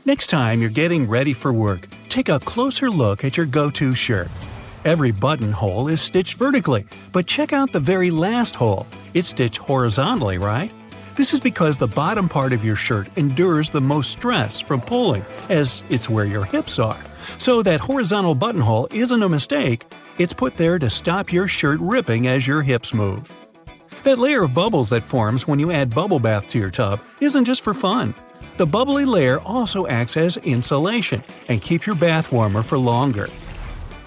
Next time you're getting ready for work, take a closer look at your go-to shirt. Every buttonhole is stitched vertically, but check out the very last hole. It's stitched horizontally, right? This is because the bottom part of your shirt endures the most stress from pulling, as it's where your hips are. So that horizontal buttonhole isn't a mistake, it's put there to stop your shirt ripping as your hips move. That layer of bubbles that forms when you add bubble bath to your tub isn't just for fun. The bubbly layer also acts as insulation and keeps your bath warmer for longer.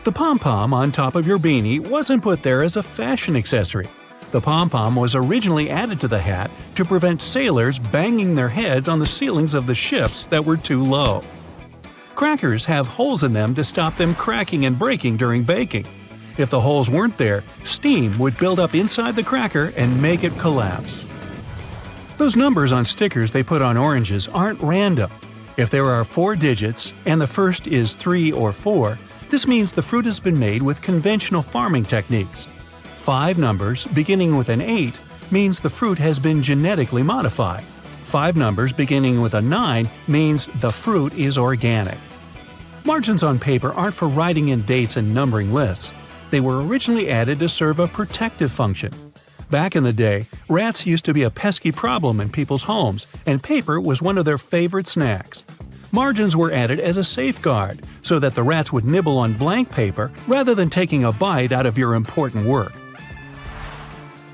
The pom-pom on top of your beanie wasn't put there as a fashion accessory. The pom-pom was originally added to the hat to prevent sailors banging their heads on the ceilings of the ships that were too low. Crackers have holes in them to stop them cracking and breaking during baking. If the holes weren't there, steam would build up inside the cracker and make it collapse. Those numbers on stickers they put on oranges aren't random. If there are 4 digits, and the first is 3 or 4, this means the fruit has been made with conventional farming techniques. 5 numbers, beginning with an 8, means the fruit has been genetically modified. 5 numbers beginning with a 9 means the fruit is organic. Margins on paper aren't for writing in dates and numbering lists. They were originally added to serve a protective function. Back in the day, rats used to be a pesky problem in people's homes, and paper was one of their favorite snacks. Margins were added as a safeguard, so that the rats would nibble on blank paper rather than taking a bite out of your important work.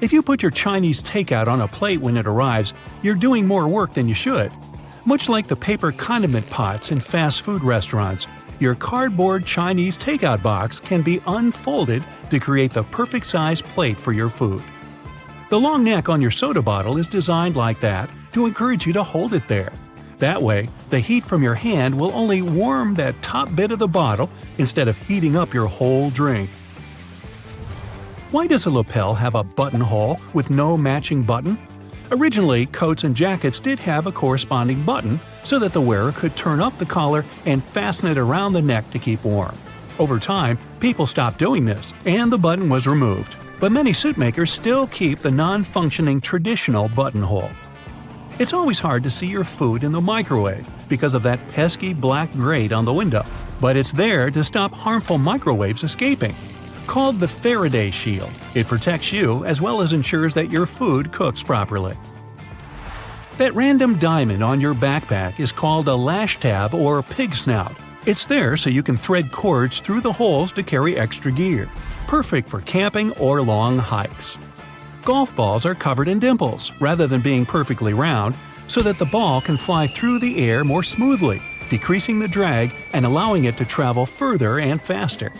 If you put your Chinese takeout on a plate when it arrives, you're doing more work than you should. Much like the paper condiment pots in fast food restaurants, your cardboard Chinese takeout box can be unfolded to create the perfect size plate for your food. The long neck on your soda bottle is designed like that to encourage you to hold it there. That way, the heat from your hand will only warm that top bit of the bottle instead of heating up your whole drink. Why does a lapel have a buttonhole with no matching button? Originally, coats and jackets did have a corresponding button so that the wearer could turn up the collar and fasten it around the neck to keep warm. Over time, people stopped doing this, and the button was removed. But many suit makers still keep the non-functioning traditional buttonhole. It's always hard to see your food in the microwave because of that pesky black grate on the window, but it's there to stop harmful microwaves escaping. Called the Faraday Shield, it protects you as well as ensures that your food cooks properly. That random diamond on your backpack is called a lash tab or pig snout. It's there so you can thread cords through the holes to carry extra gear. Perfect for camping or long hikes. Golf balls are covered in dimples rather than being perfectly round, so that the ball can fly through the air more smoothly, decreasing the drag and allowing it to travel further and faster.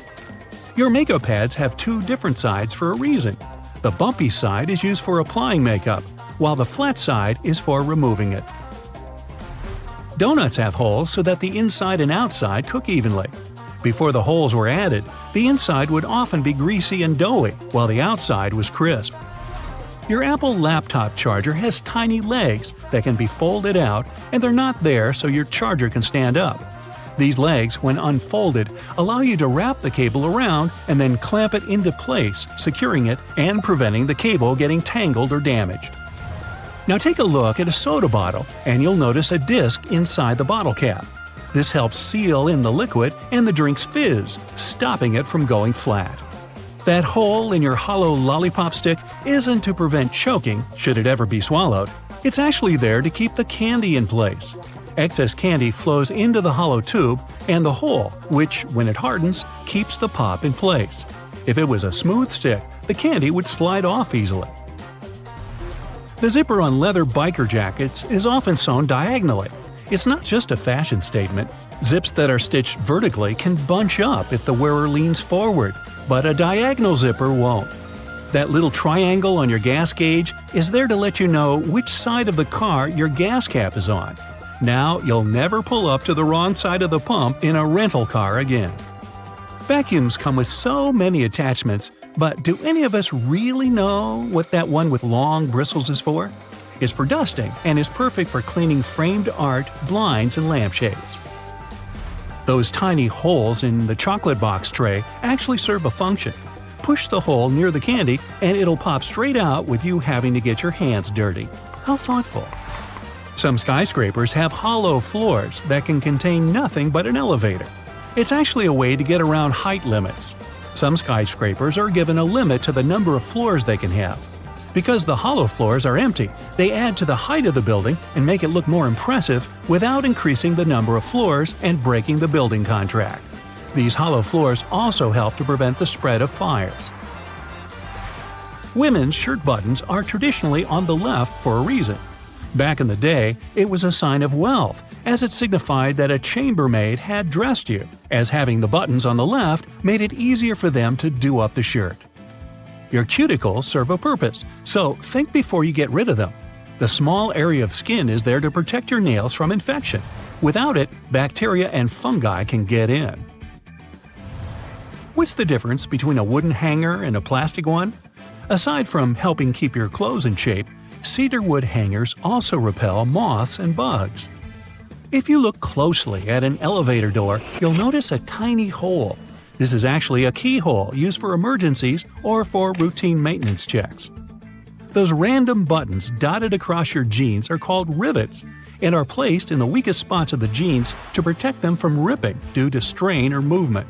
Your makeup pads have 2 different sides for a reason. The bumpy side is used for applying makeup, while the flat side is for removing it. Donuts have holes so that the inside and outside cook evenly. Before the holes were added, the inside would often be greasy and doughy, while the outside was crisp. Your Apple laptop charger has tiny legs that can be folded out, and they're not there so your charger can stand up. These legs, when unfolded, allow you to wrap the cable around and then clamp it into place, securing it and preventing the cable getting tangled or damaged. Now take a look at a soda bottle, and you'll notice a disc inside the bottle cap. This helps seal in the liquid and the drink's fizz, stopping it from going flat. That hole in your hollow lollipop stick isn't to prevent choking, should it ever be swallowed. It's actually there to keep the candy in place. Excess candy flows into the hollow tube and the hole, which, when it hardens, keeps the pop in place. If it was a smooth stick, the candy would slide off easily. The zipper on leather biker jackets is often sewn diagonally. It's not just a fashion statement. Zips that are stitched vertically can bunch up if the wearer leans forward, but a diagonal zipper won't. That little triangle on your gas gauge is there to let you know which side of the car your gas cap is on. Now you'll never pull up to the wrong side of the pump in a rental car again. Vacuums come with so many attachments, but do any of us really know what that one with long bristles is for? It's for dusting and is perfect for cleaning framed art, blinds, and lampshades. Those tiny holes in the chocolate box tray actually serve a function. Push the hole near the candy and it'll pop straight out with you having to get your hands dirty. How thoughtful. Some skyscrapers have hollow floors that can contain nothing but an elevator. It's actually a way to get around height limits. Some skyscrapers are given a limit to the number of floors they can have. Because the hollow floors are empty, they add to the height of the building and make it look more impressive without increasing the number of floors and breaking the building contract. These hollow floors also help to prevent the spread of fires. Women's shirt buttons are traditionally on the left for a reason. Back in the day, it was a sign of wealth, as it signified that a chambermaid had dressed you, as having the buttons on the left made it easier for them to do up the shirt. Your cuticles serve a purpose, so think before you get rid of them. The small area of skin is there to protect your nails from infection. Without it, bacteria and fungi can get in. What's the difference between a wooden hanger and a plastic one? Aside from helping keep your clothes in shape, cedar wood hangers also repel moths and bugs. If you look closely at an elevator door, you'll notice a tiny hole. This is actually a keyhole used for emergencies or for routine maintenance checks. Those random buttons dotted across your jeans are called rivets and are placed in the weakest spots of the jeans to protect them from ripping due to strain or movement.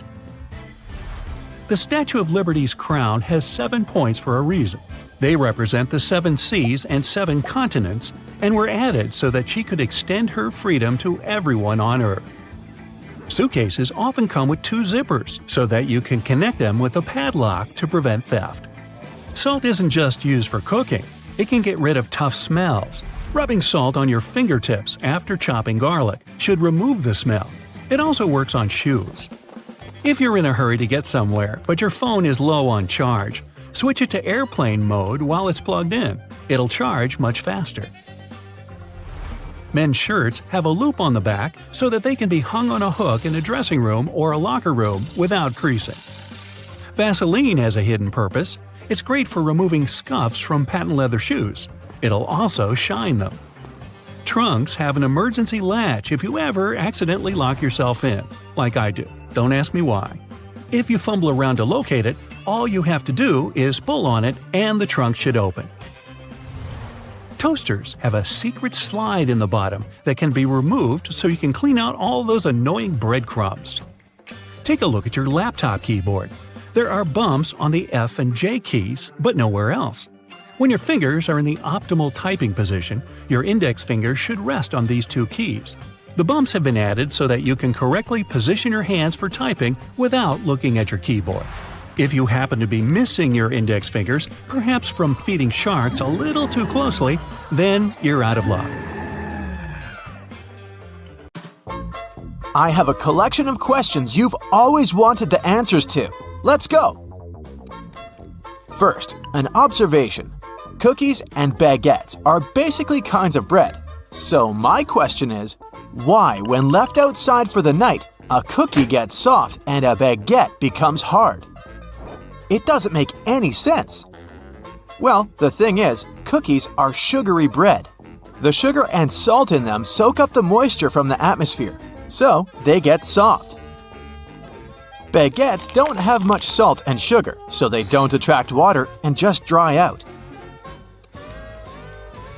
The Statue of Liberty's crown has 7 points for a reason. They represent the 7 seas and 7 continents and were added so that she could extend her freedom to everyone on Earth. Suitcases often come with 2 zippers so that you can connect them with a padlock to prevent theft. Salt isn't just used for cooking. It can get rid of tough smells. Rubbing salt on your fingertips after chopping garlic should remove the smell. It also works on shoes. If you're in a hurry to get somewhere, but your phone is low on charge, switch it to airplane mode while it's plugged in. It'll charge much faster. Men's shirts have a loop on the back so that they can be hung on a hook in a dressing room or a locker room without creasing. Vaseline has a hidden purpose. It's great for removing scuffs from patent leather shoes. It'll also shine them. Trunks have an emergency latch if you ever accidentally lock yourself in, like I do. Don't ask me why. If you fumble around to locate it, all you have to do is pull on it and the trunk should open. Toasters have a secret slide in the bottom that can be removed so you can clean out all those annoying breadcrumbs. Take a look at your laptop keyboard. There are bumps on the F and J keys, but nowhere else. When your fingers are in the optimal typing position, your index finger should rest on these 2 keys. The bumps have been added so that you can correctly position your hands for typing without looking at your keyboard. If you happen to be missing your index fingers, perhaps from feeding sharks a little too closely, then you're out of luck. I have a collection of questions you've always wanted the answers to. Let's go! First, an observation. Cookies and baguettes are basically kinds of bread. So my question is, why, when left outside for the night, a cookie gets soft and a baguette becomes hard? It doesn't make any sense. Well, the thing is, cookies are sugary bread. The sugar and salt in them soak up the moisture from the atmosphere, so they get soft. Baguettes don't have much salt and sugar, so they don't attract water and just dry out.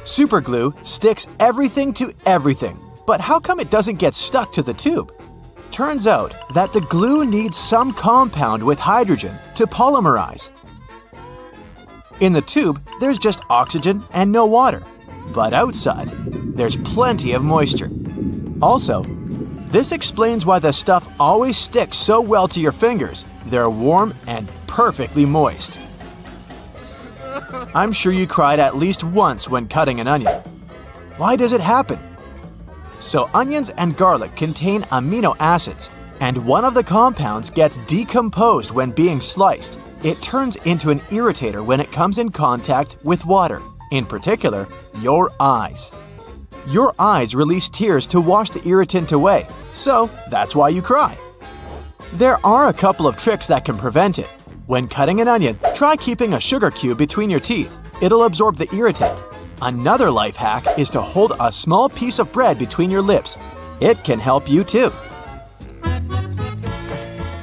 Superglue sticks everything to everything, but how come it doesn't get stuck to the tube? Turns out that the glue needs some compound with hydrogen to polymerize. In the tube, there's just oxygen and no water, but outside, there's plenty of moisture. Also, this explains why the stuff always sticks so well to your fingers. They're warm and perfectly moist. I'm sure you cried at least once when cutting an onion. Why does it happen? So onions and garlic contain amino acids, and one of the compounds gets decomposed when being sliced. It turns into an irritator when it comes in contact with water, in particular, your eyes. Your eyes release tears to wash the irritant away, so that's why you cry. There are a couple of tricks that can prevent it. When cutting an onion, try keeping a sugar cube between your teeth. It'll absorb the irritant. Another life hack is to hold a small piece of bread between your lips. It can help you too.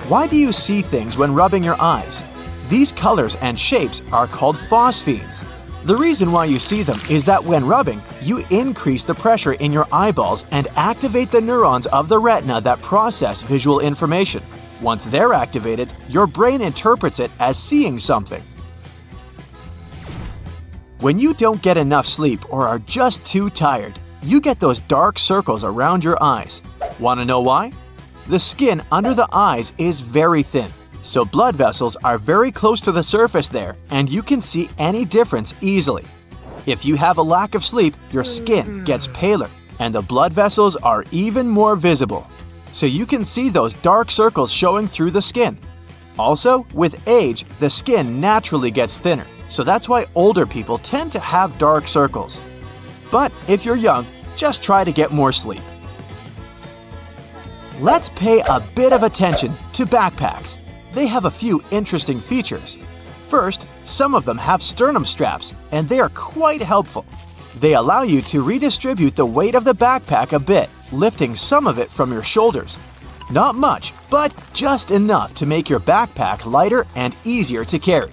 Why do you see things when rubbing your eyes? These colors and shapes are called phosphenes. The reason why you see them is that when rubbing, you increase the pressure in your eyeballs and activate the neurons of the retina that process visual information. Once they're activated, your brain interprets it as seeing something. When you don't get enough sleep or are just too tired, you get those dark circles around your eyes. Want to know why? The skin under the eyes is very thin, so blood vessels are very close to the surface there, and you can see any difference easily. If you have a lack of sleep, your skin gets paler, and the blood vessels are even more visible. So you can see those dark circles showing through the skin. Also, with age, the skin naturally gets thinner, so that's why older people tend to have dark circles. But if you're young, just try to get more sleep. Let's pay a bit of attention to backpacks. They have a few interesting features. First, some of them have sternum straps, and they are quite helpful. They allow you to redistribute the weight of the backpack a bit, lifting some of it from your shoulders. Not much, but just enough to make your backpack lighter and easier to carry.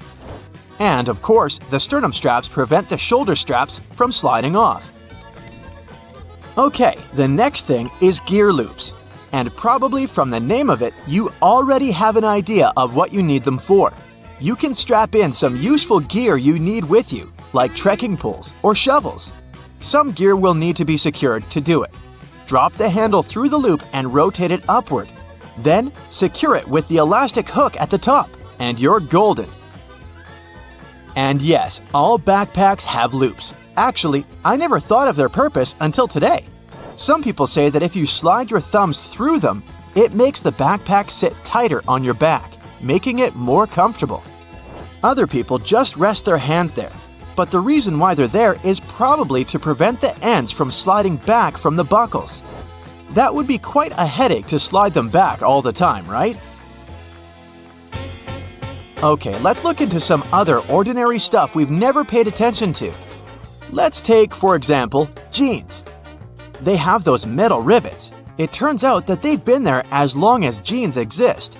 And of course, the sternum straps prevent the shoulder straps from sliding off. Okay, the next thing is gear loops. And probably from the name of it, you already have an idea of what you need them for. You can strap in some useful gear you need with you, like trekking poles or shovels. Some gear will need to be secured to do it. Drop the handle through the loop and rotate it upward. Then, secure it with the elastic hook at the top, and you're golden. And yes, all backpacks have loops. Actually, I never thought of their purpose until today. Some people say that if you slide your thumbs through them, it makes the backpack sit tighter on your back, making it more comfortable. Other people just rest their hands there, but the reason why they're there is probably to prevent the ends from sliding back from the buckles. That would be quite a headache to slide them back all the time, right? Okay, let's look into some other ordinary stuff we've never paid attention to. Let's take, for example, jeans. They have those metal rivets. It turns out that they've been there as long as jeans exist.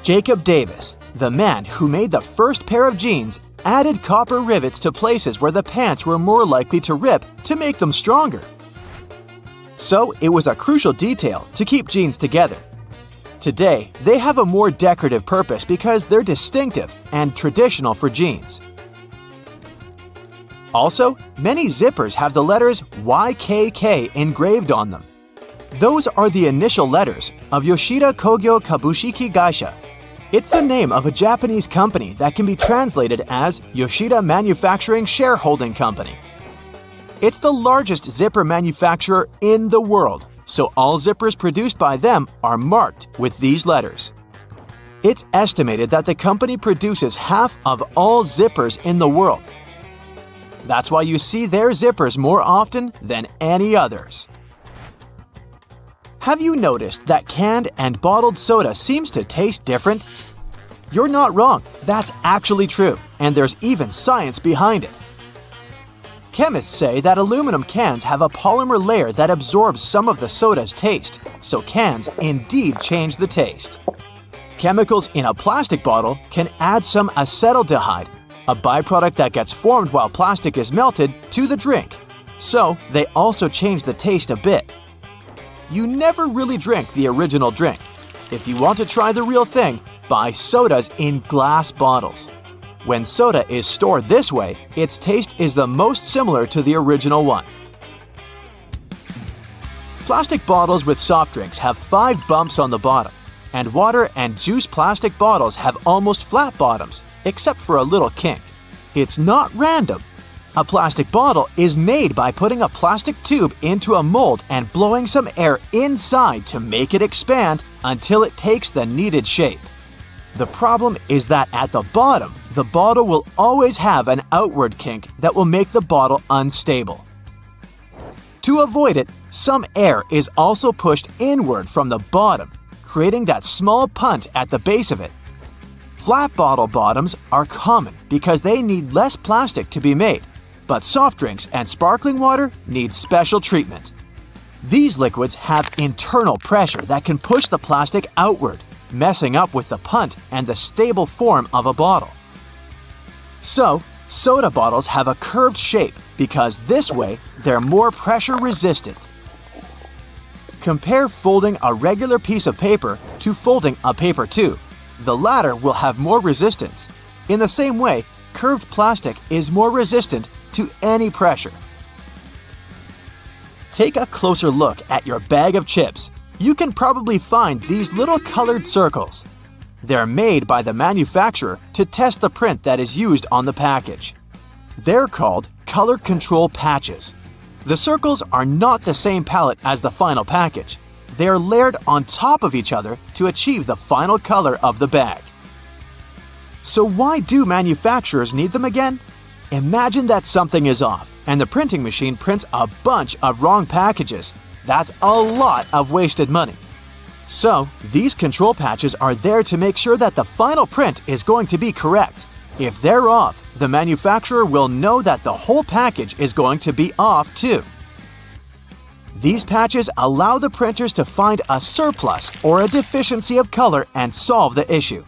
Jacob Davis, the man who made the first pair of jeans, added copper rivets to places where the pants were more likely to rip to make them stronger. So it was a crucial detail to keep jeans together. Today, they have a more decorative purpose because they're distinctive and traditional for jeans. Also, many zippers have the letters YKK engraved on them. Those are the initial letters of Yoshida Kogyo Kabushiki Gaisha. It's the name of a Japanese company that can be translated as Yoshida Manufacturing Shareholding Company. It's the largest zipper manufacturer in the world, so all zippers produced by them are marked with these letters. It's estimated that the company produces half of all zippers in the world. That's why you see their zippers more often than any others. Have you noticed that canned and bottled soda seems to taste different? You're not wrong, that's actually true, and there's even science behind it. Chemists say that aluminum cans have a polymer layer that absorbs some of the soda's taste, so cans indeed change the taste. Chemicals in a plastic bottle can add some acetaldehyde, a byproduct that gets formed while plastic is melted, to the drink. So, they also change the taste a bit. You never really drink the original drink. If you want to try the real thing, buy sodas in glass bottles. When soda is stored this way, its taste is the most similar to the original one. Plastic bottles with soft drinks have 5 bumps on the bottom, and water and juice plastic bottles have almost flat bottoms, except for a little kink. It's not random. A plastic bottle is made by putting a plastic tube into a mold and blowing some air inside to make it expand until it takes the needed shape. The problem is that at the bottom, the bottle will always have an outward kink that will make the bottle unstable. To avoid it, some air is also pushed inward from the bottom, creating that small punt at the base of it. Flat bottle bottoms are common because they need less plastic to be made, but soft drinks and sparkling water need special treatment. These liquids have internal pressure that can push the plastic outward, messing up with the punt and the stable form of a bottle. So, Soda bottles have a curved shape because this way they're more pressure resistant. Compare folding a regular piece of paper to folding a paper tube. The latter will have more resistance. In the same way, curved plastic is more resistant to any pressure. Take a closer look at your bag of chips. You can probably find these little colored circles. They're made by the manufacturer to test the print that is used on the package. They're called color control patches. The circles are not the same palette as the final package. They are layered on top of each other to achieve the final color of the bag. So why do manufacturers need them again? Imagine that something is off and the printing machine prints a bunch of wrong packages. That's a lot of wasted money. So, these control patches are there to make sure that the final print is going to be correct. If they're off, the manufacturer will know that the whole package is going to be off too. These patches allow the printers to find a surplus or a deficiency of color and solve the issue.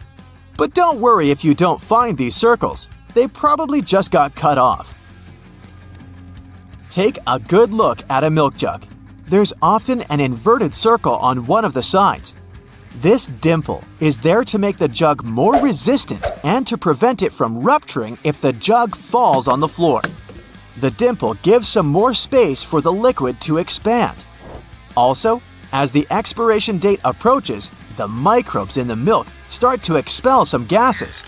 But don't worry if you don't find these circles. They probably just got cut off. Take a good look at a milk jug. There's often an inverted circle on one of the sides. This dimple is there to make the jug more resistant and to prevent it from rupturing if the jug falls on the floor. The dimple gives some more space for the liquid to expand. Also, as the expiration date approaches, the microbes in the milk start to expel some gases.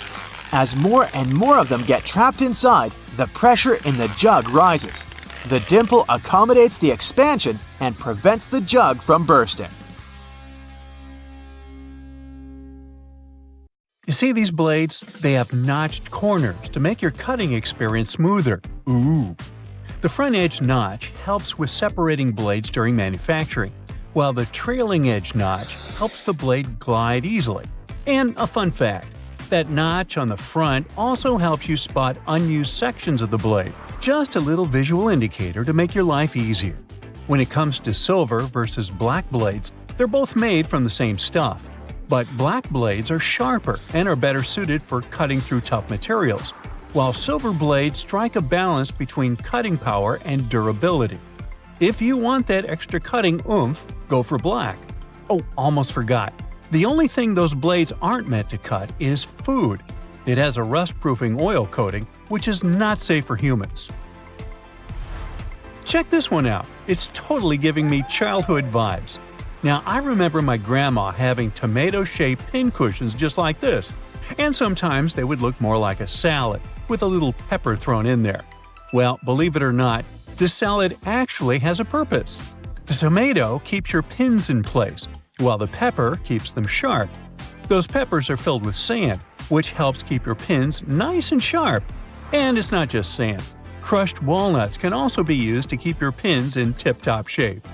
As more and more of them get trapped inside, the pressure in the jug rises. The dimple accommodates the expansion and prevents the jug from bursting. You see these blades? They have notched corners to make your cutting experience smoother. Ooh! The front edge notch helps with separating blades during manufacturing, while the trailing edge notch helps the blade glide easily. And a fun fact, that notch on the front also helps you spot unused sections of the blade. Just a little visual indicator to make your life easier. When it comes to silver versus black blades, they're both made from the same stuff. But black blades are sharper and are better suited for cutting through tough materials, while silver blades strike a balance between cutting power and durability. If you want that extra cutting oomph, go for black. Oh, almost forgot. The only thing those blades aren't meant to cut is food. It has a rust-proofing oil coating, which is not safe for humans. Check this one out. It's totally giving me childhood vibes. Now, I remember my grandma having tomato-shaped pincushions just like this, and sometimes they would look more like a salad, with a little pepper thrown in there. Well, believe it or not, this salad actually has a purpose. The tomato keeps your pins in place, while the pepper keeps them sharp. Those peppers are filled with sand, which helps keep your pins nice and sharp. And it's not just sand. Crushed walnuts can also be used to keep your pins in tip-top shape.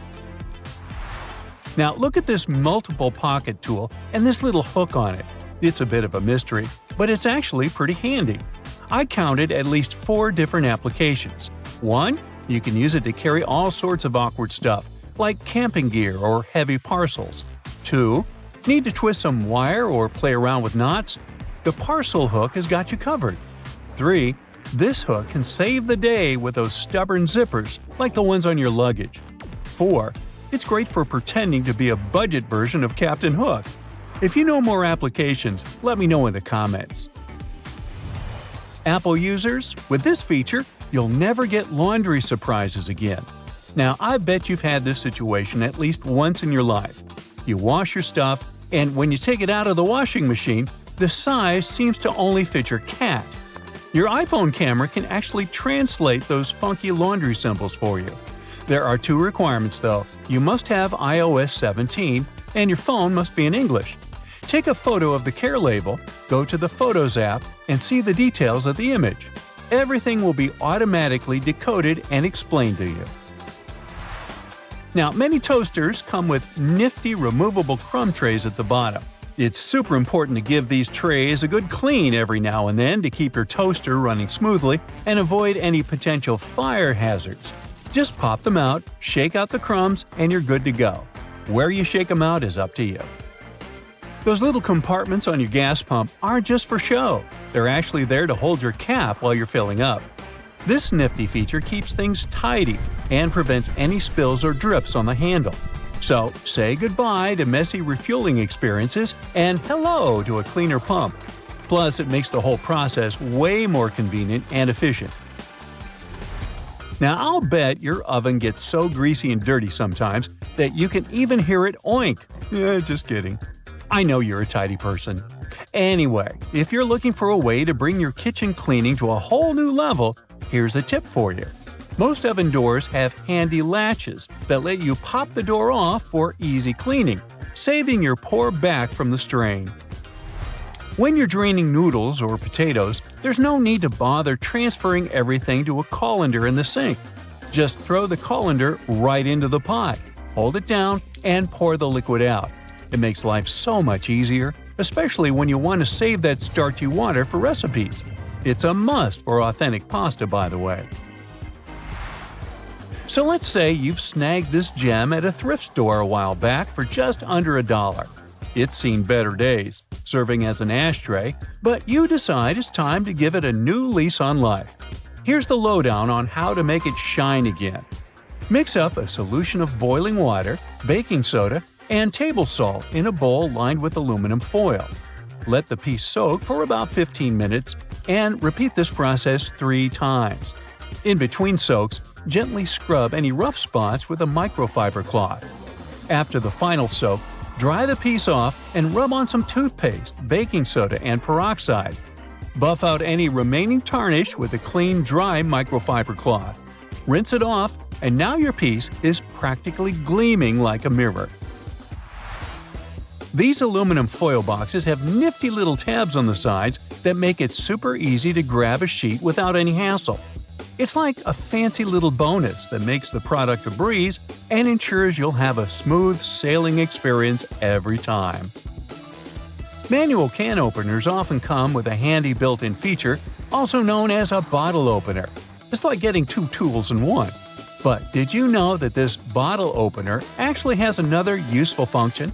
Now look at this multiple pocket tool and this little hook on it. It's a bit of a mystery, but it's actually pretty handy. I counted at least 4 different applications. 1. You can use it to carry all sorts of awkward stuff, like camping gear or heavy parcels. 2. Need to twist some wire or play around with knots? The parcel hook has got you covered. 3. This hook can save the day with those stubborn zippers like the ones on your luggage. 4. It's great for pretending to be a budget version of Captain Hook. If you know more applications, let me know in the comments. Apple users, with this feature, you'll never get laundry surprises again. Now, I bet you've had this situation at least once in your life. You wash your stuff, and when you take it out of the washing machine, the size seems to only fit your cat. Your iPhone camera can actually translate those funky laundry symbols for you. There are 2 requirements though. You must have iOS 17, and your phone must be in English. Take a photo of the care label, go to the Photos app, and see the details of the image. Everything will be automatically decoded and explained to you. Now, many toasters come with nifty removable crumb trays at the bottom. It's super important to give these trays a good clean every now and then to keep your toaster running smoothly and avoid any potential fire hazards. Just pop them out, shake out the crumbs, and you're good to go. Where you shake them out is up to you. Those little compartments on your gas pump aren't just for show. They're actually there to hold your cap while you're filling up. This nifty feature keeps things tidy and prevents any spills or drips on the handle. So, say goodbye to messy refueling experiences and hello to a cleaner pump. Plus, it makes the whole process way more convenient and efficient. Now, I'll bet your oven gets so greasy and dirty sometimes that you can even hear it oink. Just kidding. I know you're a tidy person. Anyway, if you're looking for a way to bring your kitchen cleaning to a whole new level, here's a tip for you. Most oven doors have handy latches that let you pop the door off for easy cleaning, saving your poor back from the strain. When you're draining noodles or potatoes, there's no need to bother transferring everything to a colander in the sink. Just throw the colander right into the pot, hold it down, and pour the liquid out. It makes life so much easier, especially when you want to save that starchy water for recipes. It's a must for authentic pasta, by the way. So let's say you've snagged this gem at a thrift store a while back for just under $1. It's seen better days, serving as an ashtray, but you decide it's time to give it a new lease on life. Here's the lowdown on how to make it shine again. Mix up a solution of boiling water, baking soda, and table salt in a bowl lined with aluminum foil. Let the piece soak for about 15 minutes and repeat this process 3 times. In between soaks, gently scrub any rough spots with a microfiber cloth. After the final soak, dry the piece off and rub on some toothpaste, baking soda, and peroxide. Buff out any remaining tarnish with a clean, dry microfiber cloth. Rinse it off, and now your piece is practically gleaming like a mirror. These aluminum foil boxes have nifty little tabs on the sides that make it super easy to grab a sheet without any hassle. It's like a fancy little bonus that makes the product a breeze and ensures you'll have a smooth sailing experience every time. Manual can openers often come with a handy built-in feature, also known as a bottle opener. It's like getting 2 tools in one. But did you know that this bottle opener actually has another useful function?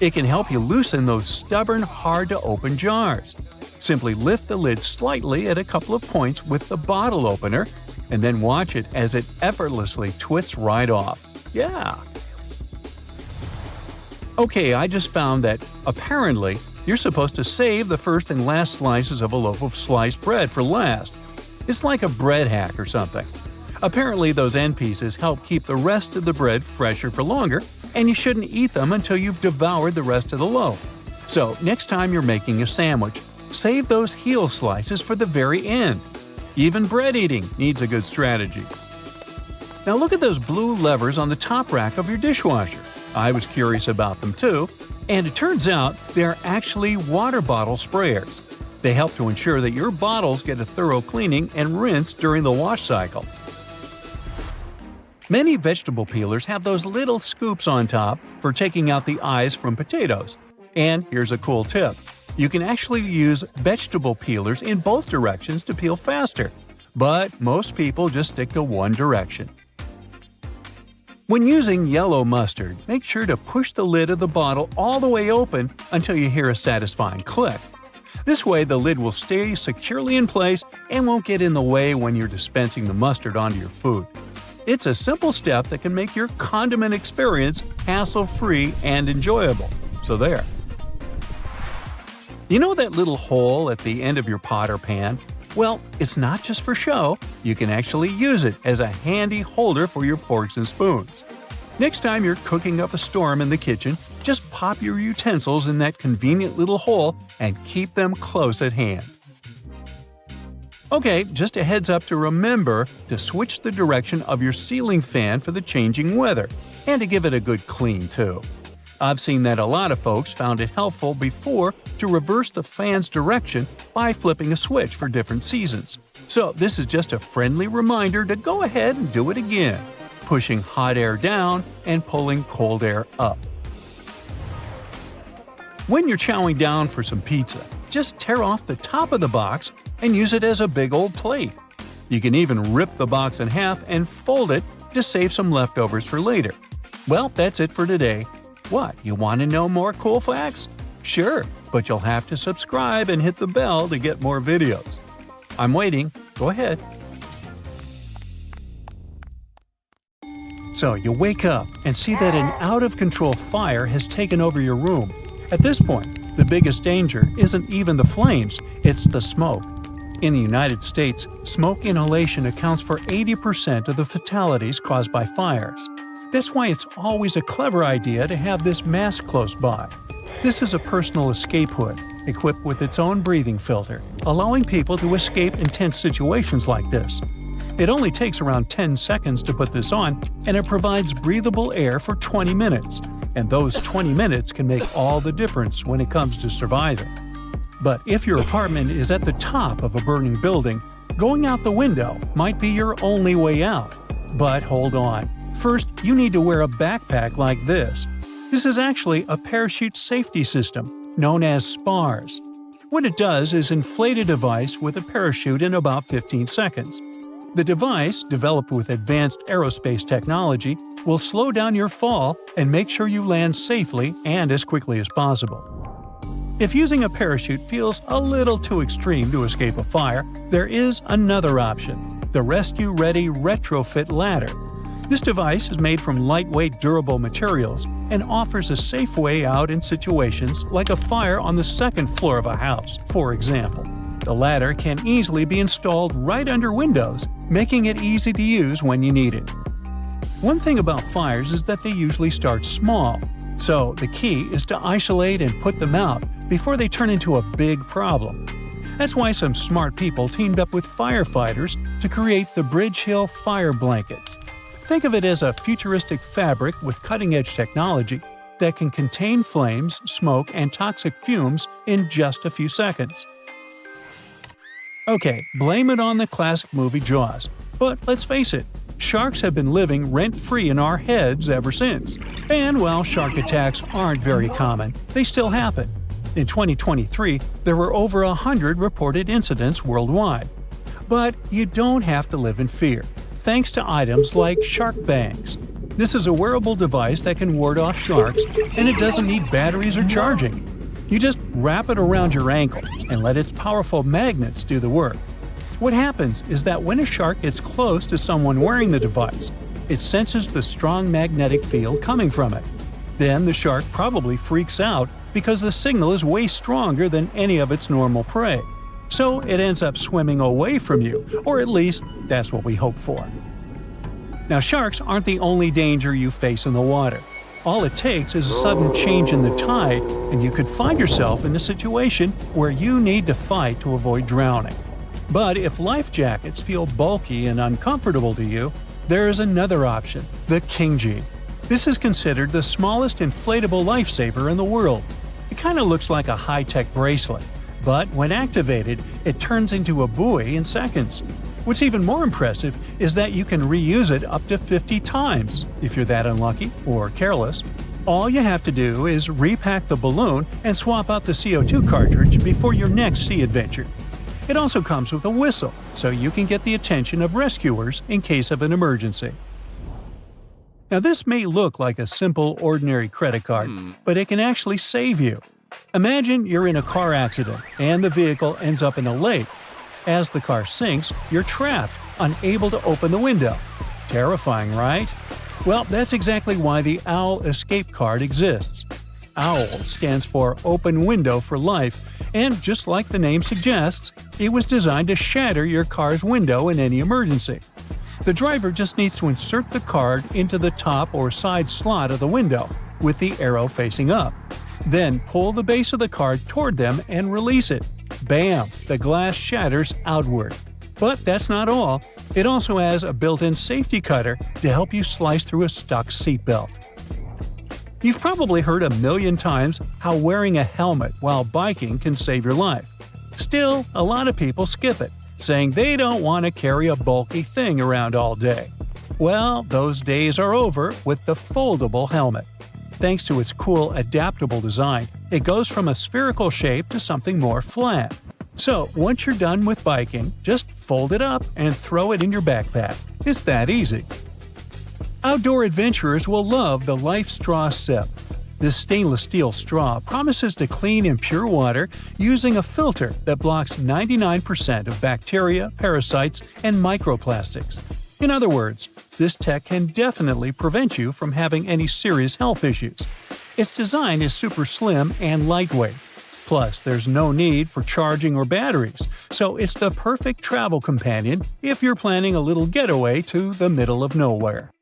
It can help you loosen those stubborn, hard-to-open jars. Simply lift the lid slightly at a couple of points with the bottle opener, and then watch it as it effortlessly twists right off. Yeah! Okay, I just found that, apparently, you're supposed to save the first and last slices of a loaf of sliced bread for last. It's like a bread hack or something. Apparently, those end pieces help keep the rest of the bread fresher for longer, and you shouldn't eat them until you've devoured the rest of the loaf. So, next time you're making a sandwich, save those heel slices for the very end. Even bread eating needs a good strategy. Now look at those blue levers on the top rack of your dishwasher. I was curious about them too, and it turns out they're actually water bottle sprayers. They help to ensure that your bottles get a thorough cleaning and rinse during the wash cycle. Many vegetable peelers have those little scoops on top for taking out the eyes from potatoes. And here's a cool tip. You can actually use vegetable peelers in both directions to peel faster, but most people just stick to one direction. When using yellow mustard, make sure to push the lid of the bottle all the way open until you hear a satisfying click. This way the lid will stay securely in place and won't get in the way when you're dispensing the mustard onto your food. It's a simple step that can make your condiment experience hassle-free and enjoyable. So there. You know that little hole at the end of your pot or pan? Well, it's not just for show. You can actually use it as a handy holder for your forks and spoons. Next time you're cooking up a storm in the kitchen, just pop your utensils in that convenient little hole and keep them close at hand. Okay, just a heads up to remember to switch the direction of your ceiling fan for the changing weather, and to give it a good clean too. I've seen that a lot of folks found it helpful before to reverse the fan's direction by flipping a switch for different seasons. So this is just a friendly reminder to go ahead and do it again, pushing hot air down and pulling cold air up. When you're chowing down for some pizza, just tear off the top of the box and use it as a big old plate. You can even rip the box in half and fold it to save some leftovers for later. Well, that's it for today. What, you want to know more cool facts? Sure, but you'll have to subscribe and hit the bell to get more videos. I'm waiting. Go ahead. So you wake up and see that an out-of-control fire has taken over your room. At this point, the biggest danger isn't even the flames, it's the smoke. In the United States, smoke inhalation accounts for 80% of the fatalities caused by fires. That's why it's always a clever idea to have this mask close by. This is a personal escape hood, equipped with its own breathing filter, allowing people to escape intense situations like this. It only takes around 10 seconds to put this on, and it provides breathable air for 20 minutes. And those 20 minutes can make all the difference when it comes to surviving. But if your apartment is at the top of a burning building, going out the window might be your only way out. But hold on. First, you need to wear a backpack like this. This is actually a parachute safety system, known as SPARS. What it does is inflate a device with a parachute in about 15 seconds. The device, developed with advanced aerospace technology, will slow down your fall and make sure you land safely and as quickly as possible. If using a parachute feels a little too extreme to escape a fire, there is another option: the Rescue Ready Retrofit Ladder. This device is made from lightweight, durable materials and offers a safe way out in situations like a fire on the second floor of a house, for example. The ladder can easily be installed right under windows, making it easy to use when you need it. One thing about fires is that they usually start small, so the key is to isolate and put them out before they turn into a big problem. That's why some smart people teamed up with firefighters to create the Bridge Hill Fire Blankets. Think of it as a futuristic fabric with cutting-edge technology that can contain flames, smoke, and toxic fumes in just a few seconds. Okay, blame it on the classic movie Jaws. But let's face it, sharks have been living rent-free in our heads ever since. And while shark attacks aren't very common, they still happen. In 2023, there were over 100 reported incidents worldwide. But you don't have to live in fear, thanks to items like Shark Bangs. This is a wearable device that can ward off sharks, and it doesn't need batteries or charging. You just wrap it around your ankle and let its powerful magnets do the work. What happens is that when a shark gets close to someone wearing the device, it senses the strong magnetic field coming from it. Then the shark probably freaks out because the signal is way stronger than any of its normal prey. So it ends up swimming away from you, or at least that's what we hope for. Now, sharks aren't the only danger you face in the water. All it takes is a sudden change in the tide, and you could find yourself in a situation where you need to fight to avoid drowning. But if life jackets feel bulky and uncomfortable to you, there is another option, the KingG. This is considered the smallest inflatable lifesaver in the world. It kind of looks like a high-tech bracelet, but when activated, it turns into a buoy in seconds. What's even more impressive is that you can reuse it up to 50 times if you're that unlucky or careless. All you have to do is repack the balloon and swap out the CO2 cartridge before your next sea adventure. It also comes with a whistle, so you can get the attention of rescuers in case of an emergency. Now, this may look like a simple, ordinary credit card, but it can actually save you. Imagine you're in a car accident and the vehicle ends up in a lake. As the car sinks, you're trapped, unable to open the window. Terrifying, right? Well, that's exactly why the OWL Escape Card exists. OWL stands for Open Window for Life, and just like the name suggests, it was designed to shatter your car's window in any emergency. The driver just needs to insert the card into the top or side slot of the window, with the arrow facing up. Then pull the base of the card toward them and release it. Bam! The glass shatters outward. But that's not all. It also has a built-in safety cutter to help you slice through a stuck seatbelt. You've probably heard a million times how wearing a helmet while biking can save your life. Still, a lot of people skip it, saying they don't want to carry a bulky thing around all day. Well, those days are over with the foldable helmet. Thanks to its cool, adaptable design, it goes from a spherical shape to something more flat. So, once you're done with biking, just fold it up and throw it in your backpack. It's that easy. Outdoor adventurers will love the Life Straw Sip. This stainless steel straw promises to clean impure water using a filter that blocks 99% of bacteria, parasites, and microplastics. In other words, this tech can definitely prevent you from having any serious health issues. Its design is super slim and lightweight. Plus, there's no need for charging or batteries, so it's the perfect travel companion if you're planning a little getaway to the middle of nowhere.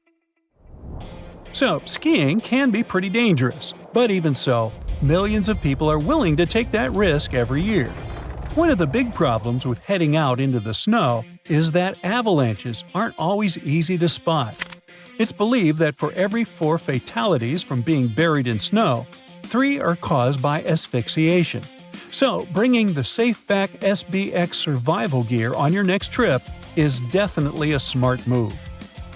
So, skiing can be pretty dangerous, but even so, millions of people are willing to take that risk every year. One of the big problems with heading out into the snow is that avalanches aren't always easy to spot. It's believed that for every 4 fatalities from being buried in snow, 3 are caused by asphyxiation. So, bringing the SafeBack SBX survival gear on your next trip is definitely a smart move.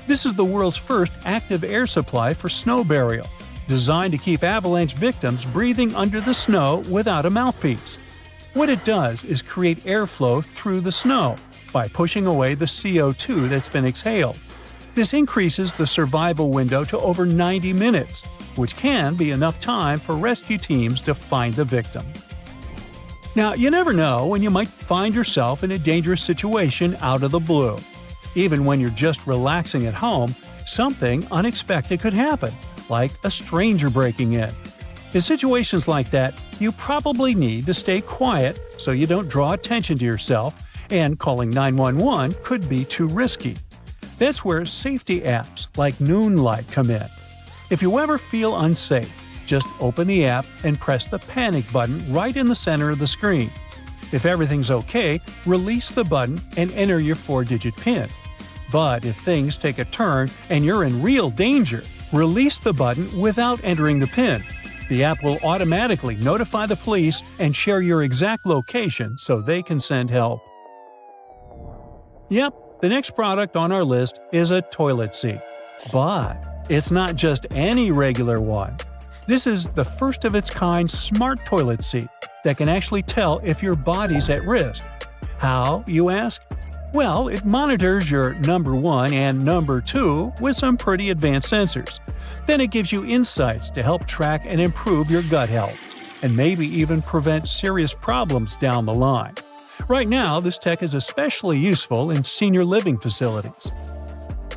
This is the world's first active air supply for snow burial, designed to keep avalanche victims breathing under the snow without a mouthpiece. What it does is create airflow through the snow by pushing away the CO2 that's been exhaled. This increases the survival window to over 90 minutes, which can be enough time for rescue teams to find the victim. Now, you never know when you might find yourself in a dangerous situation out of the blue. Even when you're just relaxing at home, something unexpected could happen, like a stranger breaking in. In situations like that, you probably need to stay quiet so you don't draw attention to yourself, and calling 911 could be too risky. That's where safety apps like Noonlight come in. If you ever feel unsafe, just open the app and press the panic button right in the center of the screen. If everything's okay, release the button and enter your 4-digit PIN. But if things take a turn and you're in real danger, release the button without entering the PIN. The app will automatically notify the police and share your exact location so they can send help. Yep, the next product on our list is a toilet seat. But it's not just any regular one. This is the first of its kind smart toilet seat that can actually tell if your body's at risk. How, you ask? Well, it monitors your number 1 and number 2 with some pretty advanced sensors. Then it gives you insights to help track and improve your gut health, and maybe even prevent serious problems down the line. Right now, this tech is especially useful in senior living facilities.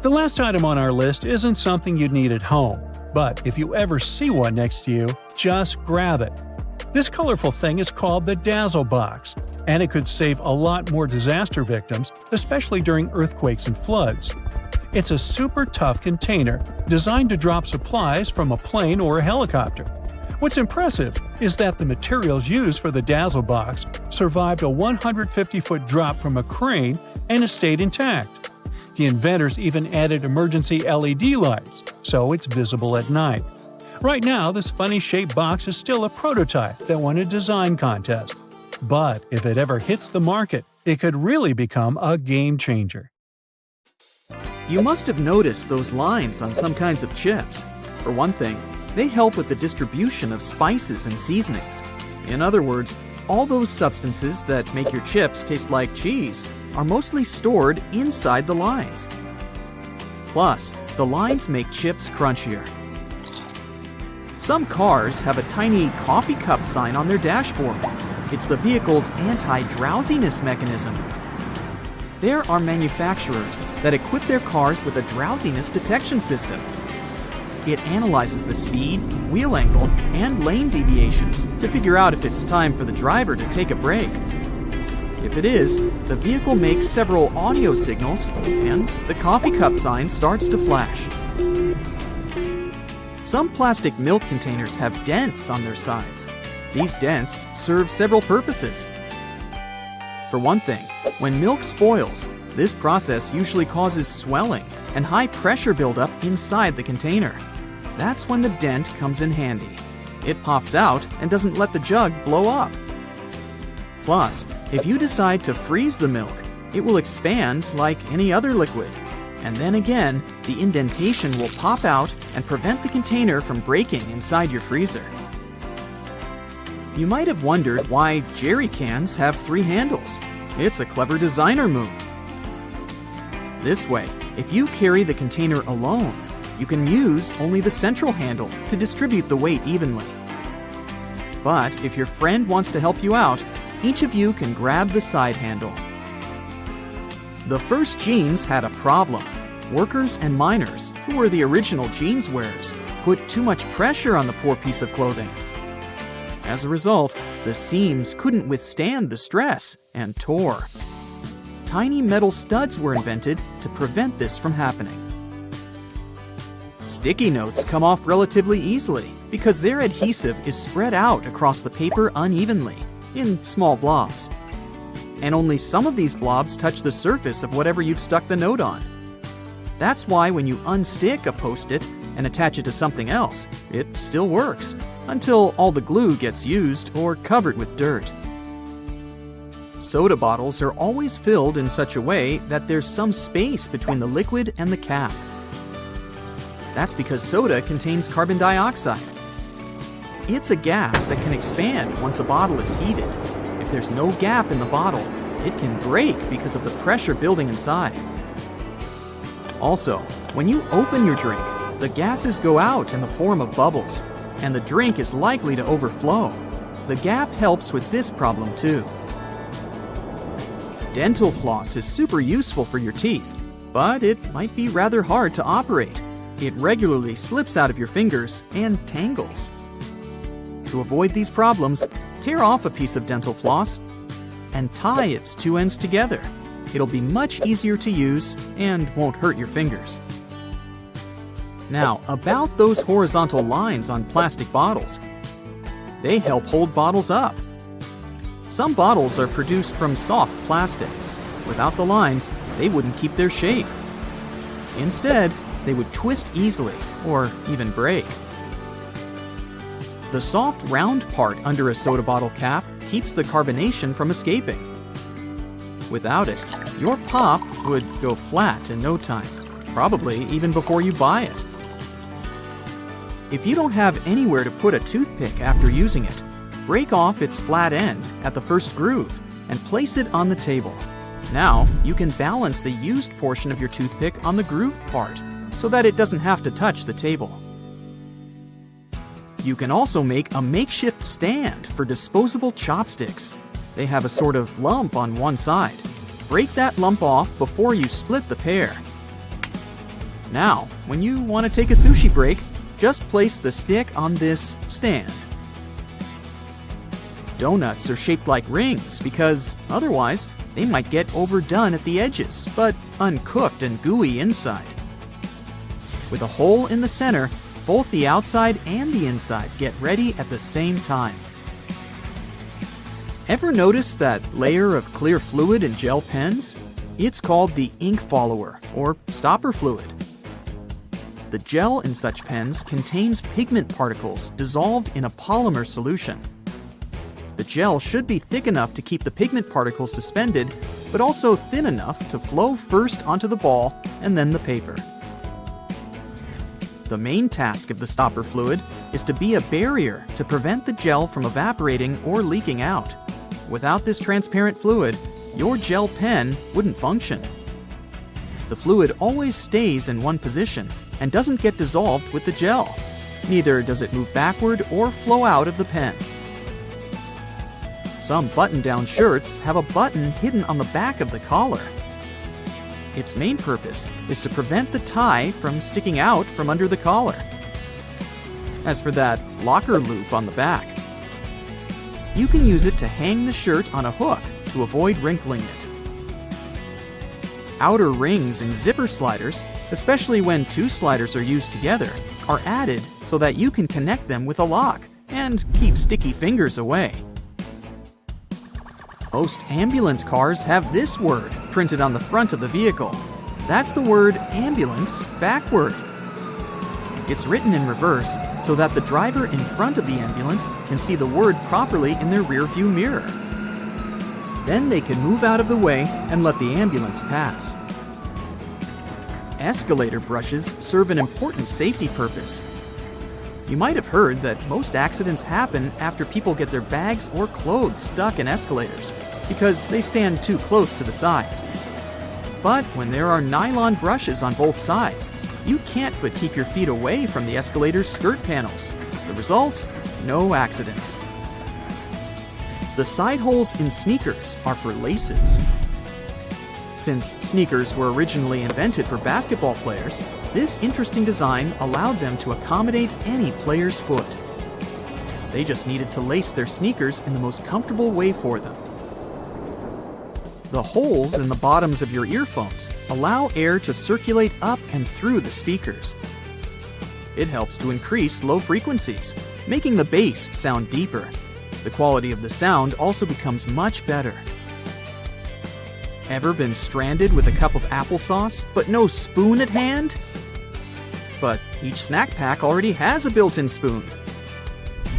The last item on our list isn't something you'd need at home, but if you ever see one next to you, just grab it. This colorful thing is called the Dazzle Box, and it could save a lot more disaster victims, especially during earthquakes and floods. It's a super tough container designed to drop supplies from a plane or a helicopter. What's impressive is that the materials used for the Dazzle Box survived a 150-foot drop from a crane and has stayed intact. The inventors even added emergency LED lights, so it's visible at night. Right now, this funny-shaped box is still a prototype that won a design contest. But if it ever hits the market, it could really become a game-changer. You must have noticed those lines on some kinds of chips. For one thing, they help with the distribution of spices and seasonings. In other words, all those substances that make your chips taste like cheese are mostly stored inside the lines. Plus, the lines make chips crunchier. Some cars have a tiny coffee cup sign on their dashboard. It's the vehicle's anti-drowsiness mechanism. There are manufacturers that equip their cars with a drowsiness detection system. It analyzes the speed, wheel angle, and lane deviations to figure out if it's time for the driver to take a break. If it is, the vehicle makes several audio signals and the coffee cup sign starts to flash. Some plastic milk containers have dents on their sides. These dents serve several purposes. For one thing, when milk spoils, this process usually causes swelling and high pressure buildup inside the container. That's when the dent comes in handy. It pops out and doesn't let the jug blow up. Plus, if you decide to freeze the milk, it will expand like any other liquid. And then again, the indentation will pop out and prevent the container from breaking inside your freezer. You might have wondered why jerry cans have 3 handles. It's a clever designer move. This way, if you carry the container alone, you can use only the central handle to distribute the weight evenly. But if your friend wants to help you out, each of you can grab the side handle. The first jeans had a problem. Workers and miners, who were the original jeans wearers, put too much pressure on the poor piece of clothing. As a result, the seams couldn't withstand the stress and tore. Tiny metal studs were invented to prevent this from happening. Sticky notes come off relatively easily because their adhesive is spread out across the paper unevenly, in small blobs. And only some of these blobs touch the surface of whatever you've stuck the note on. That's why when you unstick a Post-it and attach it to something else, it still works, until all the glue gets used or covered with dirt. Soda bottles are always filled in such a way that there's some space between the liquid and the cap. That's because soda contains carbon dioxide. It's a gas that can expand once a bottle is heated. If there's no gap in the bottle, it can break because of the pressure building inside. Also, when you open your drink, the gases go out in the form of bubbles, and the drink is likely to overflow. The gap helps with this problem too. Dental floss is super useful for your teeth, but it might be rather hard to operate. It regularly slips out of your fingers and tangles. To avoid these problems, tear off a piece of dental floss and tie its two ends together. It'll be much easier to use and won't hurt your fingers. Now, about those horizontal lines on plastic bottles. They help hold bottles up. Some bottles are produced from soft plastic. Without the lines, they wouldn't keep their shape. Instead, they would twist easily or even break. The soft round part under a soda bottle cap keeps the carbonation from escaping. Without it, your pop would go flat in no time, probably even before you buy it. If you don't have anywhere to put a toothpick after using it, break off its flat end at the first groove and place it on the table. Now, you can balance the used portion of your toothpick on the grooved part so that it doesn't have to touch the table. You can also make a makeshift stand for disposable chopsticks. They have a sort of lump on one side. Break that lump off before you split the pair. Now, when you want to take a sushi break, just place the stick on this stand. Donuts are shaped like rings because otherwise they might get overdone at the edges, but uncooked and gooey inside. With a hole in the center, both the outside and the inside get ready at the same time. Ever notice that layer of clear fluid in gel pens? It's called the ink follower, or stopper fluid. The gel in such pens contains pigment particles dissolved in a polymer solution. The gel should be thick enough to keep the pigment particles suspended, but also thin enough to flow first onto the ball and then the paper. The main task of the stopper fluid is to be a barrier to prevent the gel from evaporating or leaking out. Without this transparent fluid, your gel pen wouldn't function. The fluid always stays in one position and doesn't get dissolved with the gel. Neither does it move backward or flow out of the pen. Some button-down shirts have a button hidden on the back of the collar. Its main purpose is to prevent the tie from sticking out from under the collar. As for that locker loop on the back, you can use it to hang the shirt on a hook to avoid wrinkling it. Outer rings and zipper sliders, especially when two sliders are used together, are added so that you can connect them with a lock and keep sticky fingers away. Most ambulance cars have this word printed on the front of the vehicle. That's the word ambulance backward. It's written in reverse so that the driver in front of the ambulance can see the word properly in their rearview mirror. Then they can move out of the way and let the ambulance pass. Escalator brushes serve an important safety purpose. You might have heard that most accidents happen after people get their bags or clothes stuck in escalators because they stand too close to the sides. But when there are nylon brushes on both sides, you can't but keep your feet away from the escalator's skirt panels. The result? No accidents. The side holes in sneakers are for laces. Since sneakers were originally invented for basketball players, this interesting design allowed them to accommodate any player's foot. They just needed to lace their sneakers in the most comfortable way for them. The holes in the bottoms of your earphones allow air to circulate up and through the speakers. It helps to increase low frequencies, making the bass sound deeper. The quality of the sound also becomes much better. Ever been stranded with a cup of applesauce, but no spoon at hand? But each snack pack already has a built-in spoon.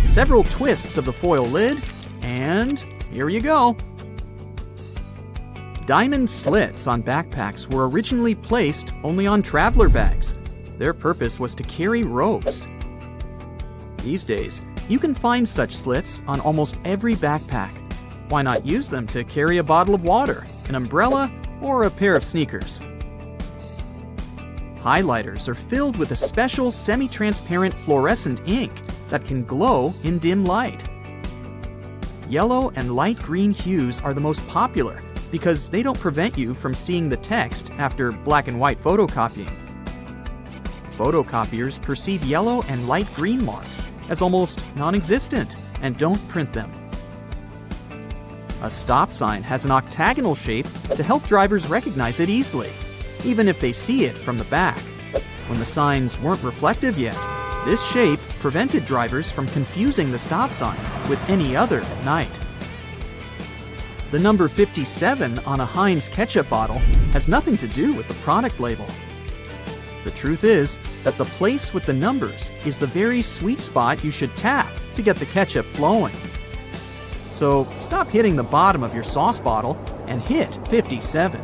Several twists of the foil lid, and here you go. Diamond slits on backpacks were originally placed only on traveler bags. Their purpose was to carry ropes. These days, you can find such slits on almost every backpack. Why not use them to carry a bottle of water, an umbrella, or a pair of sneakers? Highlighters are filled with a special semi-transparent fluorescent ink that can glow in dim light. Yellow and light green hues are the most popular because they don't prevent you from seeing the text after black and white photocopying. Photocopiers perceive yellow and light green marks as almost non-existent and don't print them. A stop sign has an octagonal shape to help drivers recognize it easily, even if they see it from the back. When the signs weren't reflective yet, this shape prevented drivers from confusing the stop sign with any other at night. The number 57 on a Heinz ketchup bottle has nothing to do with the product label. The truth is that the place with the numbers is the very sweet spot you should tap to get the ketchup flowing. So stop hitting the bottom of your sauce bottle and hit 57.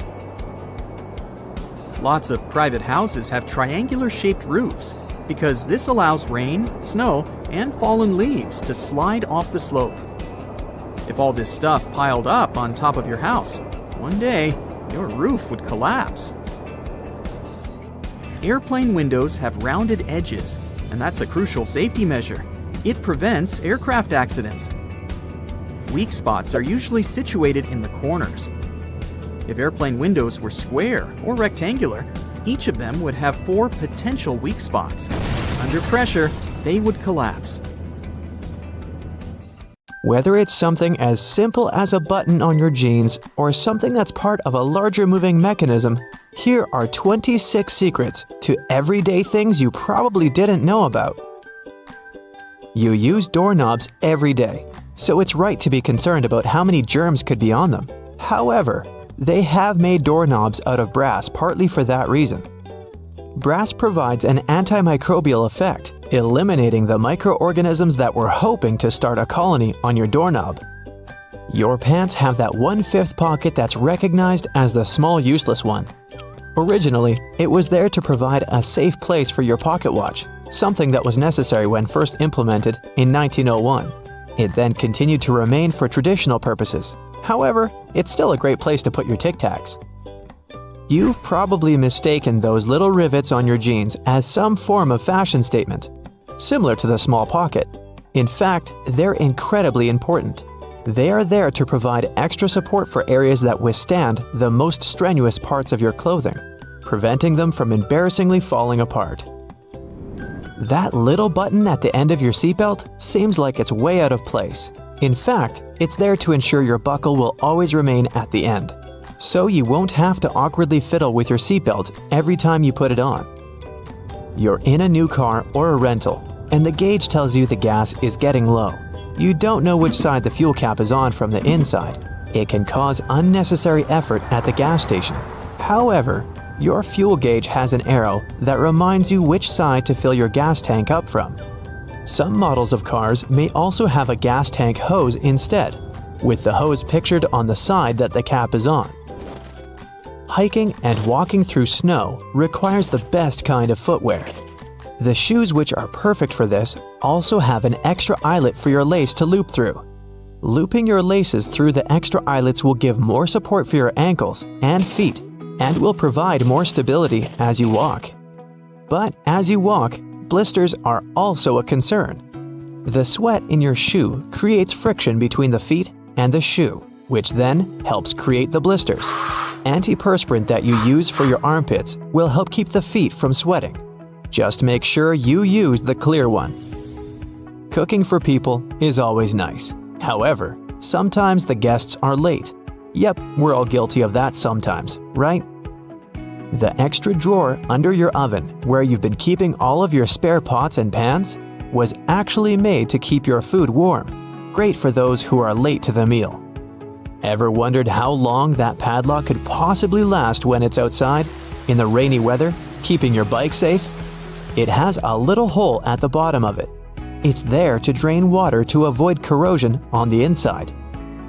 Lots of private houses have triangular-shaped roofs because this allows rain, snow, and fallen leaves to slide off the slope. If all this stuff piled up on top of your house, one day your roof would collapse. Airplane windows have rounded edges, and that's a crucial safety measure. It prevents aircraft accidents. Weak spots are usually situated in the corners. If airplane windows were square or rectangular, each of them would have 4 potential weak spots. Under pressure, they would collapse. Whether it's something as simple as a button on your jeans or something that's part of a larger moving mechanism, here are 26 secrets to everyday things you probably didn't know about. You use doorknobs every day, so it's right to be concerned about how many germs could be on them. However, they have made doorknobs out of brass partly for that reason. Brass provides an antimicrobial effect, eliminating the microorganisms that were hoping to start a colony on your doorknob. Your pants have that 1/5 pocket that's recognized as the small useless one. Originally, it was there to provide a safe place for your pocket watch, something that was necessary when first implemented in 1901. It then continued to remain for traditional purposes. However, it's still a great place to put your Tic Tacs. You've probably mistaken those little rivets on your jeans as some form of fashion statement, similar to the small pocket. In fact, they're incredibly important. They are there to provide extra support for areas that withstand the most strenuous parts of your clothing, preventing them from embarrassingly falling apart. That little button at the end of your seatbelt seems like it's way out of place. In fact, it's there to ensure your buckle will always remain at the end, so you won't have to awkwardly fiddle with your seatbelt every time you put it on. You're in a new car or a rental, and the gauge tells you the gas is getting low. You don't know which side the fuel cap is on from the inside. It can cause unnecessary effort at the gas station. However, your fuel gauge has an arrow that reminds you which side to fill your gas tank up from. Some models of cars may also have a gas tank hose instead, with the hose pictured on the side that the cap is on. Hiking and walking through snow requires the best kind of footwear. The shoes which are perfect for this also have an extra eyelet for your lace to loop through. Looping your laces through the extra eyelets will give more support for your ankles and feet and will provide more stability as you walk. But as you walk, blisters are also a concern. The sweat in your shoe creates friction between the feet and the shoe, which then helps create the blisters. Antiperspirant that you use for your armpits will help keep the feet from sweating. Just make sure you use the clear one. Cooking for people is always nice. However, sometimes the guests are late. Yep, we're all guilty of that sometimes, right? The extra drawer under your oven, where you've been keeping all of your spare pots and pans, was actually made to keep your food warm. Great for those who are late to the meal. Ever wondered how long that padlock could possibly last when it's outside, in the rainy weather, keeping your bike safe? It has a little hole at the bottom of it. It's there to drain water to avoid corrosion on the inside.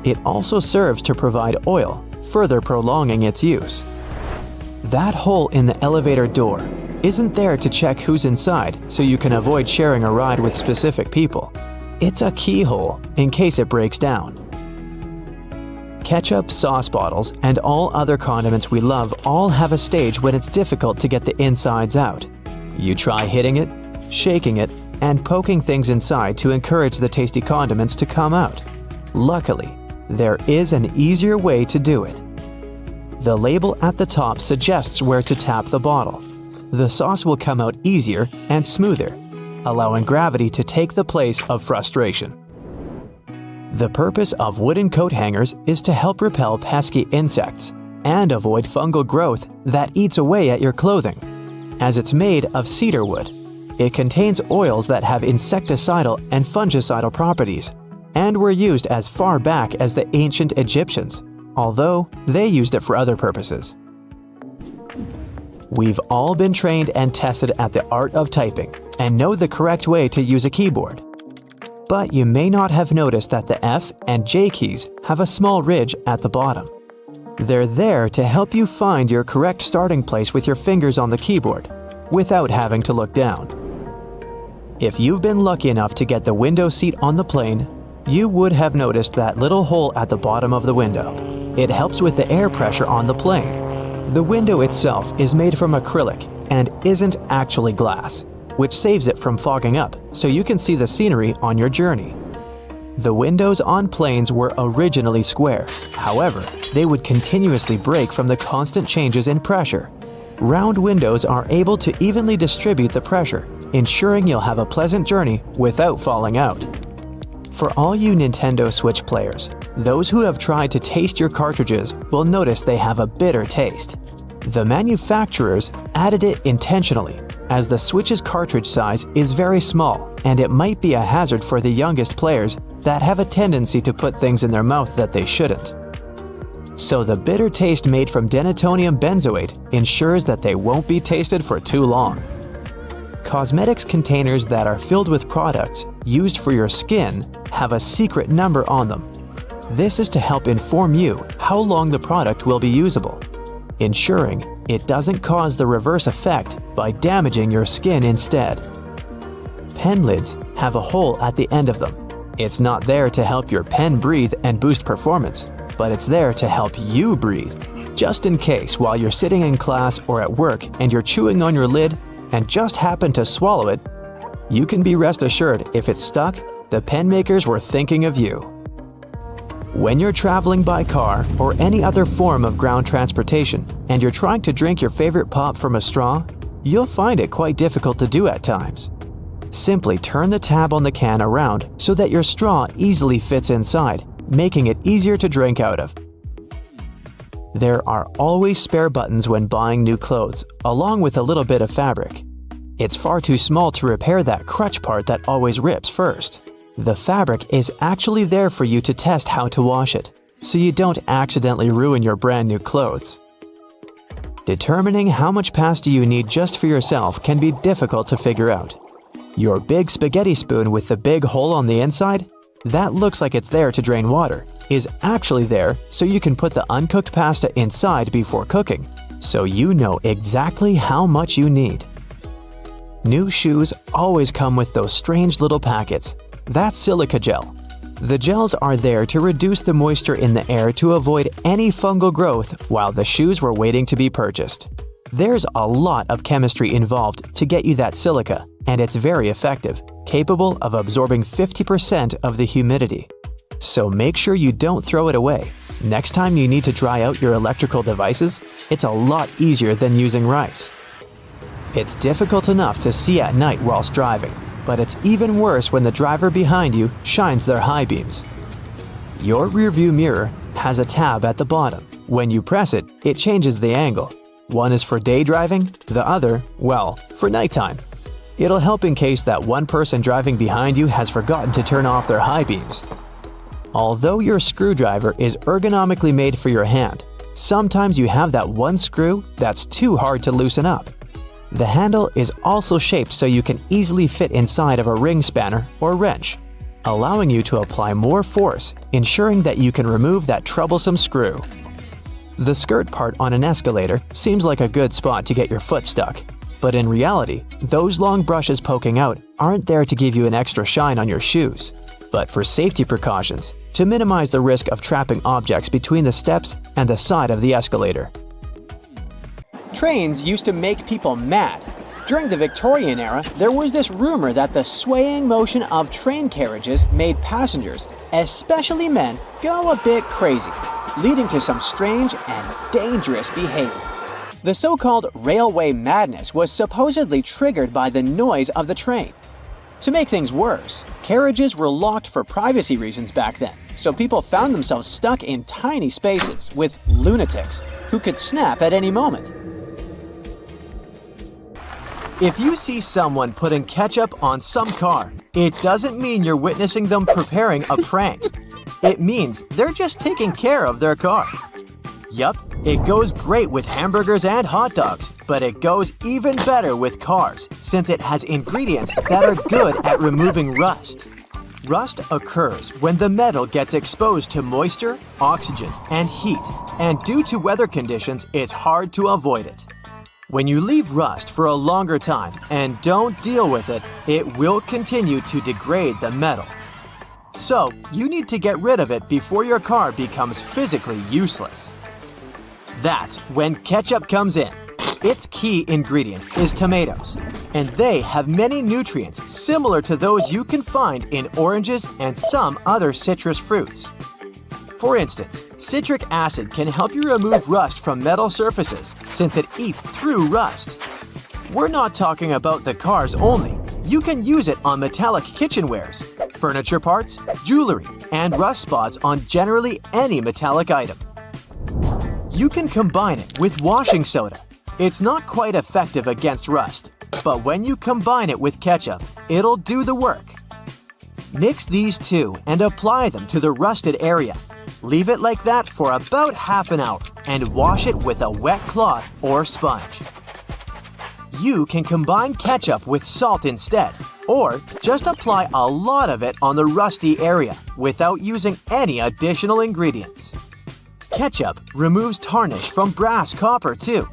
It also serves to provide oil, further prolonging its use. That hole in the elevator door isn't there to check who's inside so you can avoid sharing a ride with specific people. It's a keyhole in case it breaks down. Ketchup, sauce bottles, and all other condiments we love all have a stage when it's difficult to get the insides out. You try hitting it, shaking it, and poking things inside to encourage the tasty condiments to come out. Luckily, there is an easier way to do it. The label at the top suggests where to tap the bottle. The sauce will come out easier and smoother, allowing gravity to take the place of frustration. The purpose of wooden coat hangers is to help repel pesky insects and avoid fungal growth that eats away at your clothing. As it's made of cedar wood, it contains oils that have insecticidal and fungicidal properties and were used as far back as the ancient Egyptians, although they used it for other purposes. We've all been trained and tested at the art of typing and know the correct way to use a keyboard. But you may not have noticed that the F and J keys have a small ridge at the bottom. They're there to help you find your correct starting place with your fingers on the keyboard, without having to look down. If you've been lucky enough to get the window seat on the plane, you would have noticed that little hole at the bottom of the window. It helps with the air pressure on the plane. The window itself is made from acrylic and isn't actually glass, which saves it from fogging up so you can see the scenery on your journey. The windows on planes were originally square. However, they would continuously break from the constant changes in pressure. Round windows are able to evenly distribute the pressure, ensuring you'll have a pleasant journey without falling out. For all you Nintendo Switch players, those who have tried to taste your cartridges will notice they have a bitter taste. The manufacturers added it intentionally, as the Switch's cartridge size is very small and it might be a hazard for the youngest players that have a tendency to put things in their mouth that they shouldn't. So the bitter taste made from denatonium benzoate ensures that they won't be tasted for too long. Cosmetics containers that are filled with products used for your skin have a secret number on them. This is to help inform you how long the product will be usable, ensuring it doesn't cause the reverse effect by damaging your skin instead. Pen lids have a hole at the end of them. It's not there to help your pen breathe and boost performance, but it's there to help you breathe, just in case while you're sitting in class or at work and you're chewing on your lid and just happen to swallow it. You can be rest assured if it's stuck, the pen makers were thinking of you. When you're traveling by car or any other form of ground transportation and you're trying to drink your favorite pop from a straw, you'll find it quite difficult to do at times. Simply turn the tab on the can around so that your straw easily fits inside, making it easier to drink out of. There are always spare buttons when buying new clothes, along with a little bit of fabric. It's far too small to repair that crutch part that always rips first. The fabric is actually there for you to test how to wash it, so you don't accidentally ruin your brand new clothes. Determining how much pasta you need just for yourself can be difficult to figure out. Your big spaghetti spoon with the big hole on the inside, that looks like it's there to drain water, is actually there so you can put the uncooked pasta inside before cooking, so you know exactly how much you need. New shoes always come with those strange little packets. That's silica gel. The gels are there to reduce the moisture in the air to avoid any fungal growth while the shoes were waiting to be purchased. There's a lot of chemistry involved to get you that silica, and it's very effective, capable of absorbing 50% of the humidity. So make sure you don't throw it away. Next time you need to dry out your electrical devices, it's a lot easier than using rice. It's difficult enough to see at night whilst driving, but it's even worse when the driver behind you shines their high beams. Your rearview mirror has a tab at the bottom. When you press it, it changes the angle. One is for day driving, the other, well, for nighttime. It'll help in case that one person driving behind you has forgotten to turn off their high beams. Although your screwdriver is ergonomically made for your hand, sometimes you have that one screw that's too hard to loosen up. The handle is also shaped so you can easily fit inside of a ring spanner or wrench, allowing you to apply more force, ensuring that you can remove that troublesome screw. The skirt part on an escalator seems like a good spot to get your foot stuck, but in reality, those long brushes poking out aren't there to give you an extra shine on your shoes, but for safety precautions, to minimize the risk of trapping objects between the steps and the side of the escalator. Trains used to make people mad. During the Victorian era, there was this rumor that the swaying motion of train carriages made passengers, especially men, go a bit crazy, leading to some strange and dangerous behavior. The so-called railway madness was supposedly triggered by the noise of the train. To make things worse, carriages were locked for privacy reasons back then, so people found themselves stuck in tiny spaces with lunatics who could snap at any moment. If you see someone putting ketchup on some car, it doesn't mean you're witnessing them preparing a prank. It means they're just taking care of their car. Yup, it goes great with hamburgers and hot dogs, but it goes even better with cars since it has ingredients that are good at removing rust. Rust occurs when the metal gets exposed to moisture, oxygen, and heat, and due to weather conditions, it's hard to avoid it. When you leave rust for a longer time and don't deal with it, it will continue to degrade the metal. So, you need to get rid of it before your car becomes physically useless. That's when ketchup comes in. Its key ingredient is tomatoes, and they have many nutrients similar to those you can find in oranges and some other citrus fruits. For instance, citric acid can help you remove rust from metal surfaces since it eats through rust. We're not talking about the cars only. You can use it on metallic kitchenwares, furniture parts, jewelry, and rust spots on generally any metallic item. You can combine it with washing soda. It's not quite effective against rust, but when you combine it with ketchup, it'll do the work. Mix these two and apply them to the rusted area. Leave it like that for about half an hour and wash it with a wet cloth or sponge. You can combine ketchup with salt instead, or just apply a lot of it on the rusty area without using any additional ingredients. Ketchup removes tarnish from brass copper too.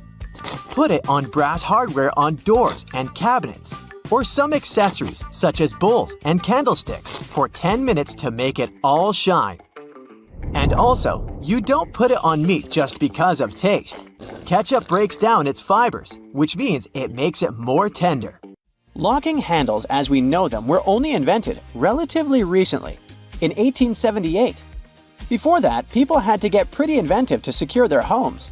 Put it on brass hardware on doors and cabinets, or some accessories such as bowls and candlesticks for 10 minutes to make it all shine. And also, you don't put it on meat just because of taste. Ketchup breaks down its fibers, which means it makes it more tender. Locking handles as we know them were only invented relatively recently, in 1878. Before that, people had to get pretty inventive to secure their homes.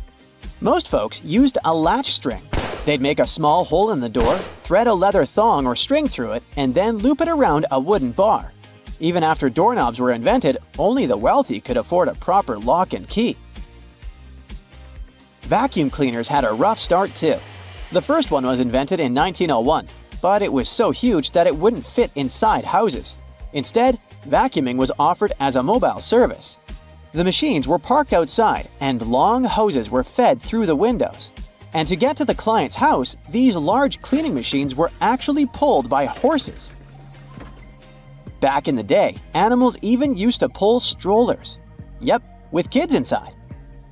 Most folks used a latch string. They'd make a small hole in the door, thread a leather thong or string through it, and then loop it around a wooden bar. Even after doorknobs were invented, only the wealthy could afford a proper lock and key. Vacuum cleaners had a rough start too. The first one was invented in 1901, but it was so huge that it wouldn't fit inside houses. Instead, vacuuming was offered as a mobile service. The machines were parked outside, and long hoses were fed through the windows. And to get to the client's house, these large cleaning machines were actually pulled by horses. Back in the day, animals even used to pull strollers. Yep, with kids inside.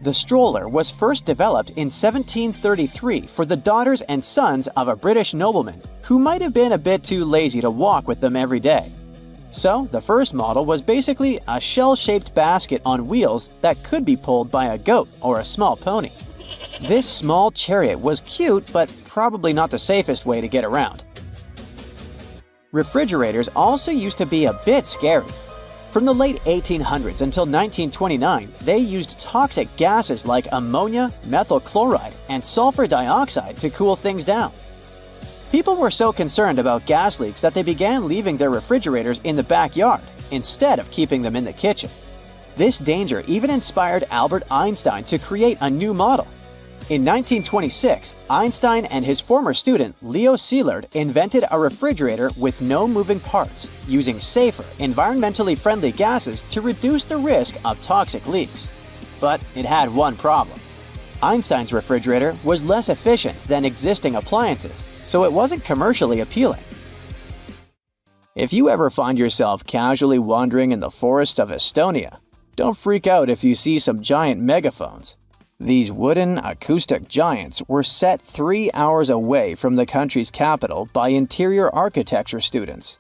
The stroller was first developed in 1733 for the daughters and sons of a British nobleman who might have been a bit too lazy to walk with them every day. So, the first model was basically a shell-shaped basket on wheels that could be pulled by a goat or a small pony. This small chariot was cute, but probably not the safest way to get around. Refrigerators also used to be a bit scary. From the late 1800s until 1929, they used toxic gases like ammonia, methyl chloride, and sulfur dioxide to cool things down. People were so concerned about gas leaks that they began leaving their refrigerators in the backyard instead of keeping them in the kitchen. This danger even inspired Albert Einstein to create a new model. In 1926, Einstein and his former student Leo Szilard invented a refrigerator with no moving parts, using safer, environmentally friendly gases to reduce the risk of toxic leaks. But it had one problem. Einstein's refrigerator was less efficient than existing appliances, so it wasn't commercially appealing. If you ever find yourself casually wandering in the forests of Estonia, don't freak out if you see some giant megaphones. These wooden acoustic giants were set 3 hours away from the country's capital by interior architecture students.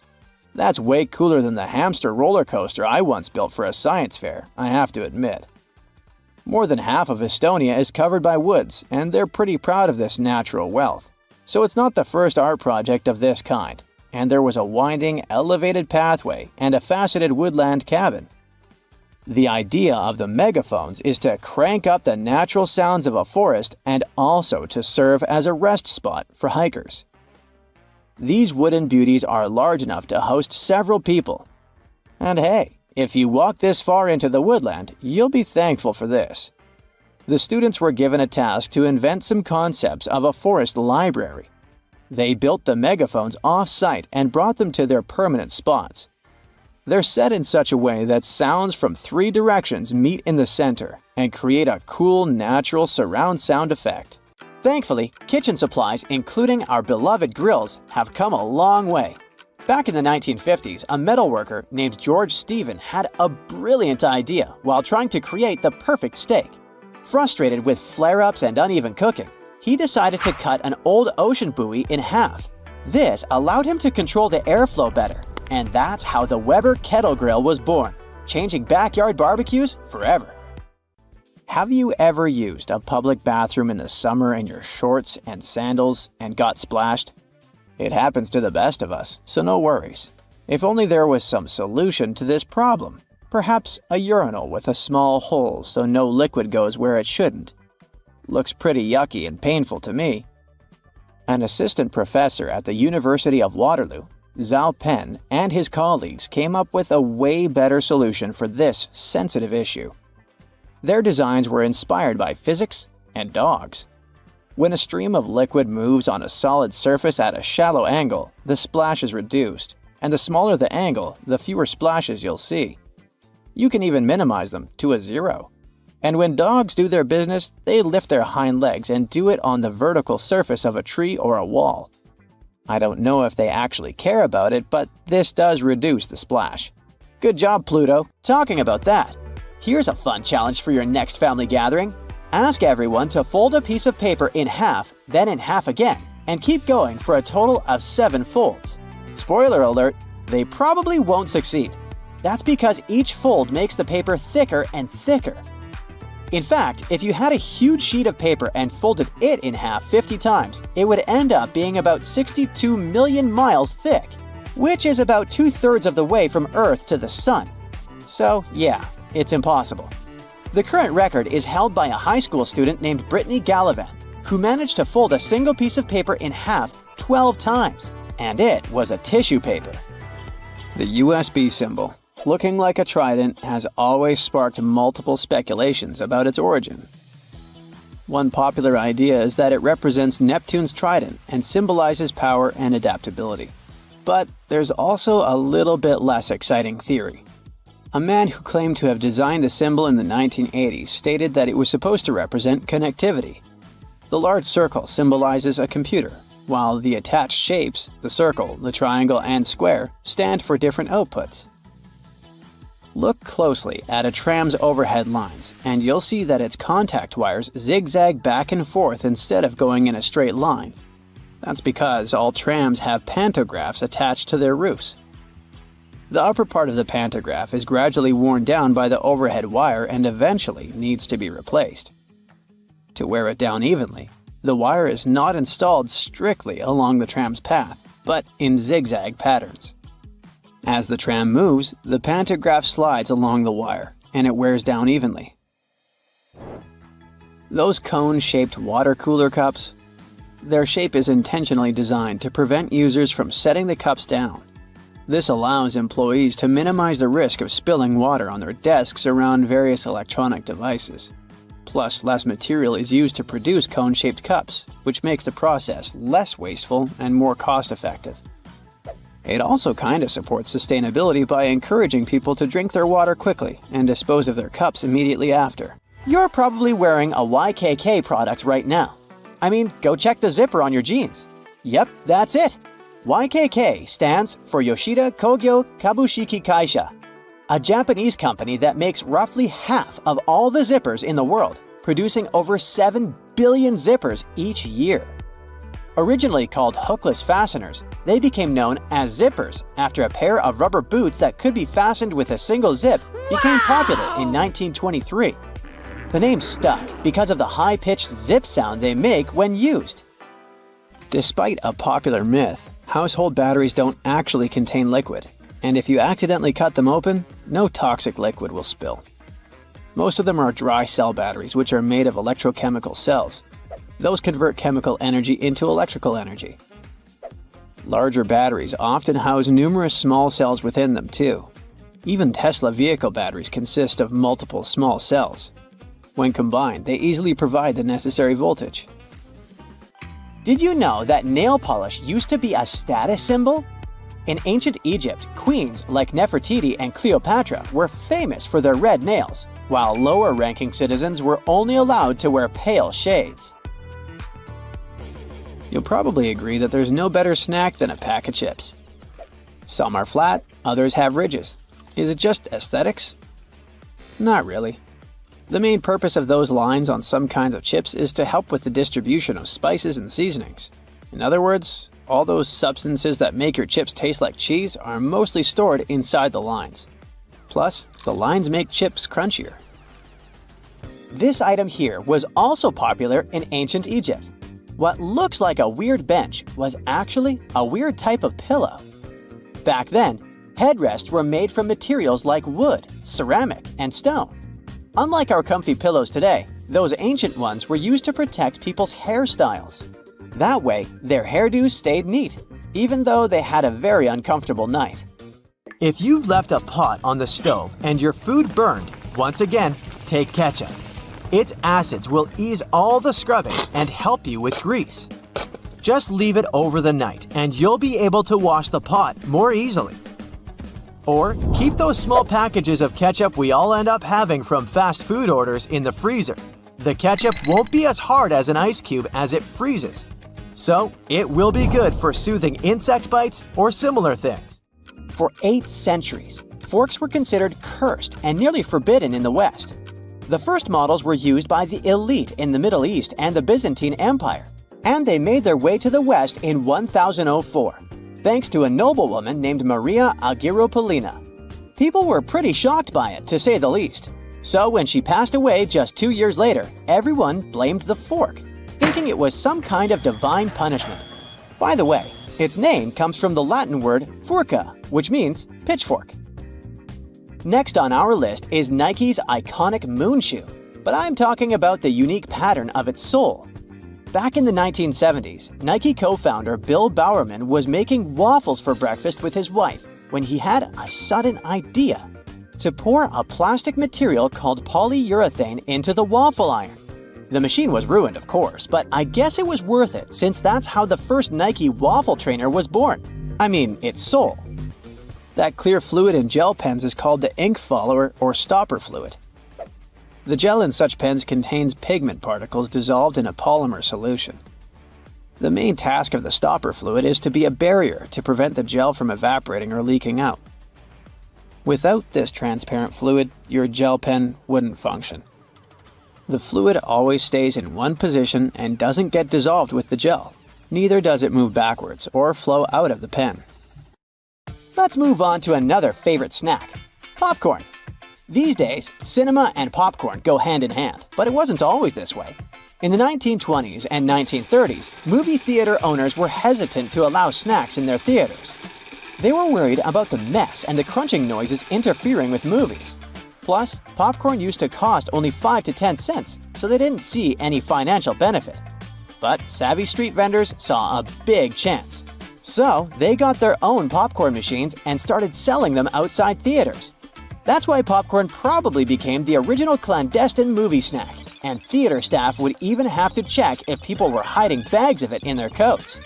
That's way cooler than the hamster roller coaster I once built for a science fair, I have to admit. More than half of Estonia is covered by woods, and they're pretty proud of this natural wealth. So it's not the first art project of this kind, and there was a winding, elevated pathway and a faceted woodland cabin. The idea of the megaphones is to crank up the natural sounds of a forest and also to serve as a rest spot for hikers. These wooden beauties are large enough to host several people. And hey, if you walk this far into the woodland, you'll be thankful for this. The students were given a task to invent some concepts of a forest library. They built the megaphones off-site and brought them to their permanent spots. They're set in such a way that sounds from 3 directions meet in the center and create a cool, natural surround sound effect. Thankfully, kitchen supplies, including our beloved grills, have come a long way. Back in the 1950s, a metalworker named George Stephen had a brilliant idea while trying to create the perfect steak. Frustrated with flare-ups and uneven cooking, he decided to cut an old ocean buoy in half. This allowed him to control the airflow better. And that's how the Weber Kettle Grill was born, changing backyard barbecues forever. Have you ever used a public bathroom in the summer in your shorts and sandals and got splashed? It happens to the best of us, so no worries. If only there was some solution to this problem. Perhaps a urinal with a small hole so no liquid goes where it shouldn't. Looks pretty yucky and painful to me. An assistant professor at the University of Waterloo, Zhao Pen, and his colleagues came up with a way better solution for this sensitive issue. Their designs were inspired by physics and dogs. When a stream of liquid moves on a solid surface at a shallow angle, the splash is reduced, and the smaller the angle, the fewer splashes you'll see. You can even minimize them to a 0. And when dogs do their business, they lift their hind legs and do it on the vertical surface of a tree or a wall. I don't know if they actually care about it, but this does reduce the splash. Good job, Pluto. Talking about that, here's a fun challenge for your next family gathering. Ask everyone to fold a piece of paper in half, then in half again, and keep going for a total of 7 folds. Spoiler alert, they probably won't succeed. That's because each fold makes the paper thicker and thicker. In fact, if you had a huge sheet of paper and folded it in half 50 times, it would end up being about 62 million miles thick, which is about 2/3 of the way from Earth to the Sun. So yeah, it's impossible. The current record is held by a high school student named Brittany Gallivan, who managed to fold a single piece of paper in half 12 times, and it was a tissue paper. The USB symbol, looking like a trident, has always sparked multiple speculations about its origin. One popular idea is that it represents Neptune's trident and symbolizes power and adaptability. But there's also a little bit less exciting theory. A man who claimed to have designed the symbol in the 1980s stated that it was supposed to represent connectivity. The large circle symbolizes a computer, while the attached shapes, the circle, the triangle, and square, stand for different outputs. Look closely at a tram's overhead lines, and you'll see that its contact wires zigzag back and forth instead of going in a straight line. That's because all trams have pantographs attached to their roofs. The upper part of the pantograph is gradually worn down by the overhead wire and eventually needs to be replaced. To wear it down evenly, the wire is not installed strictly along the tram's path, but in zigzag patterns. As the tram moves, the pantograph slides along the wire, and it wears down evenly. Those cone-shaped water cooler cups? Their shape is intentionally designed to prevent users from setting the cups down. This allows employees to minimize the risk of spilling water on their desks around various electronic devices. Plus, less material is used to produce cone-shaped cups, which makes the process less wasteful and more cost-effective. It also kinda supports sustainability by encouraging people to drink their water quickly and dispose of their cups immediately after. You're probably wearing a YKK product right now. I mean, go check the zipper on your jeans. Yep, that's it. YKK stands for Yoshida Kogyo Kabushiki Kaisha, a Japanese company that makes roughly half of all the zippers in the world, producing over 7 billion zippers each year. Originally called hookless fasteners, they became known as zippers after a pair of rubber boots that could be fastened with a single zip became popular in 1923. The name stuck because of the high-pitched zip sound they make when used. Despite a popular myth, household batteries don't actually contain liquid, and if you accidentally cut them open, no toxic liquid will spill. Most of them are dry cell batteries, which are made of electrochemical cells. Those convert chemical energy into electrical energy. Larger batteries often house numerous small cells within them too. Even Tesla vehicle batteries consist of multiple small cells. When combined, they easily provide the necessary voltage. Did you know that nail polish used to be a status symbol? In ancient Egypt, queens like Nefertiti and Cleopatra were famous for their red nails, while lower-ranking citizens were only allowed to wear pale shades. You'll probably agree that there's no better snack than a pack of chips. Some are flat, others have ridges. Is it just aesthetics? Not really. The main purpose of those lines on some kinds of chips is to help with the distribution of spices and seasonings. In other words, all those substances that make your chips taste like cheese are mostly stored inside the lines. Plus, the lines make chips crunchier. This item here was also popular in ancient Egypt. What looks like a weird bench was actually a weird type of pillow. Back then, headrests were made from materials like wood, ceramic, and stone. Unlike our comfy pillows today, those ancient ones were used to protect people's hairstyles. That way, their hairdos stayed neat, even though they had a very uncomfortable night. If you've left a pot on the stove and your food burned, once again, take ketchup. Its acids will ease all the scrubbing and help you with grease. Just leave it over the night and you'll be able to wash the pot more easily. Or keep those small packages of ketchup we all end up having from fast food orders in the freezer. The ketchup won't be as hard as an ice cube as it freezes. So it will be good for soothing insect bites or similar things. For 8 centuries, forks were considered cursed and nearly forbidden in the West. The first models were used by the elite in the Middle East and the Byzantine Empire, and they made their way to the West in 1004. Thanks to a noblewoman named Maria Agrippina. People were pretty shocked by it, to say the least. So when she passed away just 2 years later, everyone blamed the fork, thinking it was some kind of divine punishment. By the way, its name comes from the Latin word furca, which means pitchfork. Next on our list is Nike's iconic moon shoe, but I'm talking about the unique pattern of its sole. Back in the 1970s, Nike co-founder Bill Bowerman was making waffles for breakfast with his wife when he had a sudden idea to pour a plastic material called polyurethane into the waffle iron. The machine was ruined, of course, but I guess it was worth it since that's how the first Nike waffle trainer was born. I mean, its sole. That clear fluid in gel pens is called the ink follower or stopper fluid. The gel in such pens contains pigment particles dissolved in a polymer solution. The main task of the stopper fluid is to be a barrier to prevent the gel from evaporating or leaking out. Without this transparent fluid, your gel pen wouldn't function. The fluid always stays in one position and doesn't get dissolved with the gel. Neither does it move backwards or flow out of the pen. Let's move on to another favorite snack, popcorn. These days, cinema and popcorn go hand in hand, but it wasn't always this way. In the 1920s and 1930s, movie theater owners were hesitant to allow snacks in their theaters. They were worried about the mess and the crunching noises interfering with movies. Plus, popcorn used to cost only 5 to 10 cents, so they didn't see any financial benefit. But savvy street vendors saw a big chance. So, they got their own popcorn machines and started selling them outside theaters. That's why popcorn probably became the original clandestine movie snack, and theater staff would even have to check if people were hiding bags of it in their coats.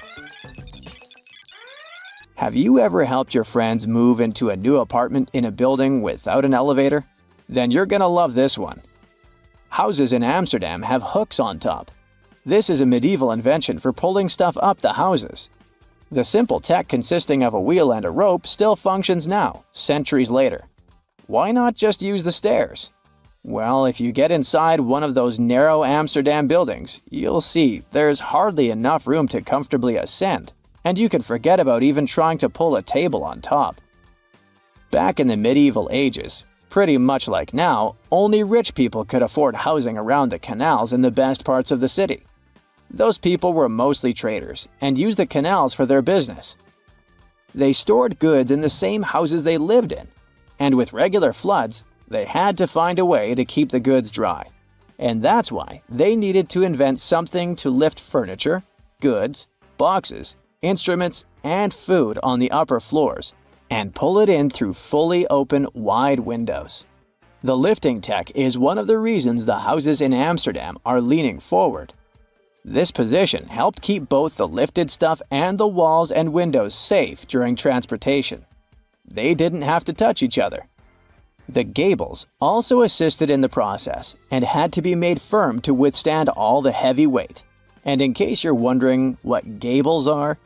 Have you ever helped your friends move into a new apartment in a building without an elevator? Then you're gonna love this one. Houses in Amsterdam have hooks on top. This is a medieval invention for pulling stuff up the houses. The simple tech consisting of a wheel and a rope still functions now, centuries later. Why not just use the stairs? Well, if you get inside one of those narrow Amsterdam buildings, you'll see there's hardly enough room to comfortably ascend, and you can forget about even trying to pull a table on top. Back in the medieval ages, pretty much like now, only rich people could afford housing around the canals in the best parts of the city. Those people were mostly traders and used the canals for their business. They stored goods in the same houses they lived in, and with regular floods, they had to find a way to keep the goods dry. And that's why they needed to invent something to lift furniture, goods, boxes, instruments, and food on the upper floors, and pull it in through fully open, wide windows. The lifting tech is one of the reasons the houses in Amsterdam are leaning forward. This position helped keep both the lifted stuff and the walls and windows safe during transportation. They didn't have to touch each other. The gables also assisted in the process and had to be made firm to withstand all the heavy weight. And in case you're wondering what gables are,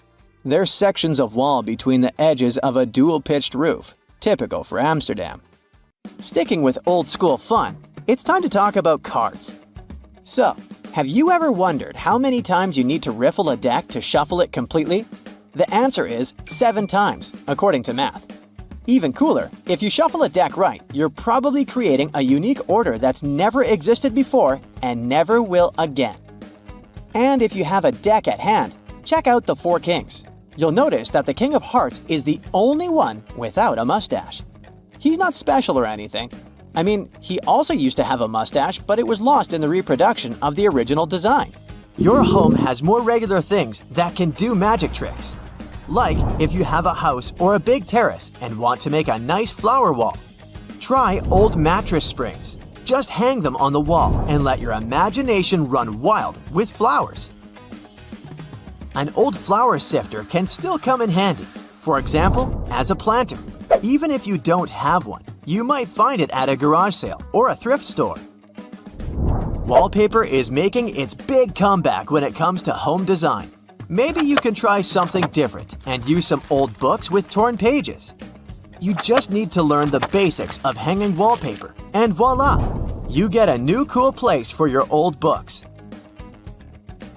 they're sections of wall between the edges of a dual-pitched roof, typical for Amsterdam. Sticking with old-school fun, it's time to talk about cards. So, have you ever wondered how many times you need to riffle a deck to shuffle it completely? The answer is 7 times, according to math. Even cooler, if you shuffle a deck right, you're probably creating a unique order that's never existed before and never will again. And if you have a deck at hand, check out the 4 Kings. You'll notice that the King of Hearts is the only one without a mustache. He's not special or anything. I mean, he also used to have a mustache, but it was lost in the reproduction of the original design. Your home has more regular things that can do magic tricks. Like if you have a house or a big terrace and want to make a nice flower wall. Try old mattress springs. Just hang them on the wall and let your imagination run wild with flowers. An old flower sifter can still come in handy. For example, as a planter. Even if you don't have one, you might find it at a garage sale or a thrift store. Wallpaper is making its big comeback when it comes to home design. Maybe you can try something different and use some old books with torn pages. You just need to learn the basics of hanging wallpaper, and voila! You get a new cool place for your old books.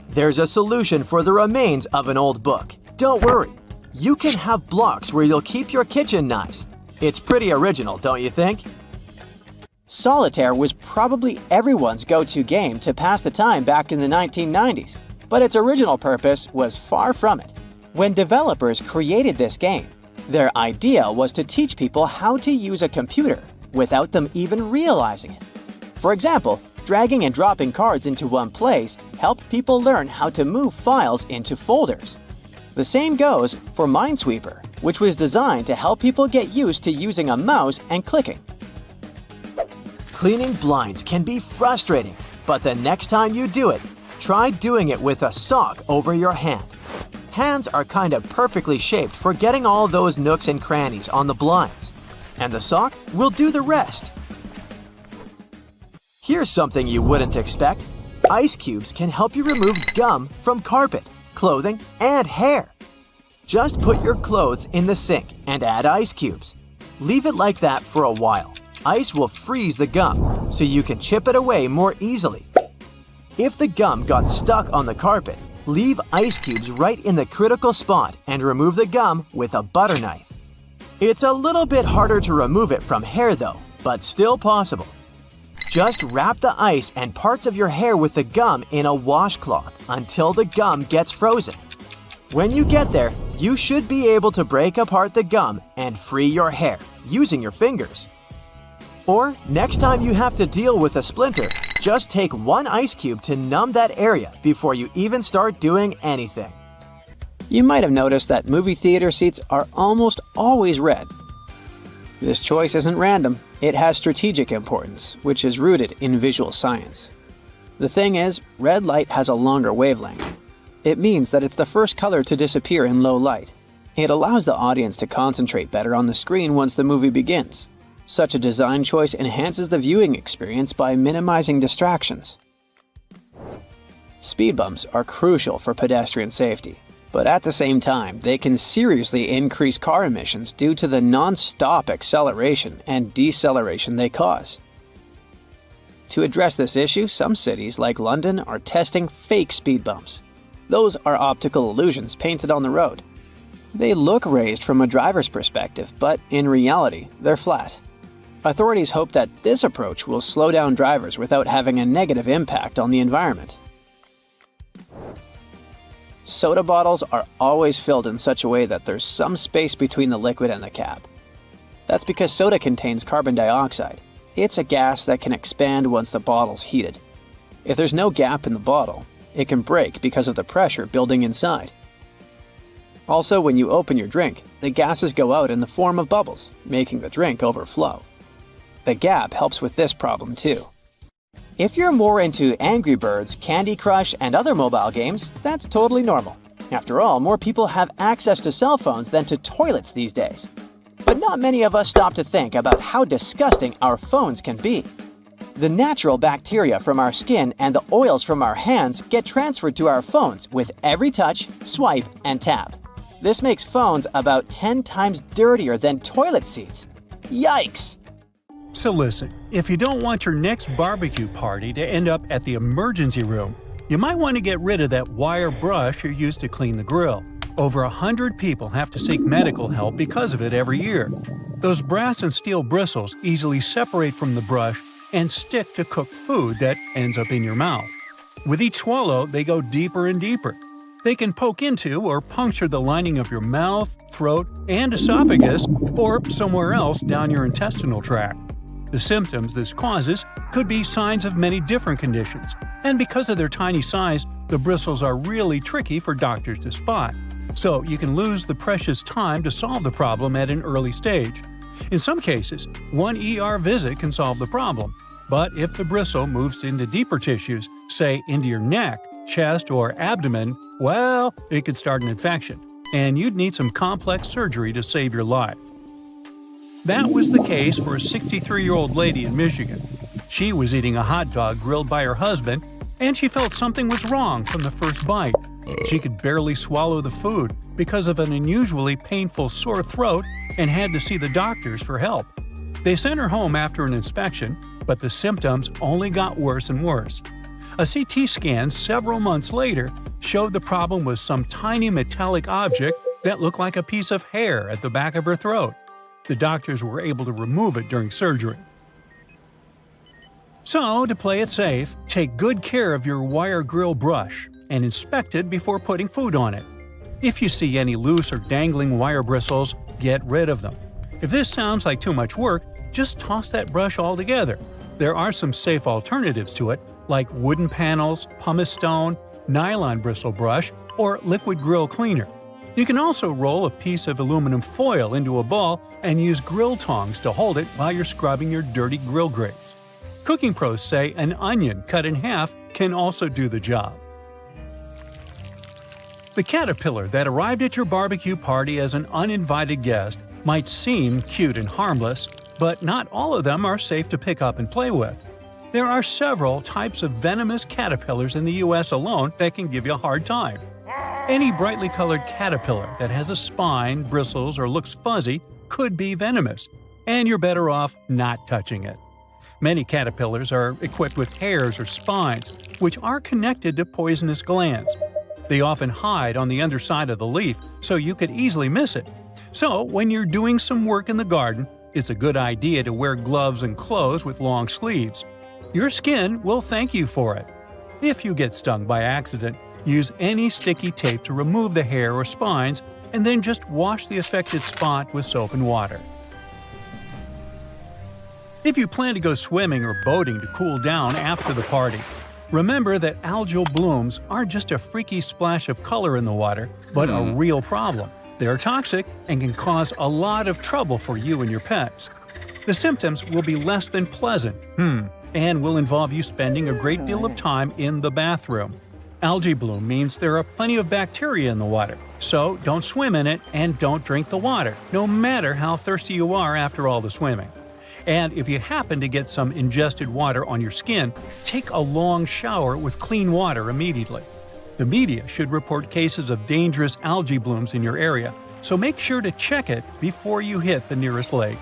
There's a solution for the remains of an old book. Don't worry. You can have blocks where you'll keep your kitchen knives. It's pretty original, don't you think? Solitaire was probably everyone's go-to game to pass the time back in the 1990s, but its original purpose was far from it. When developers created this game, their idea was to teach people how to use a computer without them even realizing it. For example, dragging and dropping cards into one place helped people learn how to move files into folders. The same goes for Minesweeper, which was designed to help people get used to using a mouse and clicking. Cleaning blinds can be frustrating, but the next time you do it, try doing it with a sock over your hand. Hands are kind of perfectly shaped for getting all those nooks and crannies on the blinds, and the sock will do the rest. Here's something you wouldn't expect. Ice cubes can help you remove gum from carpet, clothing, and hair. Just put your clothes in the sink and add ice cubes. Leave it like that for a while. Ice will freeze the gum, so you can chip it away more easily. If the gum got stuck on the carpet, leave ice cubes right in the critical spot and remove the gum with a butter knife. It's a little bit harder to remove it from hair though, but still possible. Just wrap the ice and parts of your hair with the gum in a washcloth until the gum gets frozen. When you get there, you should be able to break apart the gum and free your hair using your fingers. Or, next time you have to deal with a splinter, just take one ice cube to numb that area before you even start doing anything. You might have noticed that movie theater seats are almost always red. This choice isn't random. It has strategic importance, which is rooted in visual science. The thing is, red light has a longer wavelength. It means that it's the first color to disappear in low light. It allows the audience to concentrate better on the screen once the movie begins. Such a design choice enhances the viewing experience by minimizing distractions. Speed bumps are crucial for pedestrian safety, but at the same time, they can seriously increase car emissions due to the non-stop acceleration and deceleration they cause. To address this issue, some cities like London are testing fake speed bumps. Those are optical illusions painted on the road. They look raised from a driver's perspective, but in reality, they're flat. Authorities hope that this approach will slow down drivers without having a negative impact on the environment. Soda bottles are always filled in such a way that there's some space between the liquid and the cap. That's because soda contains carbon dioxide. It's a gas that can expand once the bottle's heated. If there's no gap in the bottle, it can break because of the pressure building inside. Also, when you open your drink, the gases go out in the form of bubbles, making the drink overflow. The gap helps with this problem too. If you're more into Angry Birds, Candy Crush, and other mobile games, that's totally normal. After all, more people have access to cell phones than to toilets these days. But not many of us stop to think about how disgusting our phones can be. The natural bacteria from our skin and the oils from our hands get transferred to our phones with every touch, swipe, and tap. This makes phones about 10 times dirtier than toilet seats. Yikes! So listen, if you don't want your next barbecue party to end up at the emergency room, you might want to get rid of that wire brush you used to clean the grill. Over 100 people have to seek medical help because of it every year. Those brass and steel bristles easily separate from the brush and stick to cooked food that ends up in your mouth. With each swallow, they go deeper and deeper. They can poke into or puncture the lining of your mouth, throat, and esophagus, or somewhere else down your intestinal tract. The symptoms this causes could be signs of many different conditions, and because of their tiny size, the bristles are really tricky for doctors to spot. So you can lose the precious time to solve the problem at an early stage. In some cases, one ER visit can solve the problem, but if the bristle moves into deeper tissues, say into your neck, chest, or abdomen, well, it could start an infection, and you'd need some complex surgery to save your life. That was the case for a 63-year-old lady in Michigan. She was eating a hot dog grilled by her husband, and she felt something was wrong from the first bite. She could barely swallow the food because of an unusually painful sore throat and had to see the doctors for help. They sent her home after an inspection, but the symptoms only got worse and worse. A CT scan several months later showed the problem was some tiny metallic object that looked like a piece of hair at the back of her throat. The doctors were able to remove it during surgery. So, to play it safe, take good care of your wire grill brush and inspect it before putting food on it. If you see any loose or dangling wire bristles, get rid of them. If this sounds like too much work, just toss that brush altogether. There are some safe alternatives to it, like wooden panels, pumice stone, nylon bristle brush, or liquid grill cleaner. You can also roll a piece of aluminum foil into a ball and use grill tongs to hold it while you're scrubbing your dirty grill grates. Cooking pros say an onion cut in half can also do the job. The caterpillar that arrived at your barbecue party as an uninvited guest might seem cute and harmless, but not all of them are safe to pick up and play with. There are several types of venomous caterpillars in the US alone that can give you a hard time. Any brightly colored caterpillar that has a spine, bristles, or looks fuzzy could be venomous, and you're better off not touching it. Many caterpillars are equipped with hairs or spines, which are connected to poisonous glands. They often hide on the underside of the leaf, so you could easily miss it. So, when you're doing some work in the garden, it's a good idea to wear gloves and clothes with long sleeves. Your skin will thank you for it. If you get stung by accident, use any sticky tape to remove the hair or spines and then just wash the affected spot with soap and water. If you plan to go swimming or boating to cool down after the party, remember that algal blooms aren't just a freaky splash of color in the water, but a real problem. They're toxic and can cause a lot of trouble for you and your pets. The symptoms will be less than pleasant, and will involve you spending a great deal of time in the bathroom. Algae bloom means there are plenty of bacteria in the water, so don't swim in it and don't drink the water, no matter how thirsty you are after all the swimming. And if you happen to get some ingested water on your skin, take a long shower with clean water immediately. The media should report cases of dangerous algae blooms in your area, so make sure to check it before you hit the nearest lake.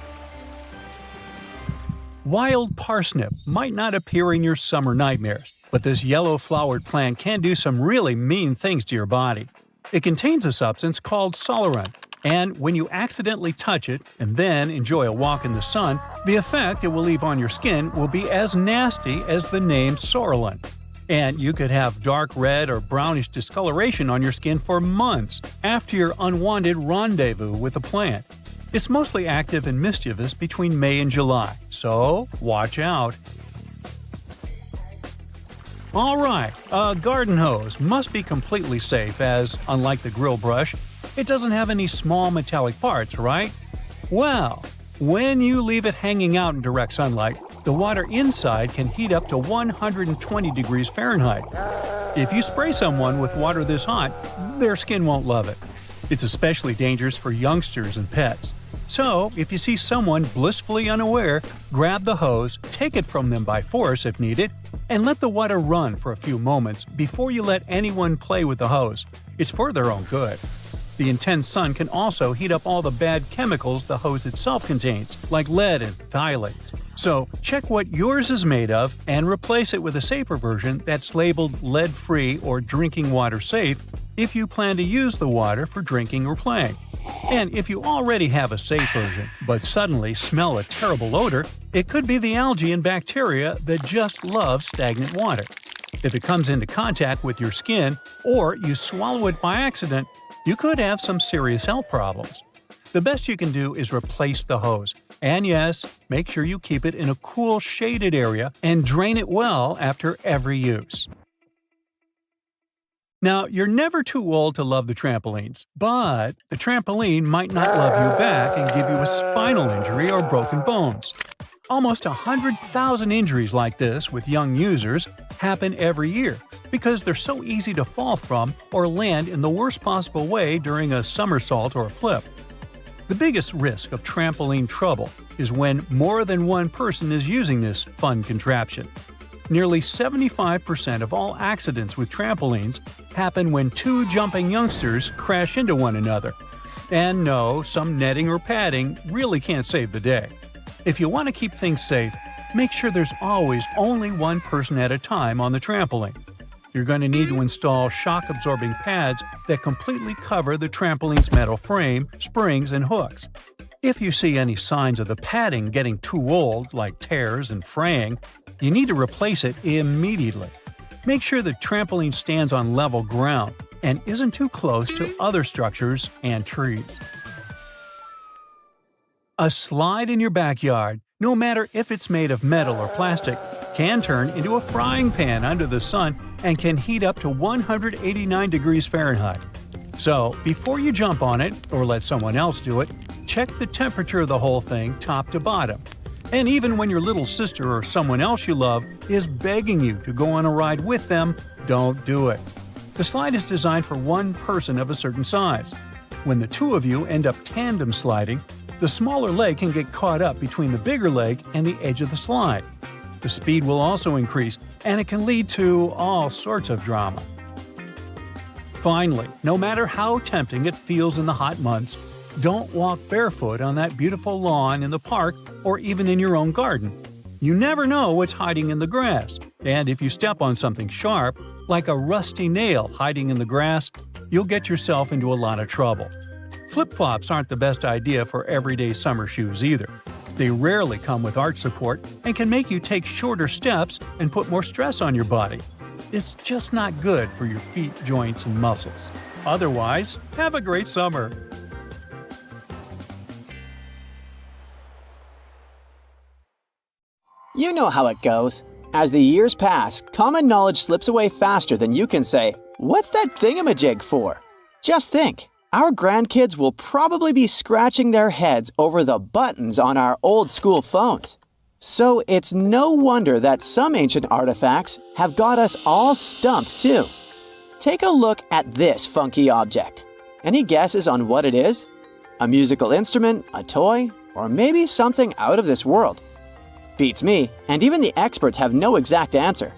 Wild parsnip might not appear in your summer nightmares, but this yellow-flowered plant can do some really mean things to your body. It contains a substance called solarant, and when you accidentally touch it and then enjoy a walk in the sun, the effect it will leave on your skin will be as nasty as the name Sorolent. And you could have dark red or brownish discoloration on your skin for months after your unwanted rendezvous with the plant. It's mostly active and mischievous between May and July, so watch out. Alright, a garden hose must be completely safe as, unlike the grill brush, it doesn't have any small metallic parts, right? Well, when you leave it hanging out in direct sunlight, the water inside can heat up to 120 degrees Fahrenheit. If you spray someone with water this hot, their skin won't love it. It's especially dangerous for youngsters and pets. So, if you see someone blissfully unaware, grab the hose, take it from them by force if needed, and let the water run for a few moments before you let anyone play with the hose. It's for their own good. The intense sun can also heat up all the bad chemicals the hose itself contains, like lead and phthalates. So, check what yours is made of and replace it with a safer version that's labeled lead-free or drinking water safe if you plan to use the water for drinking or playing. And if you already have a safe version, but suddenly smell a terrible odor, it could be the algae and bacteria that just love stagnant water. If it comes into contact with your skin, or you swallow it by accident, you could have some serious health problems. The best you can do is replace the hose. And yes, make sure you keep it in a cool, shaded area and drain it well after every use. Now, you're never too old to love the trampolines, but the trampoline might not love you back and give you a spinal injury or broken bones. Almost 100,000 injuries like this with young users happen every year because they're so easy to fall from or land in the worst possible way during a somersault or a flip. The biggest risk of trampoline trouble is when more than one person is using this fun contraption. Nearly 75% of all accidents with trampolines happen when two jumping youngsters crash into one another. And no, some netting or padding really can't save the day. If you want to keep things safe, make sure there's always only one person at a time on the trampoline. You're going to need to install shock-absorbing pads that completely cover the trampoline's metal frame, springs, and hooks. If you see any signs of the padding getting too old, like tears and fraying, you need to replace it immediately. Make sure the trampoline stands on level ground and isn't too close to other structures and trees. A slide in your backyard, no matter if it's made of metal or plastic, can turn into a frying pan under the sun and can heat up to 189 degrees Fahrenheit. So, before you jump on it or let someone else do it, check the temperature of the whole thing top to bottom. And even when your little sister or someone else you love is begging you to go on a ride with them, don't do it. The slide is designed for one person of a certain size. When the two of you end up tandem sliding, the smaller leg can get caught up between the bigger leg and the edge of the slide. The speed will also increase, and it can lead to all sorts of drama. Finally, no matter how tempting it feels in the hot months, don't walk barefoot on that beautiful lawn in the park or even in your own garden. You never know what's hiding in the grass, and if you step on something sharp, like a rusty nail hiding in the grass, you'll get yourself into a lot of trouble. Flip-flops aren't the best idea for everyday summer shoes either. They rarely come with arch support and can make you take shorter steps and put more stress on your body. It's just not good for your feet, joints, and muscles. Otherwise, have a great summer! You know how it goes. As the years pass, common knowledge slips away faster than you can say, "What's that thingamajig for?" Just think, our grandkids will probably be scratching their heads over the buttons on our old school phones. So it's no wonder that some ancient artifacts have got us all stumped too. Take a look at this funky object. Any guesses on what it is? A musical instrument, a toy, or maybe something out of this world? Beats me, and even the experts have no exact answer.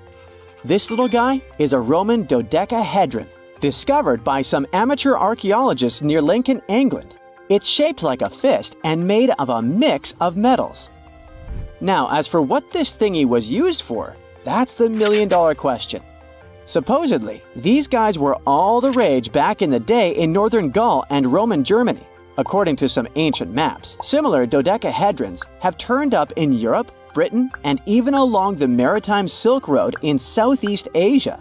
This little guy is a Roman dodecahedron, discovered by some amateur archaeologists near Lincoln, England. It's shaped like a fist and made of a mix of metals. Now, as for what this thingy was used for, that's the million-dollar question. Supposedly, these guys were all the rage back in the day in northern Gaul and Roman Germany. According to some ancient maps, similar dodecahedrons have turned up in Europe, Britain, and even along the maritime Silk Road in Southeast Asia.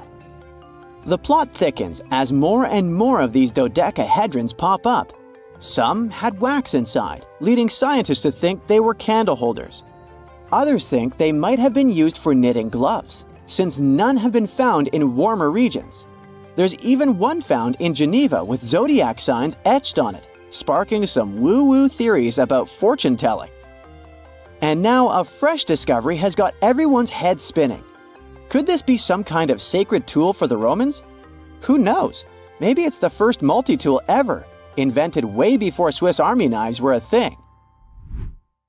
The plot thickens as more and more of these dodecahedrons pop up. Some had wax inside, leading scientists to think they were candle holders. Others think they might have been used for knitting gloves, since none have been found in warmer regions. There's even one found in Geneva with zodiac signs etched on it, sparking some woo-woo theories about fortune-telling. And now a fresh discovery has got everyone's head spinning. Could this be some kind of sacred tool for the Romans? Who knows? Maybe it's the first multi-tool ever, invented way before Swiss Army knives were a thing.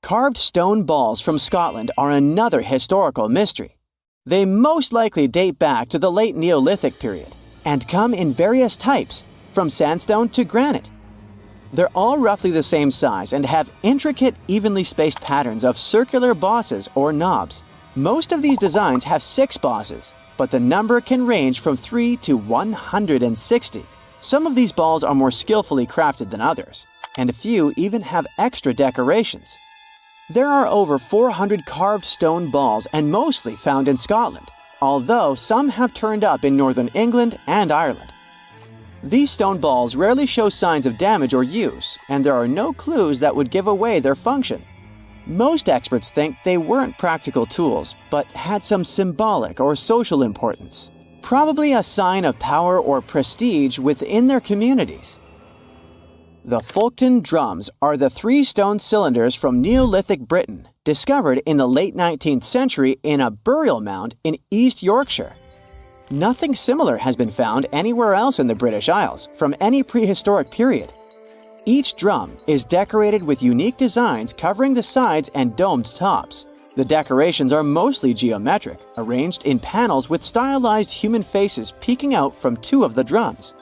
Carved stone balls from Scotland are another historical mystery. They most likely date back to the late Neolithic period and come in various types, from sandstone to granite. They're all roughly the same size and have intricate, evenly spaced patterns of circular bosses or knobs. Most of these designs have 6 bosses, but the number can range from 3 to 160. Some of these balls are more skillfully crafted than others, and a few even have extra decorations. There are over 400 carved stone balls and mostly found in Scotland, although some have turned up in northern England and Ireland. These stone balls rarely show signs of damage or use, and there are no clues that would give away their function. Most experts think they weren't practical tools, but had some symbolic or social importance, probably a sign of power or prestige within their communities. The Folkton drums are the 3 stone cylinders from Neolithic Britain, discovered in the late 19th century in a burial mound in East Yorkshire. Nothing similar has been found anywhere else in the British Isles from any prehistoric period. Each drum is decorated with unique designs covering the sides and domed tops. The decorations are mostly geometric, arranged in panels with stylized human faces peeking out from 2 of the drums.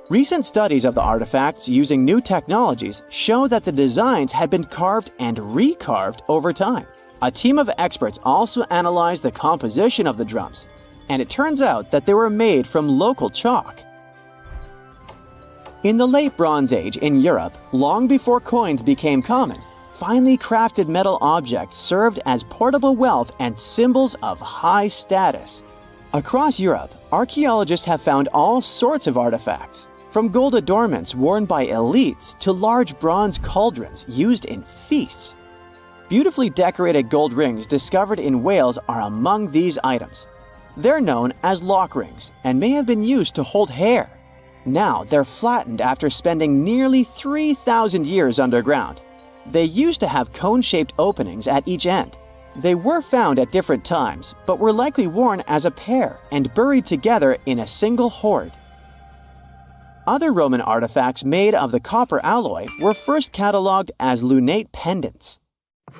Recent studies of the artifacts using new technologies show that the designs had been carved and recarved over time. A team of experts also analyzed the composition of the drums, and it turns out that they were made from local chalk. In the late Bronze Age in Europe, long before coins became common, finely crafted metal objects served as portable wealth and symbols of high status. Across Europe, archaeologists have found all sorts of artifacts, from gold adornments worn by elites to large bronze cauldrons used in feasts. Beautifully decorated gold rings discovered in Wales are among these items. They're known as lock rings and may have been used to hold hair. Now they're flattened after spending nearly 3,000 years underground. They used to have cone-shaped openings at each end. They were found at different times, but were likely worn as a pair and buried together in a single hoard. Other Roman artifacts made of the copper alloy were first catalogued as lunate pendants.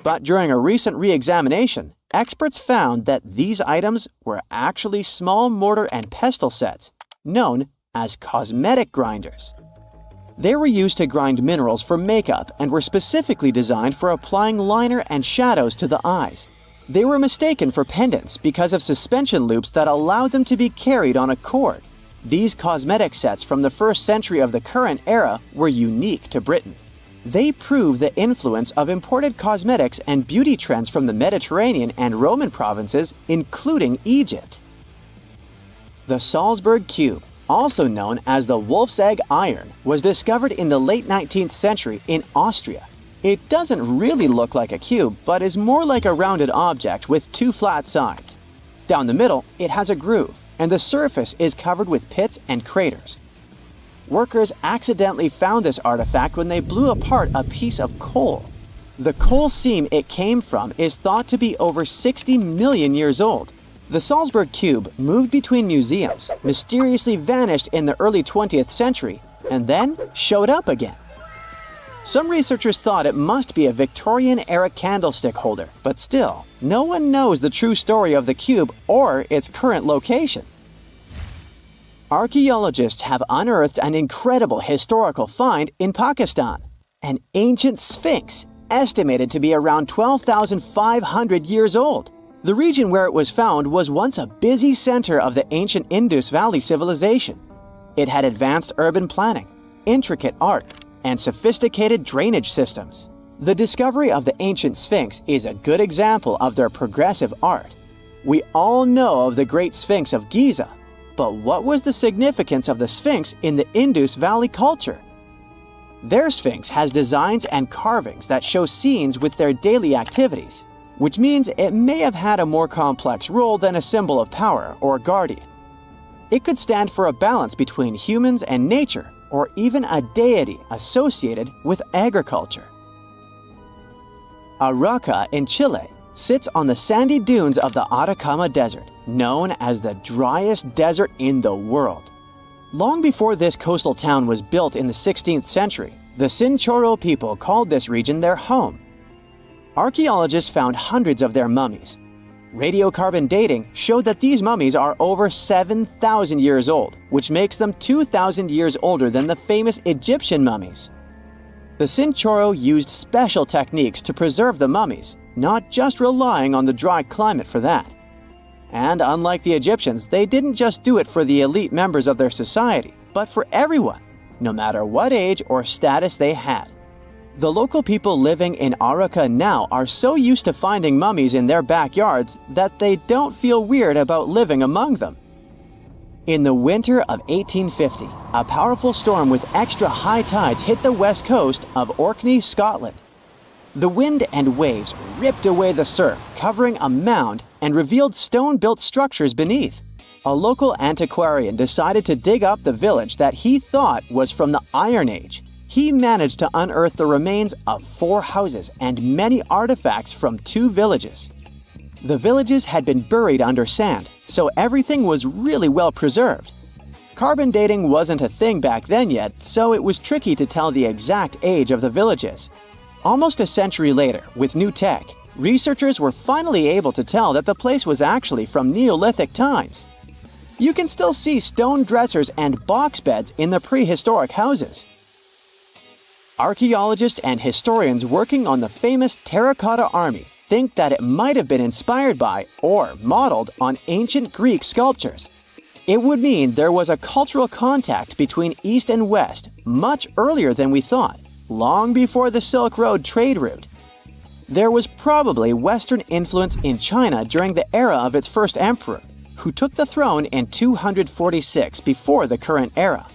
But during a recent re-examination, experts found that these items were actually small mortar and pestle sets, known as cosmetic grinders. They were used to grind minerals for makeup and were specifically designed for applying liner and shadows to the eyes. They were mistaken for pendants because of suspension loops that allowed them to be carried on a cord. These cosmetic sets from the 1st century of the current era were unique to Britain. They prove the influence of imported cosmetics and beauty trends from the Mediterranean and Roman provinces, including Egypt. The Salzburg Cube, also known as the Wolf's Egg Iron, was discovered in the late 19th century in Austria. It doesn't really look like a cube, but is more like a rounded object with two flat sides. Down the middle, it has a groove, and the surface is covered with pits and craters. Workers accidentally found this artifact when they blew apart a piece of coal. The coal seam it came from is thought to be over 60 million years old. The Salzburg Cube moved between museums, mysteriously vanished in the early 20th century, and then showed up again. Some researchers thought it must be a Victorian-era candlestick holder, but still, no one knows the true story of the cube or its current location. Archaeologists have unearthed an incredible historical find in Pakistan, an ancient sphinx estimated to be around 12,500 years old. The region where it was found was once a busy center of the ancient Indus Valley civilization. It had advanced urban planning, intricate art, and sophisticated drainage systems. The discovery of the ancient Sphinx is a good example of their progressive art. We all know of the Great Sphinx of Giza, but what was the significance of the Sphinx in the Indus Valley culture? Their Sphinx has designs and carvings that show scenes with their daily activities, which means it may have had a more complex role than a symbol of power or guardian. It could stand for a balance between humans and nature, or even a deity associated with agriculture. Arauca in Chile sits on the sandy dunes of the Atacama Desert, known as the driest desert in the world. Long before this coastal town was built in the 16th century, the Chinchorro people called this region their home. Archaeologists found hundreds of their mummies. Radiocarbon dating showed that these mummies are over 7,000 years old, which makes them 2,000 years older than the famous Egyptian mummies. The Chinchorro used special techniques to preserve the mummies, not just relying on the dry climate for that. And unlike the Egyptians, they didn't just do it for the elite members of their society, but for everyone, no matter what age or status they had. The local people living in Arauca now are so used to finding mummies in their backyards that they don't feel weird about living among them. In the winter of 1850, a powerful storm with extra high tides hit the west coast of Orkney, Scotland. The wind and waves ripped away the surf, covering a mound, and revealed stone-built structures beneath. A local antiquarian decided to dig up the village that he thought was from the Iron Age. He managed to unearth the remains of 4 houses and many artifacts from 2 villages. The villages had been buried under sand, so everything was really well preserved. Carbon dating wasn't a thing back then yet, so it was tricky to tell the exact age of the villages. Almost a century later, with new tech, researchers were finally able to tell that the place was actually from Neolithic times. You can still see stone dressers and box beds in the prehistoric houses. Archaeologists and historians working on the famous Terracotta Army think that it might have been inspired by or modeled on ancient Greek sculptures. It would mean there was a cultural contact between East and West much earlier than we thought, long before the Silk Road trade route. There was probably Western influence in China during the era of its first emperor, who took the throne in 246 before the current era.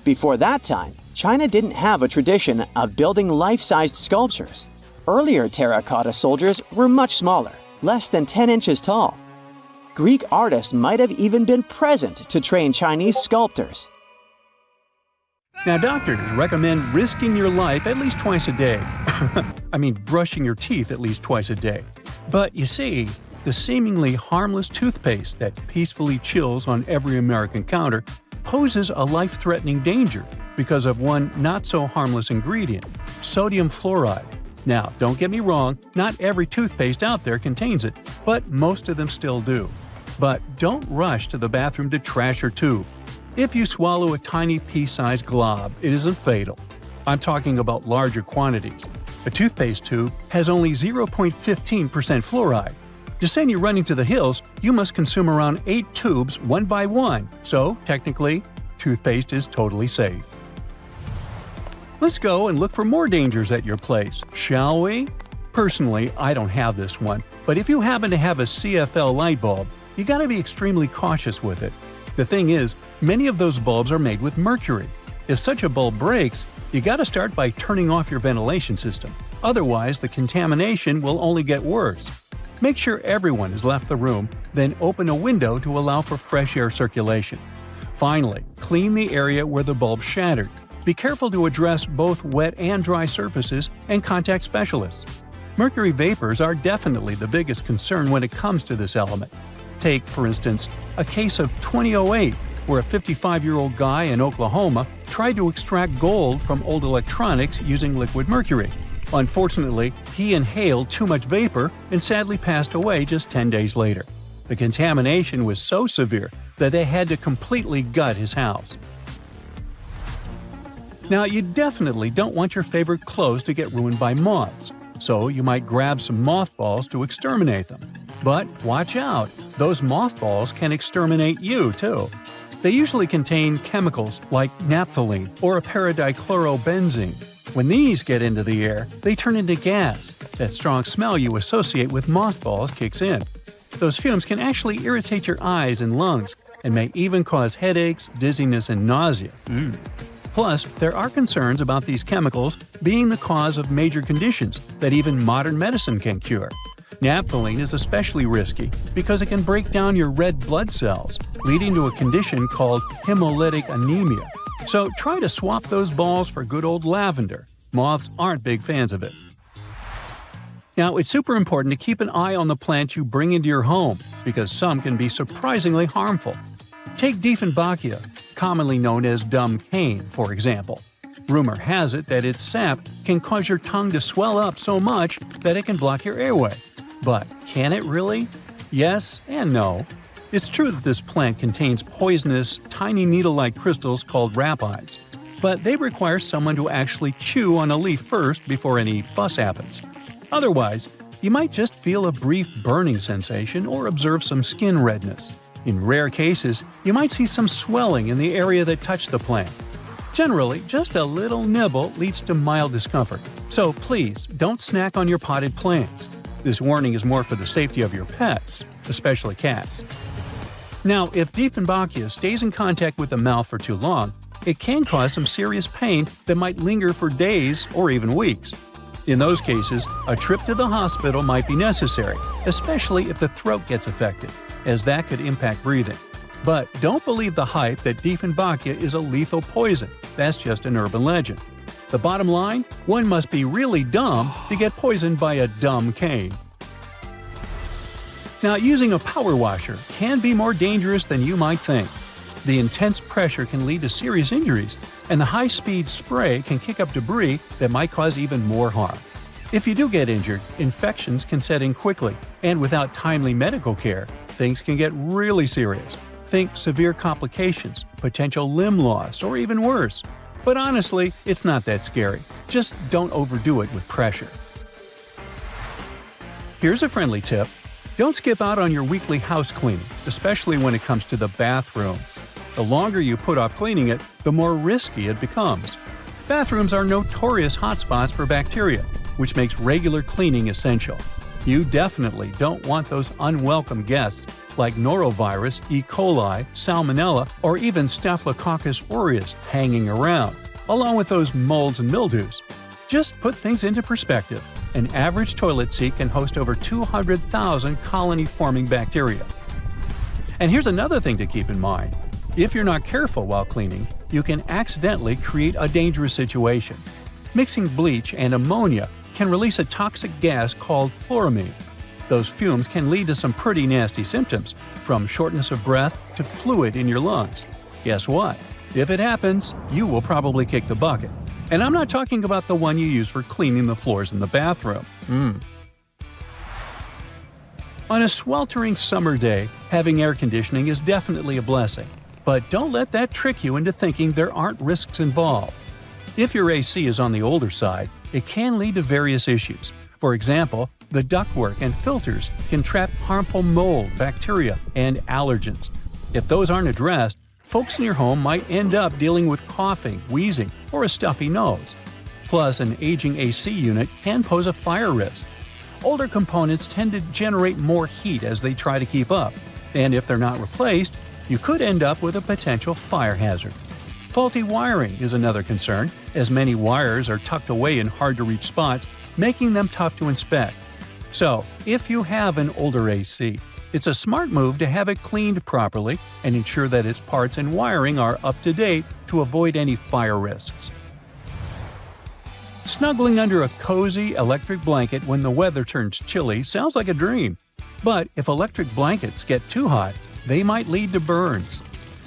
Before that time, China didn't have a tradition of building life-sized sculptures. Earlier terracotta soldiers were much smaller, less than 10 inches tall. Greek artists might have even been present to train Chinese sculptors. Now, doctors recommend risking your life at least twice a day. I mean, brushing your teeth at least twice a day. But you see, the seemingly harmless toothpaste that peacefully chills on every American counter poses a life-threatening danger because of one not-so-harmless ingredient, sodium fluoride. Now, don't get me wrong, not every toothpaste out there contains it, but most of them still do. But don't rush to the bathroom to trash your tube. If you swallow a tiny pea-sized glob, it isn't fatal. I'm talking about larger quantities. A toothpaste tube has only 0.15% fluoride. To send you running to the hills, you must consume around 8 tubes one by one, so technically, toothpaste is totally safe. Let's go and look for more dangers at your place, shall we? Personally, I don't have this one, but if you happen to have a CFL light bulb, you gotta be extremely cautious with it. The thing is, many of those bulbs are made with mercury. If such a bulb breaks, you gotta start by turning off your ventilation system. Otherwise, the contamination will only get worse. Make sure everyone has left the room, then open a window to allow for fresh air circulation. Finally, clean the area where the bulb shattered. Be careful to address both wet and dry surfaces and contact specialists. Mercury vapors are definitely the biggest concern when it comes to this element. Take, for instance, a case of 2008, where a 55-year-old guy in Oklahoma tried to extract gold from old electronics using liquid mercury. Unfortunately, he inhaled too much vapor and sadly passed away just 10 days later. The contamination was so severe that they had to completely gut his house. Now, you definitely don't want your favorite clothes to get ruined by moths, so you might grab some mothballs to exterminate them. But watch out, those mothballs can exterminate you too. They usually contain chemicals like naphthalene or paradichlorobenzene. When these get into the air, they turn into gas. That strong smell you associate with mothballs kicks in. Those fumes can actually irritate your eyes and lungs, and may even cause headaches, dizziness, and nausea. Plus, there are concerns about these chemicals being the cause of major conditions that even modern medicine can cure. Naphthalene is especially risky because it can break down your red blood cells, leading to a condition called hemolytic anemia. So try to swap those balls for good old lavender. Moths aren't big fans of it. Now, it's super important to keep an eye on the plants you bring into your home because some can be surprisingly harmful. Take Dieffenbachia, commonly known as dumb cane, for example. Rumor has it that its sap can cause your tongue to swell up so much that it can block your airway. But can it really? Yes and no. It's true that this plant contains poisonous, tiny needle-like crystals called rapides, but they require someone to actually chew on a leaf first before any fuss happens. Otherwise, you might just feel a brief burning sensation or observe some skin redness. In rare cases, you might see some swelling in the area that touched the plant. Generally, just a little nibble leads to mild discomfort, so please don't snack on your potted plants. This warning is more for the safety of your pets, especially cats. Now, if Dieffenbachia stays in contact with the mouth for too long, it can cause some serious pain that might linger for days or even weeks. In those cases, a trip to the hospital might be necessary, especially if the throat gets affected, as that could impact breathing. But don't believe the hype that Dieffenbachia is a lethal poison. That's just an urban legend. The bottom line? One must be really dumb to get poisoned by a dumb cane. Now, using a power washer can be more dangerous than you might think. The intense pressure can lead to serious injuries, and the high-speed spray can kick up debris that might cause even more harm. If you do get injured, infections can set in quickly, and without timely medical care, things can get really serious. Think severe complications, potential limb loss, or even worse. But honestly, it's not that scary. Just don't overdo it with pressure. Here's a friendly tip. Don't skip out on your weekly house cleaning, especially when it comes to the bathroom. The longer you put off cleaning it, the more risky it becomes. Bathrooms are notorious hotspots for bacteria, which makes regular cleaning essential. You definitely don't want those unwelcome guests like norovirus, E. coli, salmonella, or even Staphylococcus aureus hanging around, along with those molds and mildews. Just put things into perspective. An average toilet seat can host over 200,000 colony-forming bacteria. And here's another thing to keep in mind. If you're not careful while cleaning, you can accidentally create a dangerous situation. Mixing bleach and ammonia can release a toxic gas called chloramine. Those fumes can lead to some pretty nasty symptoms, from shortness of breath to fluid in your lungs. Guess what? If it happens, you will probably kick the bucket. And I'm not talking about the one you use for cleaning the floors in the bathroom. On a sweltering summer day, having air conditioning is definitely a blessing. But don't let that trick you into thinking there aren't risks involved. If your AC is on the older side, it can lead to various issues. For example, the ductwork and filters can trap harmful mold, bacteria, and allergens. If those aren't addressed, folks in your home might end up dealing with coughing, wheezing, or a stuffy nose. Plus, an aging AC unit can pose a fire risk. Older components tend to generate more heat as they try to keep up, and if they're not replaced, you could end up with a potential fire hazard. Faulty wiring is another concern, as many wires are tucked away in hard-to-reach spots, making them tough to inspect. So, if you have an older AC, it's a smart move to have it cleaned properly and ensure that its parts and wiring are up to date to avoid any fire risks. Snuggling under a cozy electric blanket when the weather turns chilly sounds like a dream. But if electric blankets get too hot, they might lead to burns.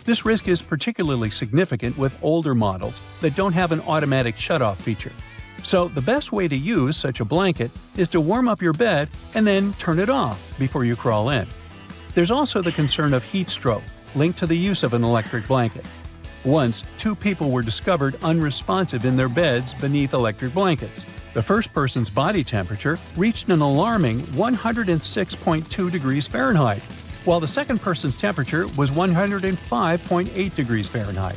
This risk is particularly significant with older models that don't have an automatic shutoff feature. So the best way to use such a blanket is to warm up your bed and then turn it off before you crawl in. There's also the concern of heat stroke, linked to the use of an electric blanket. Once, 2 people were discovered unresponsive in their beds beneath electric blankets. The first person's body temperature reached an alarming 106.2 degrees Fahrenheit, while the second person's temperature was 105.8 degrees Fahrenheit.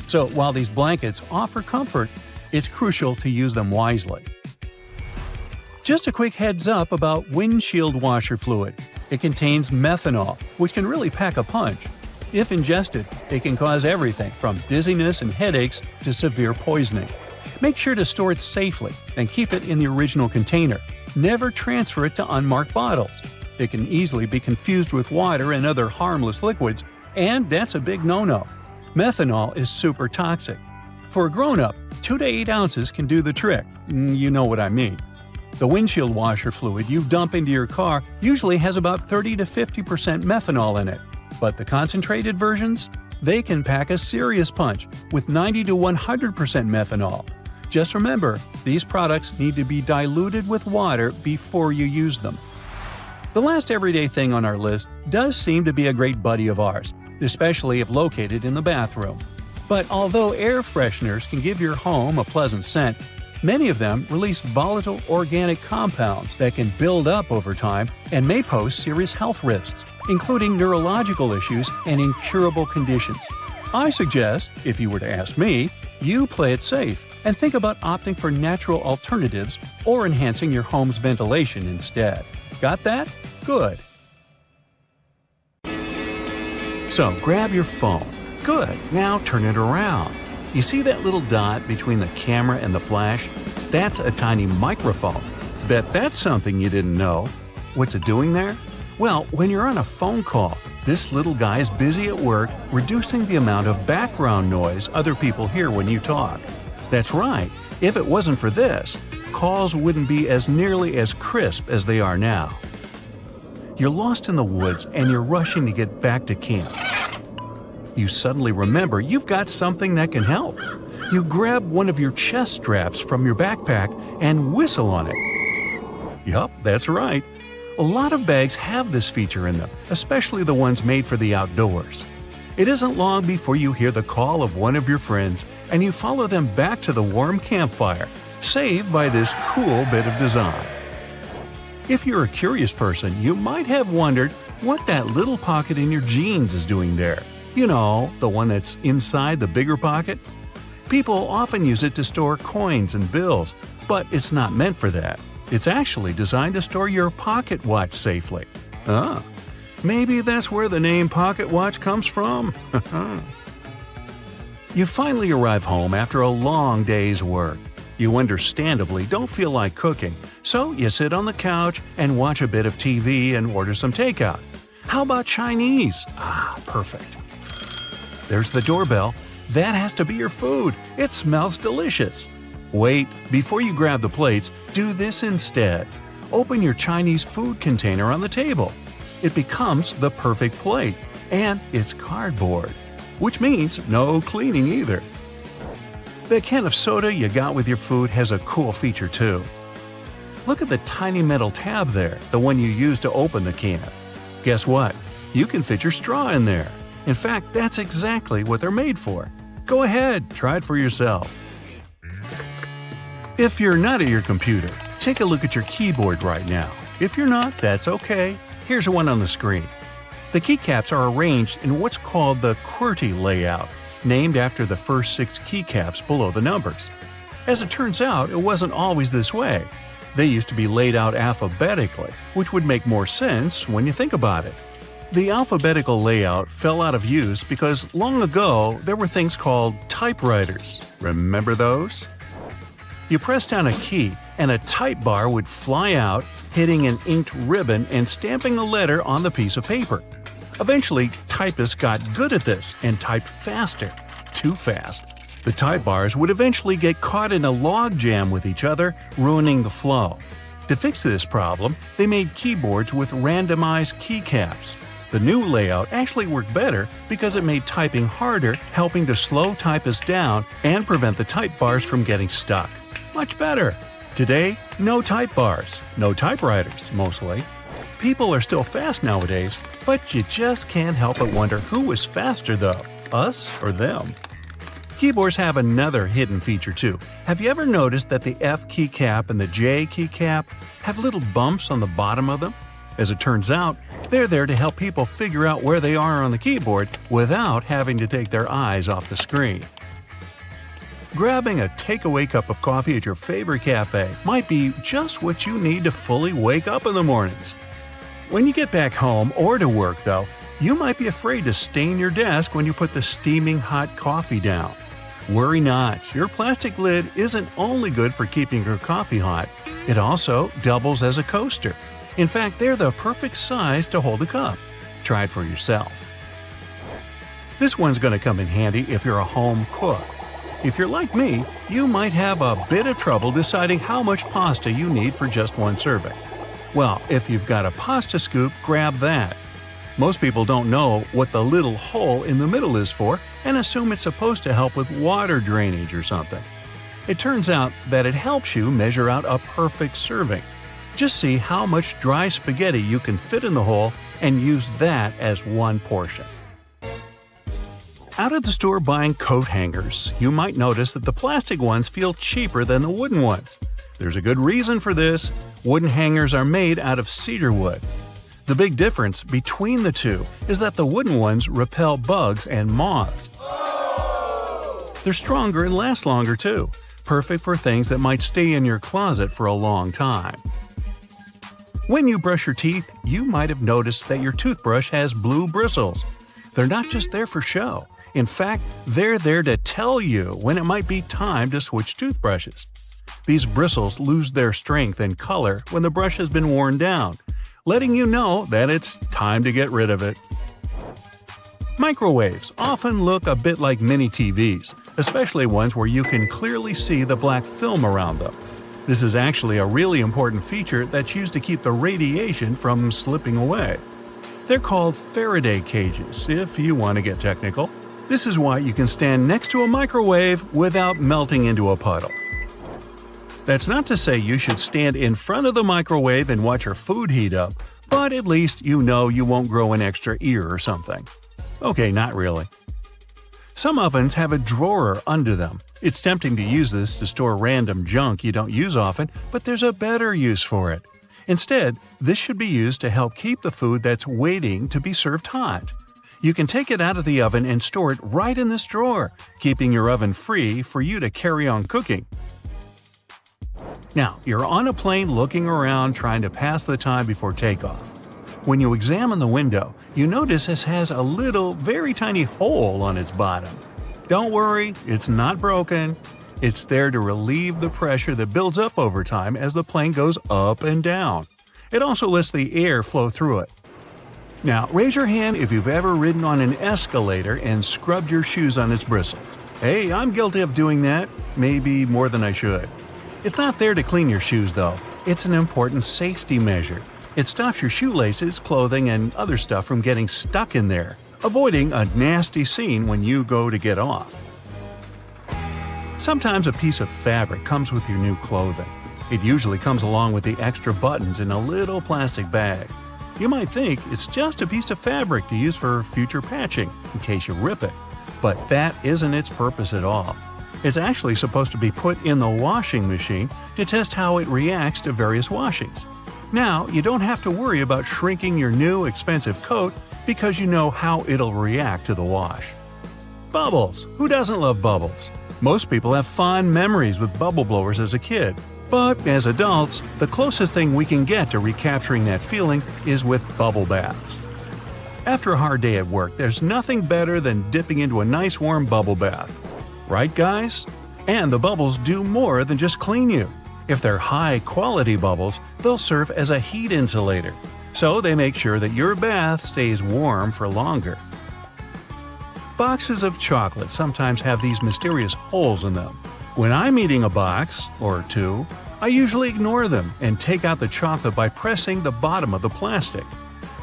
So while these blankets offer comfort, it's crucial to use them wisely. Just a quick heads up about windshield washer fluid. It contains methanol, which can really pack a punch. If ingested, it can cause everything from dizziness and headaches to severe poisoning. Make sure to store it safely and keep it in the original container. Never transfer it to unmarked bottles. It can easily be confused with water and other harmless liquids, and that's a big no-no. Methanol is super toxic. For a grown-up, 2 to 8 ounces can do the trick. You know what I mean. The windshield washer fluid you dump into your car usually has about 30 to 50% methanol in it. But the concentrated versions? They can pack a serious punch with 90 to 100% methanol. Just remember, these products need to be diluted with water before you use them. The last everyday thing on our list does seem to be a great buddy of ours, especially if located in the bathroom. But although air fresheners can give your home a pleasant scent, many of them release volatile organic compounds that can build up over time and may pose serious health risks, including neurological issues and incurable conditions. I suggest, if you were to ask me, you play it safe and think about opting for natural alternatives or enhancing your home's ventilation instead. Got that? Good. So grab your phone. Good. Now turn it around. You see that little dot between the camera and the flash? That's a tiny microphone. Bet that's something you didn't know. What's it doing there? Well, when you're on a phone call, this little guy is busy at work reducing the amount of background noise other people hear when you talk. That's right. If it wasn't for this, calls wouldn't be as nearly as crisp as they are now. You're lost in the woods and you're rushing to get back to camp. You suddenly remember you've got something that can help. You grab one of your chest straps from your backpack and whistle on it. Yup, that's right. A lot of bags have this feature in them, especially the ones made for the outdoors. It isn't long before you hear the call of one of your friends and you follow them back to the warm campfire, saved by this cool bit of design. If you're a curious person, you might have wondered what that little pocket in your jeans is doing there. You know, the one that's inside the bigger pocket? People often use it to store coins and bills, but it's not meant for that. It's actually designed to store your pocket watch safely. Ah, maybe that's where the name pocket watch comes from. You finally arrive home after a long day's work. You understandably don't feel like cooking, so you sit on the couch and watch a bit of TV and order some takeout. How about Chinese? Ah, perfect. There's the doorbell. That has to be your food. It smells delicious. Wait, before you grab the plates, do this instead. Open your Chinese food container on the table. It becomes the perfect plate, and it's cardboard, which means no cleaning either. The can of soda you got with your food has a cool feature too. Look at the tiny metal tab there, the one you use to open the can. Guess what? You can fit your straw in there. In fact, that's exactly what they're made for. Go ahead, try it for yourself. If you're not at your computer, take a look at your keyboard right now. If you're not, that's okay. Here's one on the screen. The keycaps are arranged in what's called the QWERTY layout, named after the first 6 keycaps below the numbers. As it turns out, it wasn't always this way. They used to be laid out alphabetically, which would make more sense when you think about it. The alphabetical layout fell out of use because long ago there were things called typewriters. Remember those? You press down a key and a type bar would fly out, hitting an inked ribbon and stamping a letter on the piece of paper. Eventually, typists got good at this and typed faster. Too fast. The type bars would eventually get caught in a log jam with each other, ruining the flow. To fix this problem, they made keyboards with randomized keycaps. The new layout actually worked better because it made typing harder, helping to slow typists down and prevent the type bars from getting stuck. Much better. Today, no type bars, no typewriters, mostly. People are still fast nowadays, but you just can't help but wonder who was faster though, us or them. Keyboards have another hidden feature too. Have you ever noticed that the F keycap and the J keycap have little bumps on the bottom of them? As it turns out, they're there to help people figure out where they are on the keyboard without having to take their eyes off the screen. Grabbing a takeaway cup of coffee at your favorite cafe might be just what you need to fully wake up in the mornings. When you get back home or to work, though, you might be afraid to stain your desk when you put the steaming hot coffee down. Worry not, your plastic lid isn't only good for keeping your coffee hot, it also doubles as a coaster. In fact, they're the perfect size to hold a cup. Try it for yourself. This one's going to come in handy if you're a home cook. If you're like me, you might have a bit of trouble deciding how much pasta you need for just one serving. Well, if you've got a pasta scoop, grab that. Most people don't know what the little hole in the middle is for and assume it's supposed to help with water drainage or something. It turns out that it helps you measure out a perfect serving. Just see how much dry spaghetti you can fit in the hole and use that as one portion. Out at the store buying coat hangers, you might notice that the plastic ones feel cheaper than the wooden ones. There's a good reason for this. Wooden hangers are made out of cedar wood. The big difference between the two is that the wooden ones repel bugs and moths. They're stronger and last longer too, perfect for things that might stay in your closet for a long time. When you brush your teeth, you might have noticed that your toothbrush has blue bristles. They're not just there for show. In fact, they're there to tell you when it might be time to switch toothbrushes. These bristles lose their strength and color when the brush has been worn down, letting you know that it's time to get rid of it. Microwaves often look a bit like mini TVs, especially ones where you can clearly see the black film around them. This is actually a really important feature that's used to keep the radiation from slipping away. They're called Faraday cages, if you want to get technical. This is why you can stand next to a microwave without melting into a puddle. That's not to say you should stand in front of the microwave and watch your food heat up, but at least you know you won't grow an extra ear or something. Okay, not really. Some ovens have a drawer under them. It's tempting to use this to store random junk you don't use often, but there's a better use for it. Instead, this should be used to help keep the food that's waiting to be served hot. You can take it out of the oven and store it right in this drawer, keeping your oven free for you to carry on cooking. Now, you're on a plane looking around trying to pass the time before takeoff. When you examine the window, you notice it has a little, very tiny hole on its bottom. Don't worry, it's not broken. It's there to relieve the pressure that builds up over time as the plane goes up and down. It also lets the air flow through it. Now, raise your hand if you've ever ridden on an escalator and scrubbed your shoes on its bristles. Hey, I'm guilty of doing that, maybe more than I should. It's not there to clean your shoes, though. It's an important safety measure. It stops your shoelaces, clothing, and other stuff from getting stuck in there, avoiding a nasty scene when you go to get off. Sometimes a piece of fabric comes with your new clothing. It usually comes along with the extra buttons in a little plastic bag. You might think it's just a piece of fabric to use for future patching, in case you rip it. But that isn't its purpose at all. It's actually supposed to be put in the washing machine to test how it reacts to various washings. Now, you don't have to worry about shrinking your new expensive coat because you know how it'll react to the wash. Bubbles! Who doesn't love bubbles? Most people have fond memories with bubble blowers as a kid, but as adults, the closest thing we can get to recapturing that feeling is with bubble baths. After a hard day at work, there's nothing better than dipping into a nice warm bubble bath. Right, guys? And the bubbles do more than just clean you. If they're high-quality bubbles, they'll serve as a heat insulator, so they make sure that your bath stays warm for longer. Boxes of chocolate sometimes have these mysterious holes in them. When I'm eating a box, or two, I usually ignore them and take out the chocolate by pressing the bottom of the plastic.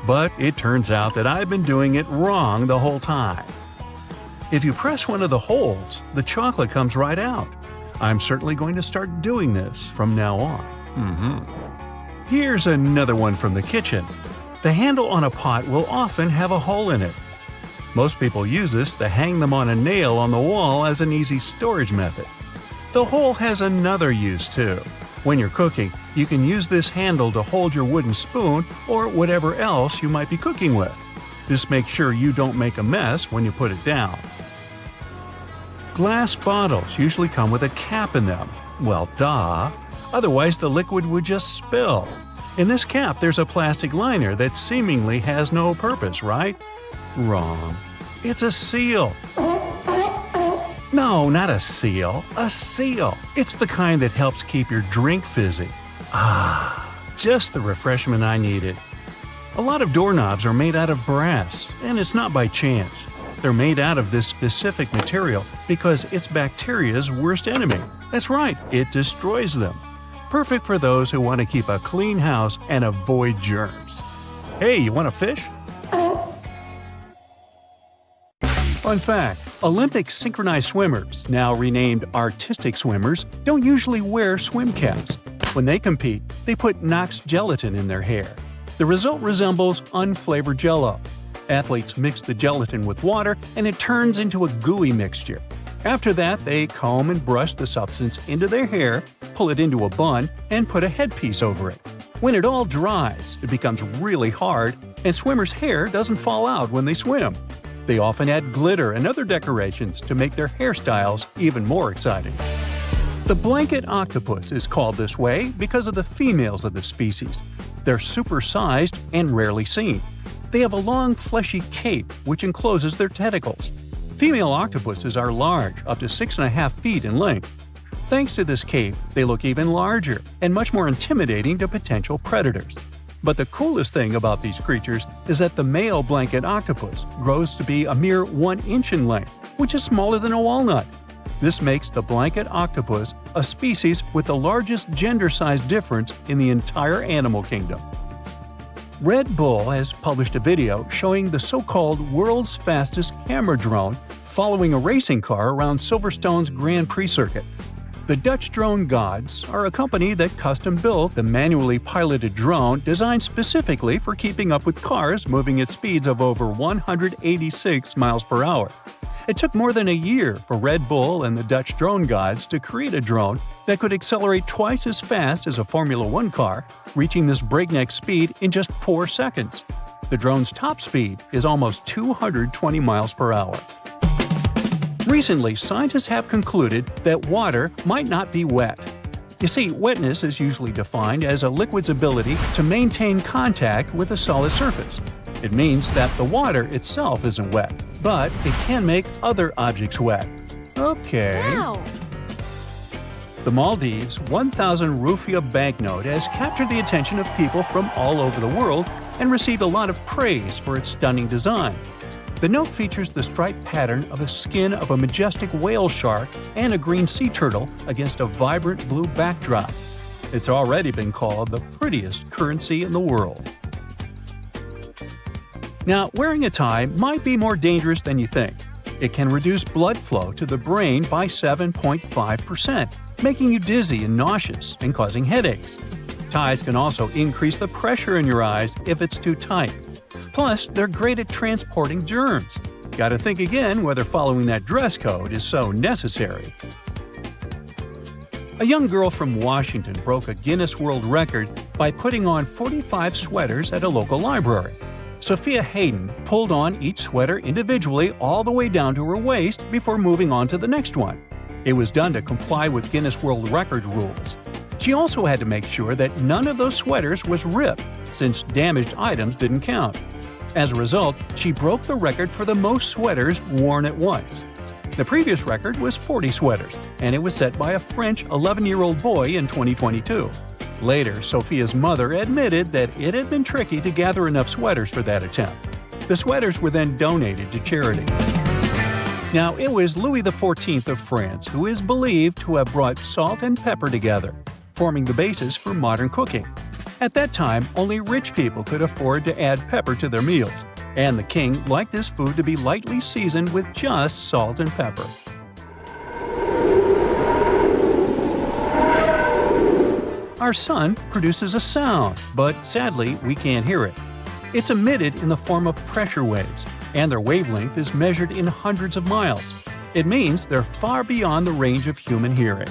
But it turns out that I've been doing it wrong the whole time. If you press one of the holes, the chocolate comes right out. I'm certainly going to start doing this from now on. Here's another one from the kitchen. The handle on a pot will often have a hole in it. Most people use this to hang them on a nail on the wall as an easy storage method. The hole has another use too. When you're cooking, you can use this handle to hold your wooden spoon or whatever else you might be cooking with. This makes sure you don't make a mess when you put it down. Glass bottles usually come with a cap in them. Well, duh. Otherwise, the liquid would just spill. In this cap, there's a plastic liner that seemingly has no purpose, right? Wrong. It's a seal. No, not a seal. A seal. It's the kind that helps keep your drink fizzy. Just the refreshment I needed. A lot of doorknobs are made out of brass, and it's not by chance. They're made out of this specific material because it's bacteria's worst enemy. That's right, it destroys them. Perfect for those who want to keep a clean house and avoid germs. Hey, you want a fish? Fun fact, Olympic synchronized swimmers, now renamed artistic swimmers, don't usually wear swim caps. When they compete, they put Knox gelatin in their hair. The result resembles unflavored Jell-O. Athletes mix the gelatin with water and it turns into a gooey mixture. After that, they comb and brush the substance into their hair, pull it into a bun, and put a headpiece over it. When it all dries, it becomes really hard, and swimmers' hair doesn't fall out when they swim. They often add glitter and other decorations to make their hairstyles even more exciting. The blanket octopus is called this way because of the females of the species. They're supersized and rarely seen. They have a long, fleshy cape which encloses their tentacles. Female octopuses are large, up to 6.5 feet in length. Thanks to this cape, they look even larger and much more intimidating to potential predators. But the coolest thing about these creatures is that the male blanket octopus grows to be a mere 1 inch in length, which is smaller than a walnut. This makes the blanket octopus a species with the largest gender size difference in the entire animal kingdom. Red Bull has published a video showing the so-called world's fastest camera drone following a racing car around Silverstone's Grand Prix circuit. The Dutch Drone Gods are a company that custom-built the manually piloted drone designed specifically for keeping up with cars moving at speeds of over 186 miles per hour. It took more than a year for Red Bull and the Dutch Drone Gods to create a drone that could accelerate twice as fast as a Formula One car, reaching this breakneck speed in just 4 seconds. The drone's top speed is almost 220 miles per hour. Recently, scientists have concluded that water might not be wet. You see, wetness is usually defined as a liquid's ability to maintain contact with a solid surface. It means that the water itself isn't wet, but it can make other objects wet. Okay. Wow. The Maldives 1,000 rupiah banknote has captured the attention of people from all over the world and received a lot of praise for its stunning design. The note features the striped pattern of a skin of a majestic whale shark and a green sea turtle against a vibrant blue backdrop. It's already been called the prettiest currency in the world. Now, wearing a tie might be more dangerous than you think. It can reduce blood flow to the brain by 7.5%, making you dizzy and nauseous and causing headaches. Ties can also increase the pressure in your eyes if it's too tight. Plus, they're great at transporting germs. Gotta think again whether following that dress code is so necessary. A young girl from Washington broke a Guinness World Record by putting on 45 sweaters at a local library. Sophia Hayden pulled on each sweater individually all the way down to her waist before moving on to the next one. It was done to comply with Guinness World Record rules. She also had to make sure that none of those sweaters was ripped, since damaged items didn't count. As a result, she broke the record for the most sweaters worn at once. The previous record was 40 sweaters, and it was set by a French 11-year-old boy in 2022. Later, Sophia's mother admitted that it had been tricky to gather enough sweaters for that attempt. The sweaters were then donated to charity. Now, it was Louis XIV of France who is believed to have brought salt and pepper together, forming the basis for modern cooking. At that time, only rich people could afford to add pepper to their meals, and the king liked this food to be lightly seasoned with just salt and pepper. Our sun produces a sound, but sadly, we can't hear it. It's emitted in the form of pressure waves, and their wavelength is measured in hundreds of miles. It means they're far beyond the range of human hearing.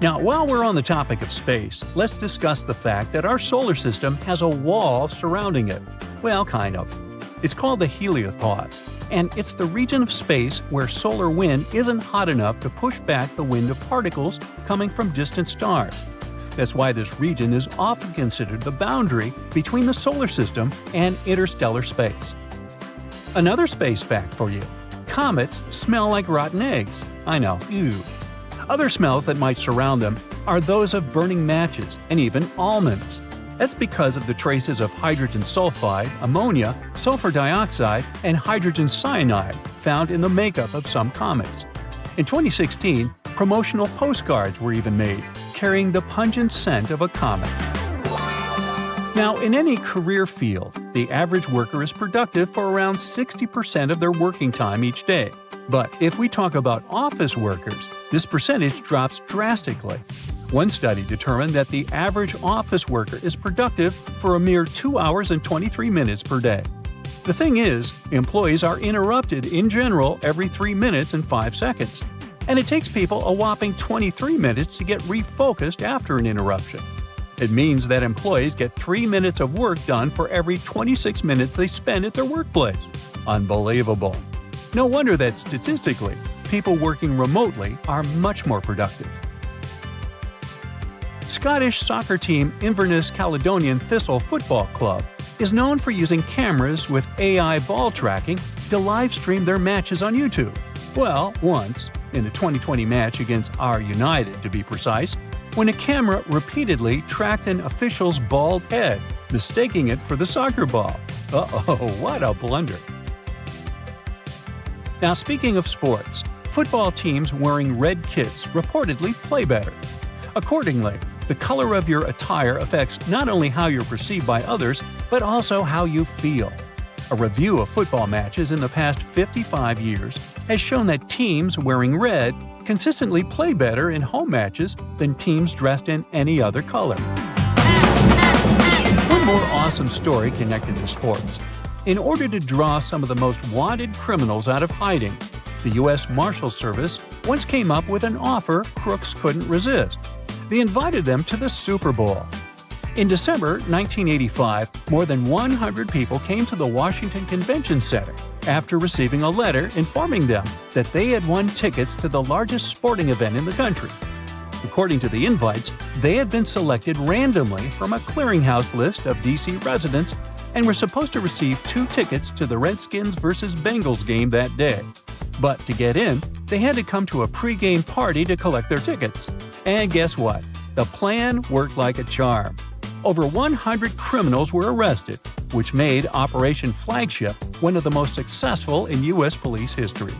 Now, while we're on the topic of space, let's discuss the fact that our solar system has a wall surrounding it. Well, kind of. It's called the heliopause, and it's the region of space where solar wind isn't hot enough to push back the wind of particles coming from distant stars. That's why this region is often considered the boundary between the solar system and interstellar space. Another space fact for you: comets smell like rotten eggs. I know, ew. Other smells that might surround them are those of burning matches and even almonds. That's because of the traces of hydrogen sulfide, ammonia, sulfur dioxide, and hydrogen cyanide found in the makeup of some comets. In 2016, promotional postcards were even made, carrying the pungent scent of a comet. Now, in any career field, the average worker is productive for around 60% of their working time each day. But if we talk about office workers, this percentage drops drastically. One study determined that the average office worker is productive for a mere 2 hours and 23 minutes per day. The thing is, employees are interrupted in general every 3 minutes and 5 seconds. And it takes people a whopping 23 minutes to get refocused after an interruption. It means that employees get 3 minutes of work done for every 26 minutes they spend at their workplace. Unbelievable. No wonder that statistically, people working remotely are much more productive. Scottish soccer team Inverness Caledonian Thistle Football Club is known for using cameras with AI ball tracking to live stream their matches on YouTube. Well, once, in a 2020 match against R United to be precise, when a camera repeatedly tracked an official's bald head, mistaking it for the soccer ball. Uh-oh, what a blunder. Now, speaking of sports, football teams wearing red kits reportedly play better. Accordingly, the color of your attire affects not only how you're perceived by others, but also how you feel. A review of football matches in the past 55 years has shown that teams wearing red consistently play better in home matches than teams dressed in any other color. One more awesome story connected to sports. In order to draw some of the most wanted criminals out of hiding, the U.S. Marshals Service once came up with an offer crooks couldn't resist. They invited them to the Super Bowl. In December 1985, more than 100 people came to the Washington Convention Center after receiving a letter informing them that they had won tickets to the largest sporting event in the country. According to the invites, they had been selected randomly from a clearinghouse list of D.C. residents and were supposed to receive 2 tickets to the Redskins vs. Bengals game that day. But to get in, they had to come to a pre-game party to collect their tickets. And guess what? The plan worked like a charm. Over 100 criminals were arrested, which made Operation Flagship one of the most successful in U.S. police history.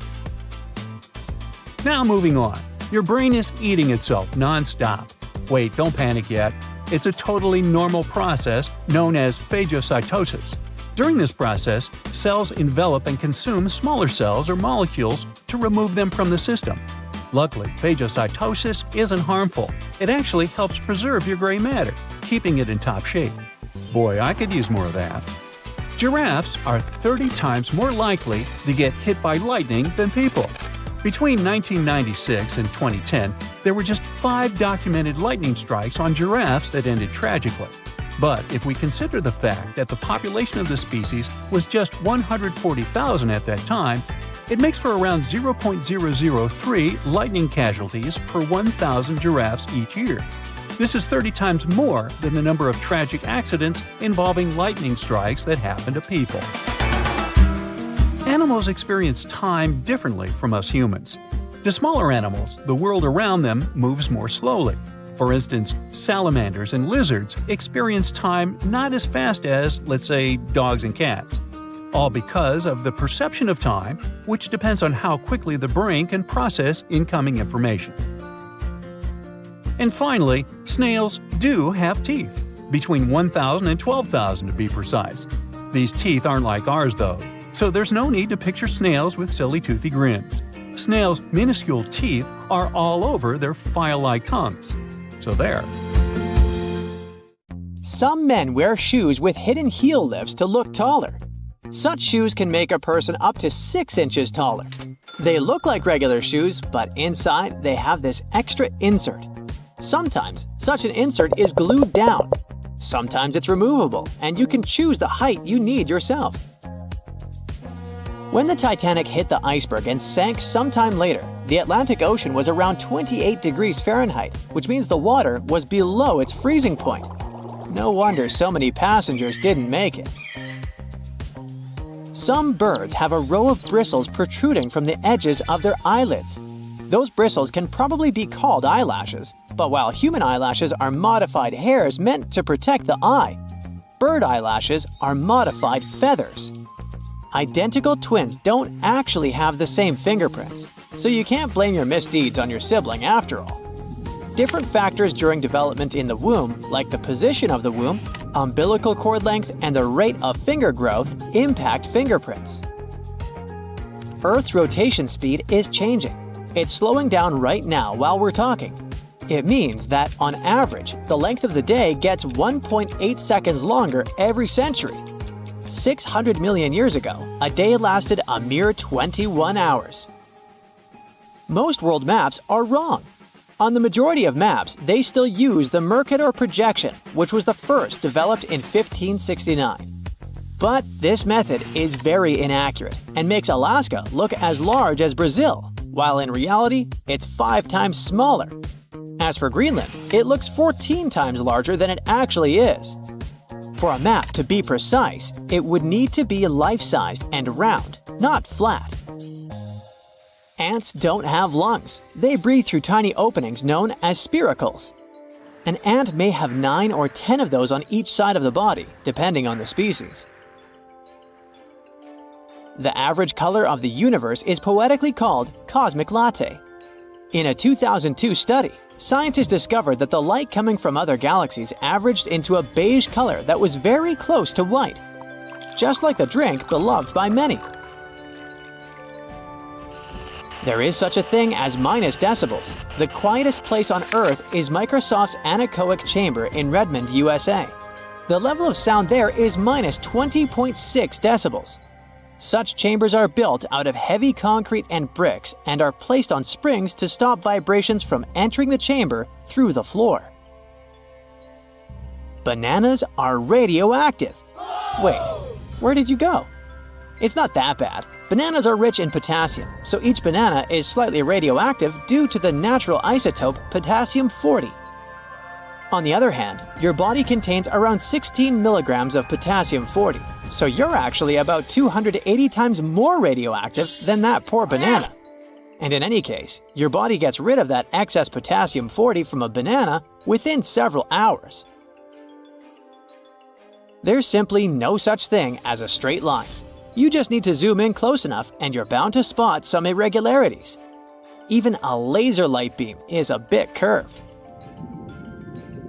Now moving on. Your brain is eating itself non-stop. Wait, don't panic yet. It's a totally normal process known as phagocytosis. During this process, cells envelop and consume smaller cells or molecules to remove them from the system. Luckily, phagocytosis isn't harmful. It actually helps preserve your gray matter, keeping it in top shape. Boy, I could use more of that. Giraffes are 30 times more likely to get hit by lightning than people. Between 1996 and 2010, there were just 5 documented lightning strikes on giraffes that ended tragically. But if we consider the fact that the population of the species was just 140,000 at that time, It makes for around 0.003 lightning casualties per 1,000 giraffes each year. This is 30 times more than the number of tragic accidents involving lightning strikes that happen to people. Animals experience time differently from us humans. To smaller animals, the world around them moves more slowly. For instance, salamanders and lizards experience time not as fast as, let's say, dogs and cats. All because of the perception of time, which depends on how quickly the brain can process incoming information. And finally, snails do have teeth, between 1,000 and 12,000 to be precise. These teeth aren't like ours though, so there's no need to picture snails with silly toothy grins. Snails' minuscule teeth are all over their file-like tongues. So there. Some men wear shoes with hidden heel lifts to look taller. Such shoes can make a person up to 6 inches taller. They look like regular shoes, but inside they have this extra insert. Sometimes, such an insert is glued down. Sometimes it's removable, and you can choose the height you need yourself. When the Titanic hit the iceberg and sank sometime later, the Atlantic Ocean was around 28 degrees Fahrenheit, which means the water was below its freezing point. No wonder so many passengers didn't make it. Some birds have a row of bristles protruding from the edges of their eyelids. Those bristles can probably be called eyelashes, but while human eyelashes are modified hairs meant to protect the eye, bird eyelashes are modified feathers. Identical twins don't actually have the same fingerprints, so you can't blame your misdeeds on your sibling after all. Different factors during development in the womb, like the position of the womb, umbilical cord length, and the rate of finger growth, impact fingerprints. Earth's rotation speed is changing. It's slowing down right now while we're talking. It means that, on average, the length of the day gets 1.8 seconds longer every century. 600 million years ago, a day lasted a mere 21 hours. Most world maps are wrong. On the majority of maps, they still use the Mercator projection, which was the first developed in 1569. But this method is very inaccurate and makes Alaska look as large as Brazil, while in reality, it's 5 times smaller. As for Greenland, it looks 14 times larger than it actually is. For a map to be precise, it would need to be life-sized and round, not flat. Ants don't have lungs. They breathe through tiny openings known as spiracles. An ant may have 9 or 10 of those on each side of the body, depending on the species. The average color of the universe is poetically called cosmic latte. In a 2002 study, scientists discovered that the light coming from other galaxies averaged into a beige color that was very close to white, just like the drink beloved by many. There is such a thing as minus decibels. The quietest place on Earth is Microsoft's anechoic chamber in Redmond, USA. The level of sound there is minus 20.6 decibels. Such chambers are built out of heavy concrete and bricks and are placed on springs to stop vibrations from entering the chamber through the floor. Bananas are radioactive. Wait, where did you go? It's not that bad. Bananas are rich in potassium, so each banana is slightly radioactive due to the natural isotope potassium-40. On the other hand, your body contains around 16 milligrams of potassium-40, so you're actually about 280 times more radioactive than that poor banana. And in any case, your body gets rid of that excess potassium-40 from a banana within several hours. There's simply no such thing as a straight line. You just need to zoom in close enough and you're bound to spot some irregularities. Even a laser light beam is a bit curved.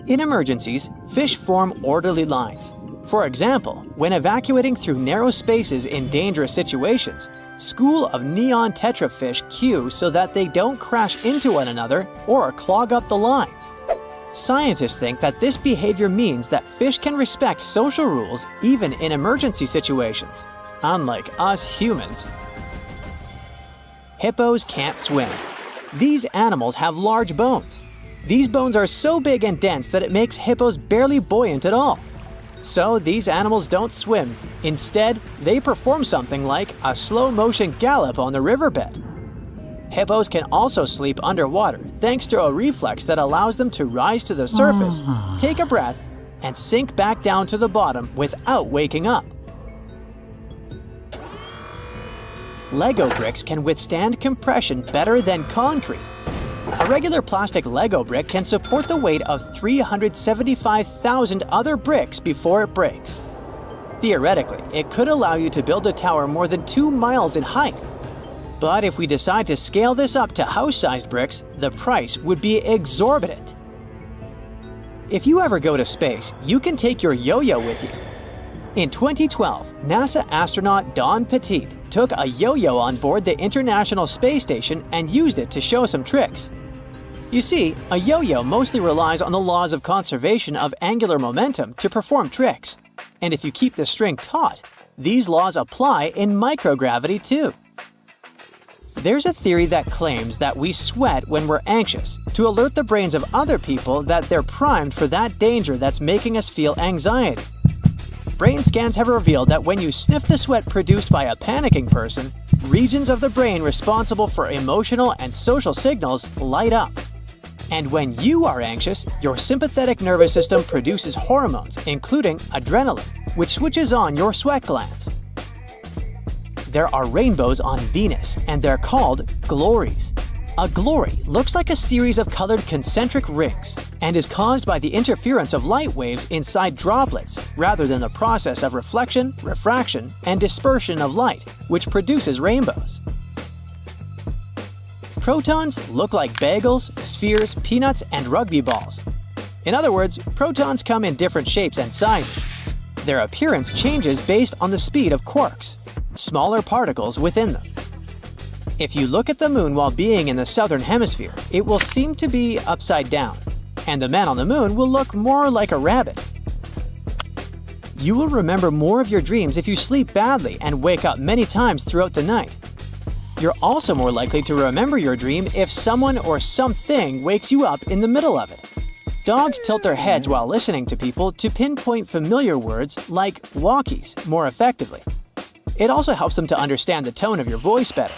In emergencies, fish form orderly lines. For example, when evacuating through narrow spaces in dangerous situations, school of neon tetrafish queue so that they don't crash into one another or clog up the line. Scientists think that this behavior means that fish can respect social rules even in emergency situations, unlike us humans. Hippos can't swim. These animals have large bones. These bones are so big and dense that it makes hippos barely buoyant at all. So these animals don't swim. Instead, they perform something like a slow-motion gallop on the riverbed. Hippos can also sleep underwater thanks to a reflex that allows them to rise to the surface, take a breath, and sink back down to the bottom without waking up. Lego bricks can withstand compression better than concrete. A regular plastic Lego brick can support the weight of 375,000 other bricks before it breaks. Theoretically, it could allow you to build a tower more than 2 miles in height. But if we decide to scale this up to house-sized bricks, the price would be exorbitant. If you ever go to space, you can take your yo-yo with you. In 2012, NASA astronaut Don Petit took a yo-yo on board the International Space Station and used it to show some tricks. You see, a yo-yo mostly relies on the laws of conservation of angular momentum to perform tricks. And if you keep the string taut, these laws apply in microgravity too. There's a theory that claims that we sweat when we're anxious to alert the brains of other people that they're primed for that danger that's making us feel anxiety. Brain scans have revealed that when you sniff the sweat produced by a panicking person, regions of the brain responsible for emotional and social signals light up. And when you are anxious, your sympathetic nervous system produces hormones, including adrenaline, which switches on your sweat glands. There are rainbows on Venus, and they're called glories. A glory looks like a series of colored concentric rings and is caused by the interference of light waves inside droplets rather than the process of reflection, refraction, and dispersion of light, which produces rainbows. Protons look like bagels, spheres, peanuts, and rugby balls. In other words, protons come in different shapes and sizes. Their appearance changes based on the speed of quarks, smaller particles within them. If you look at the moon while being in the southern hemisphere, it will seem to be upside down, and the man on the moon will look more like a rabbit. You will remember more of your dreams if you sleep badly and wake up many times throughout the night. You're also more likely to remember your dream if someone or something wakes you up in the middle of it. Dogs tilt their heads while listening to people to pinpoint familiar words like walkies more effectively. It also helps them to understand the tone of your voice better.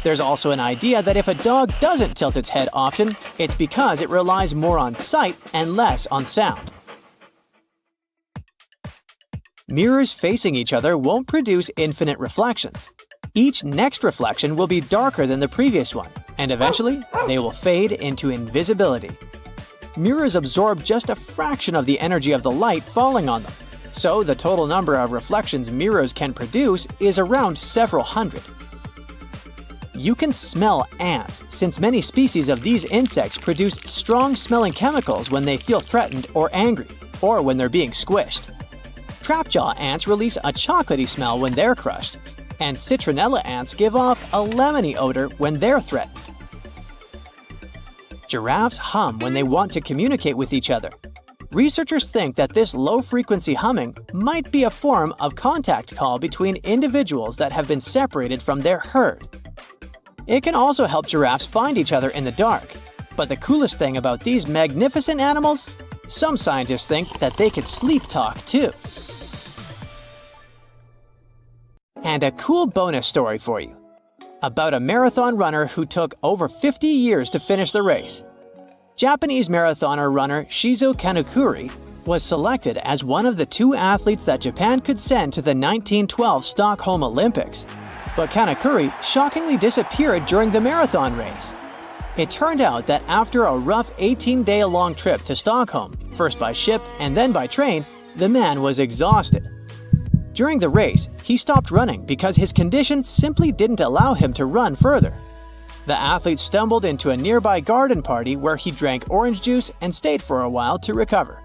There's also an idea that if a dog doesn't tilt its head often, it's because it relies more on sight and less on sound. Mirrors facing each other won't produce infinite reflections. Each next reflection will be darker than the previous one, and eventually, they will fade into invisibility. Mirrors absorb just a fraction of the energy of the light falling on them, so the total number of reflections mirrors can produce is around several hundred. You can smell ants, since many species of these insects produce strong-smelling chemicals when they feel threatened or angry, or when they're being squished. Trapjaw ants release a chocolatey smell when they're crushed, and citronella ants give off a lemony odor when they're threatened. Giraffes hum when they want to communicate with each other. Researchers think that this low-frequency humming might be a form of contact call between individuals that have been separated from their herd. It can also help giraffes find each other in the dark. But the coolest thing about these magnificent animals? Some scientists think that they could sleep talk too. And a cool bonus story for you. About a marathon runner who took over 50 years to finish the race. Japanese marathoner runner Shizo Kanekuri was selected as one of the 2 athletes that Japan could send to the 1912 Stockholm Olympics. But Kanekuri shockingly disappeared during the marathon race. It turned out that after a rough 18-day-long trip to Stockholm, first by ship and then by train, the man was exhausted. During the race, he stopped running because his condition simply didn't allow him to run further. The athlete stumbled into a nearby garden party where he drank orange juice and stayed for a while to recover.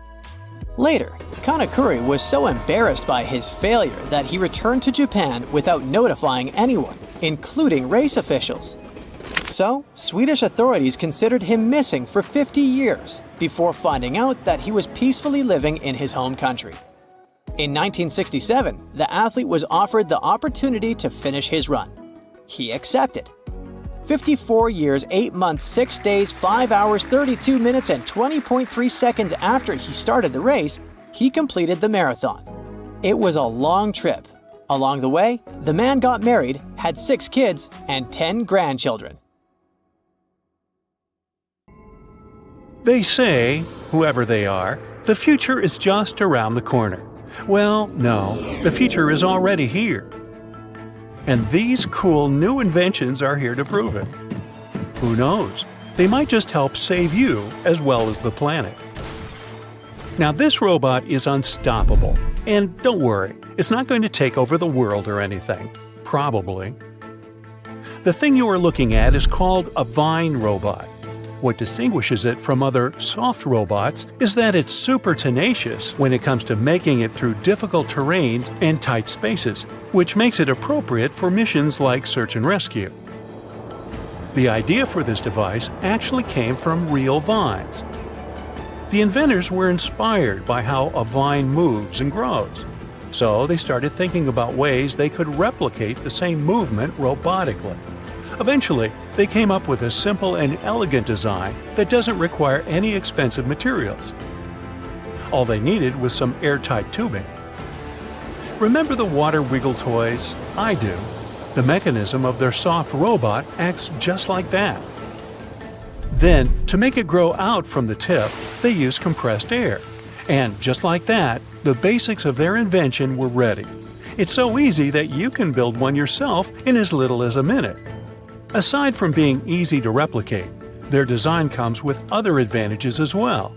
Later, Kanekuri was so embarrassed by his failure that he returned to Japan without notifying anyone, including race officials. So, Swedish authorities considered him missing for 50 years before finding out that he was peacefully living in his home country. In 1967, the athlete was offered the opportunity to finish his run. He accepted. 54 years, 8 months, 6 days, 5 hours, 32 minutes, and 20.3 seconds after he started the race, he completed the marathon. It was a long trip. Along the way, the man got married, had 6 kids, and 10 grandchildren. They say, whoever they are, the future is just around the corner. Well, no, the future is already here. And these cool new inventions are here to prove it. Who knows? They might just help save you as well as the planet. Now, this robot is unstoppable. And don't worry, it's not going to take over the world or anything. Probably. The thing you are looking at is called a Vine robot. What distinguishes it from other soft robots is that it's super tenacious when it comes to making it through difficult terrains and tight spaces, which makes it appropriate for missions like search and rescue. The idea for this device actually came from real vines. The inventors were inspired by how a vine moves and grows, so they started thinking about ways they could replicate the same movement robotically. Eventually, they came up with a simple and elegant design that doesn't require any expensive materials. All they needed was some airtight tubing. Remember the water wiggle toys? I do. The mechanism of their soft robot acts just like that. Then, to make it grow out from the tip, they used compressed air. And just like that, the basics of their invention were ready. It's so easy that you can build one yourself in as little as a minute. Aside from being easy to replicate, their design comes with other advantages as well.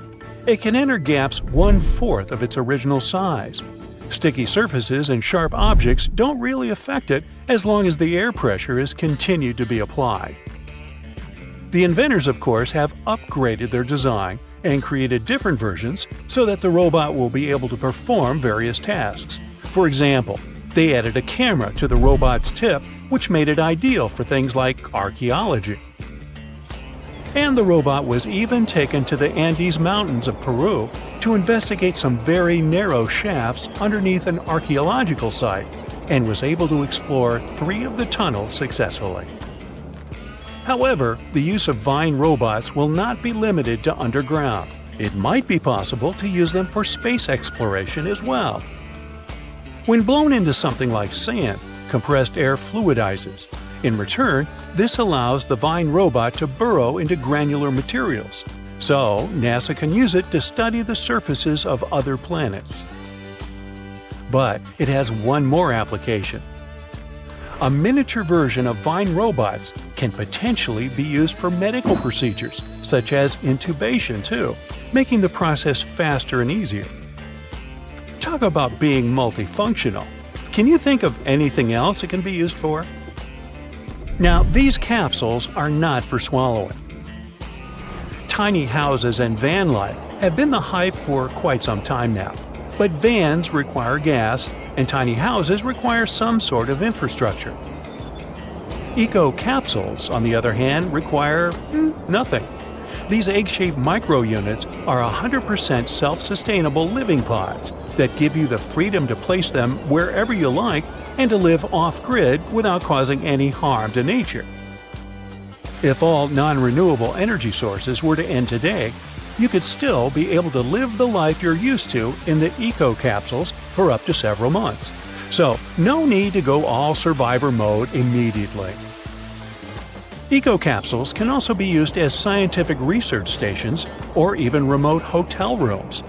It can enter gaps 1/4 of its original size. Sticky surfaces and sharp objects don't really affect it as long as the air pressure is continued to be applied. The inventors, of course, have upgraded their design and created different versions so that the robot will be able to perform various tasks. For example, they added a camera to the robot's tip, which made it ideal for things like archaeology. And the robot was even taken to the Andes Mountains of Peru to investigate some very narrow shafts underneath an archaeological site, and was able to explore 3 of the tunnels successfully. However, the use of Vine robots will not be limited to underground. It might be possible to use them for space exploration as well. When blown into something like sand, compressed air fluidizes. In return, this allows the Vine robot to burrow into granular materials. So, NASA can use it to study the surfaces of other planets. But it has one more application. A miniature version of Vine robots can potentially be used for medical procedures, such as intubation too, making the process faster and easier. Talk about being multifunctional. Can you think of anything else it can be used for? Now, these capsules are not for swallowing. Tiny houses and van life have been the hype for quite some time now. But vans require gas, and tiny houses require some sort of infrastructure. Eco-capsules, on the other hand, require nothing. These egg-shaped micro-units are 100% self-sustainable living pods that give you the freedom to place them wherever you like and to live off-grid without causing any harm to nature. If all non-renewable energy sources were to end today, you could still be able to live the life you're used to in the eco-capsules for up to several months. So, no need to go all survivor mode immediately. Eco-capsules can also be used as scientific research stations or even remote hotel rooms.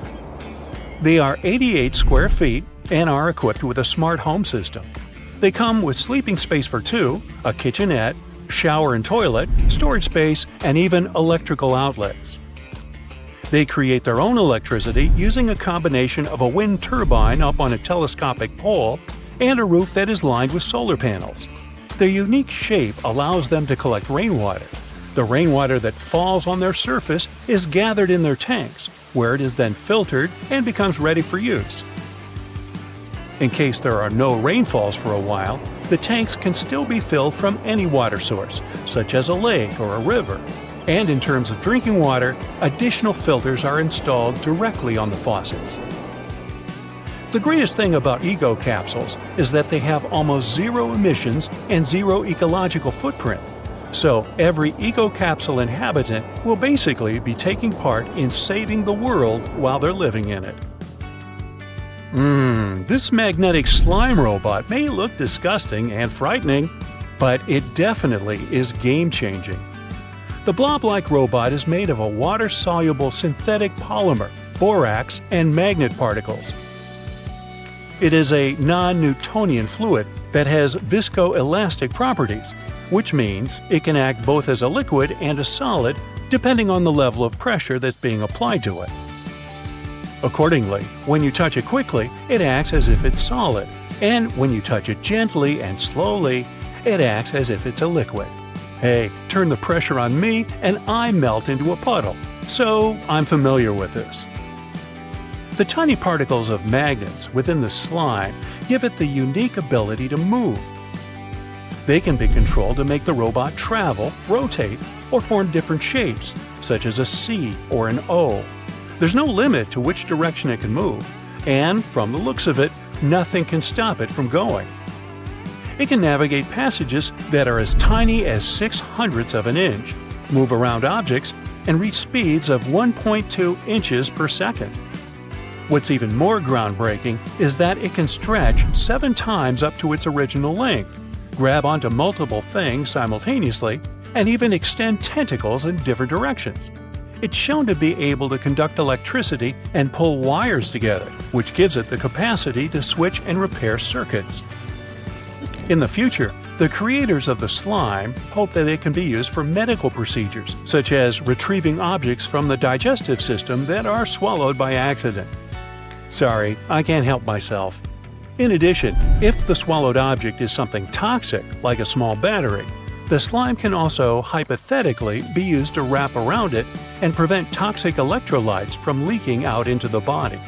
They are 88 square feet and are equipped with a smart home system. They come with sleeping space for 2, a kitchenette, shower and toilet, storage space, and even electrical outlets. They create their own electricity using a combination of a wind turbine up on a telescopic pole and a roof that is lined with solar panels. Their unique shape allows them to collect rainwater. The rainwater that falls on their surface is gathered in their tanks, where it is then filtered and becomes ready for use. In case there are no rainfalls for a while, the tanks can still be filled from any water source, such as a lake or a river. And in terms of drinking water, additional filters are installed directly on the faucets. The greatest thing about eco-capsules is that they have almost zero emissions and zero ecological footprint. So every eco-capsule inhabitant will basically be taking part in saving the world while they're living in it. This magnetic slime robot may look disgusting and frightening, but it definitely is game-changing. The blob-like robot is made of a water-soluble synthetic polymer, borax, and magnet particles. It is a non-Newtonian fluid that has viscoelastic properties, which means it can act both as a liquid and a solid depending on the level of pressure that's being applied to it. Accordingly, when you touch it quickly, it acts as if it's solid, and when you touch it gently and slowly, it acts as if it's a liquid. Hey, turn the pressure on me and I melt into a puddle, so I'm familiar with this. The tiny particles of magnets within the slime give it the unique ability to move. They can be controlled to make the robot travel, rotate, or form different shapes, such as a C or an O. There's no limit to which direction it can move, and from the looks of it, nothing can stop it from going. It can navigate passages that are as tiny as 0.06 of an inch, move around objects, and reach speeds of 1.2 inches per second. What's even more groundbreaking is that it can stretch 7 times up to its original length, grab onto multiple things simultaneously, and even extend tentacles in different directions. It's shown to be able to conduct electricity and pull wires together, which gives it the capacity to switch and repair circuits. In the future, the creators of the slime hope that it can be used for medical procedures, such as retrieving objects from the digestive system that are swallowed by accident. Sorry, I can't help myself. In addition, if the swallowed object is something toxic, like a small battery, the slime can also hypothetically be used to wrap around it and prevent toxic electrolytes from leaking out into the body.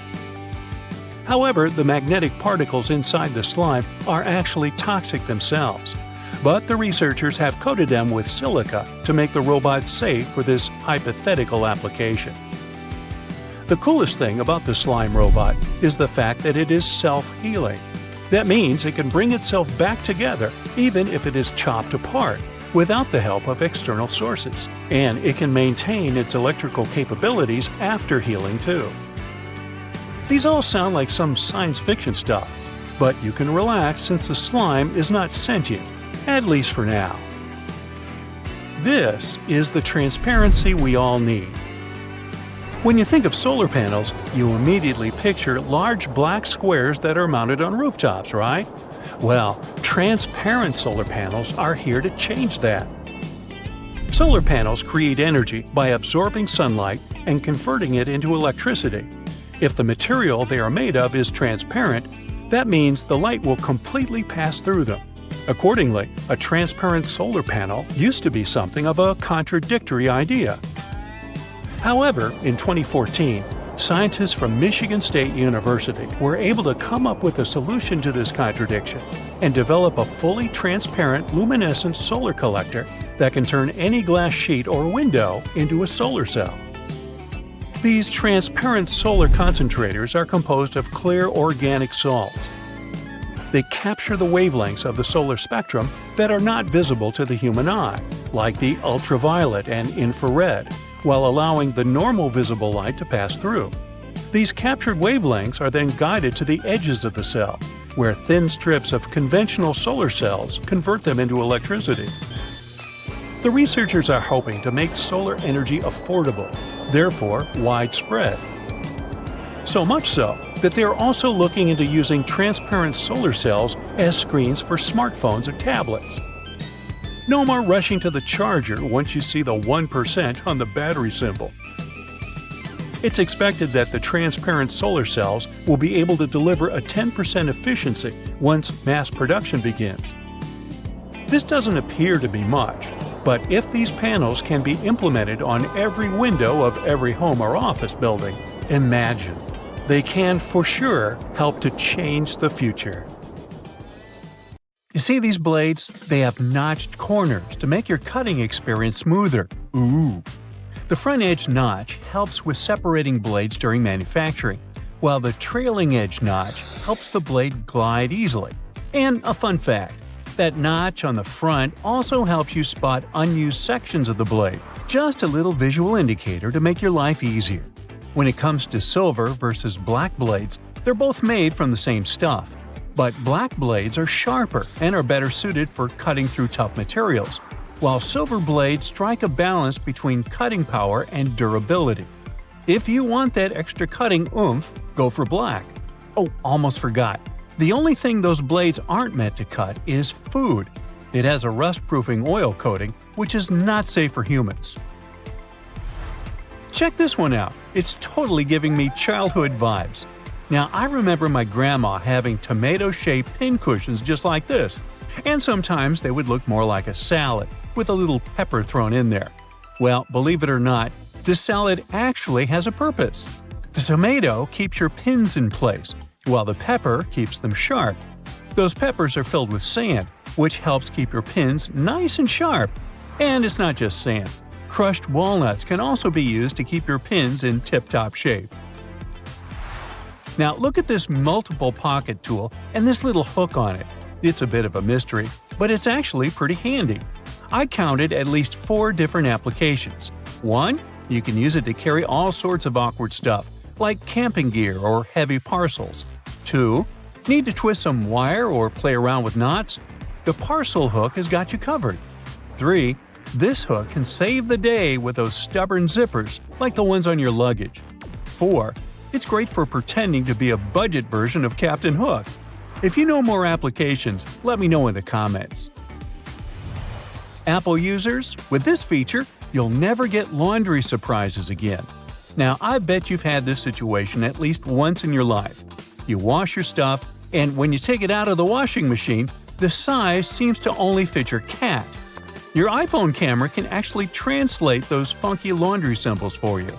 However, the magnetic particles inside the slime are actually toxic themselves, but the researchers have coated them with silica to make the robot safe for this hypothetical application. The coolest thing about the slime robot is the fact that it is self-healing. That means it can bring itself back together even if it is chopped apart, without the help of external sources, and it can maintain its electrical capabilities after healing too. These all sound like some science fiction stuff, but you can relax since the slime is not sentient, at least for now. This is the transparency we all need. When you think of solar panels, you immediately picture large black squares that are mounted on rooftops, right? Well, transparent solar panels are here to change that. Solar panels create energy by absorbing sunlight and converting it into electricity. If the material they are made of is transparent, that means the light will completely pass through them. Accordingly, a transparent solar panel used to be something of a contradictory idea. However, in 2014, scientists from Michigan State University were able to come up with a solution to this contradiction and develop a fully transparent luminescent solar collector that can turn any glass sheet or window into a solar cell. These transparent solar concentrators are composed of clear organic salts. They capture the wavelengths of the solar spectrum that are not visible to the human eye, like the ultraviolet and infrared, while allowing the normal visible light to pass through. These captured wavelengths are then guided to the edges of the cell, where thin strips of conventional solar cells convert them into electricity. The researchers are hoping to make solar energy affordable, therefore widespread. So much so that they are also looking into using transparent solar cells as screens for smartphones or tablets. No more rushing to the charger once you see the 1% on the battery symbol. It's expected that the transparent solar cells will be able to deliver a 10% efficiency once mass production begins. This doesn't appear to be much, but if these panels can be implemented on every window of every home or office building, imagine. They can, for sure, help to change the future. You see these blades? They have notched corners to make your cutting experience smoother. Ooh! The front edge notch helps with separating blades during manufacturing, while the trailing edge notch helps the blade glide easily. And a fun fact, that notch on the front also helps you spot unused sections of the blade, just a little visual indicator to make your life easier. When it comes to silver versus black blades, They're both made from the same stuff. But black blades are sharper and are better suited for cutting through tough materials, while silver blades strike a balance between cutting power and durability. If you want that extra cutting oomph, go for black. Oh, almost forgot. The only thing those blades aren't meant to cut is food. It has a rust-proofing oil coating, which is not safe for humans. Check this one out. It's totally giving me childhood vibes. Now, I remember my grandma having tomato-shaped pincushions just like this, and sometimes they would look more like a salad, with a little pepper thrown in there. Well, believe it or not, this salad actually has a purpose. The tomato keeps your pins in place, while the pepper keeps them sharp. Those peppers are filled with sand, which helps keep your pins nice and sharp. And it's not just sand. Crushed walnuts can also be used to keep your pins in tip-top shape. Now look at this multiple pocket tool and this little hook on it. It's a bit of a mystery, but it's actually pretty handy. I counted at least 4 different applications. 1. You can use it to carry all sorts of awkward stuff, like camping gear or heavy parcels. 2. Need to twist some wire or play around with knots? The parcel hook has got you covered. 3. This hook can save the day with those stubborn zippers like the ones on your luggage. 4. It's great for pretending to be a budget version of Captain Hook. If you know more applications, let me know in the comments. Apple users, with this feature, you'll never get laundry surprises again. Now, I bet you've had this situation at least once in your life. You wash your stuff, and when you take it out of the washing machine, the size seems to only fit your cat. Your iPhone camera can actually translate those funky laundry symbols for you.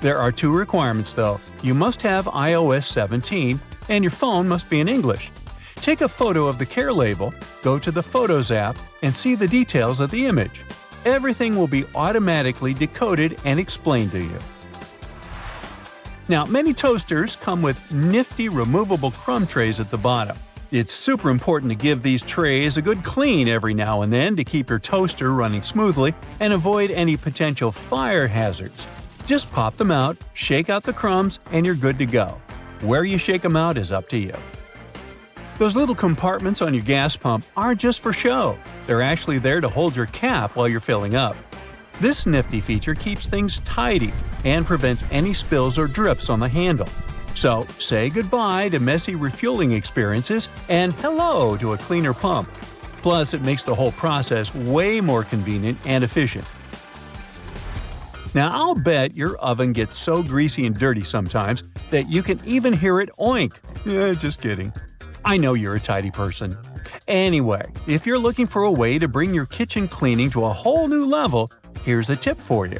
There are 2 requirements though. You must have iOS 17, and your phone must be in English. Take a photo of the care label, go to the Photos app, and see the details of the image. Everything will be automatically decoded and explained to you. Now, many toasters come with nifty removable crumb trays at the bottom. It's super important to give these trays a good clean every now and then to keep your toaster running smoothly and avoid any potential fire hazards. Just pop them out, shake out the crumbs, and you're good to go. Where you shake them out is up to you. Those little compartments on your gas pump aren't just for show. They're actually there to hold your cap while you're filling up. This nifty feature keeps things tidy and prevents any spills or drips on the handle. So, say goodbye to messy refueling experiences and hello to a cleaner pump. Plus, it makes the whole process way more convenient and efficient. Now, I'll bet your oven gets so greasy and dirty sometimes that you can even hear it oink. Just kidding. I know you're a tidy person. Anyway, if you're looking for a way to bring your kitchen cleaning to a whole new level, here's a tip for you.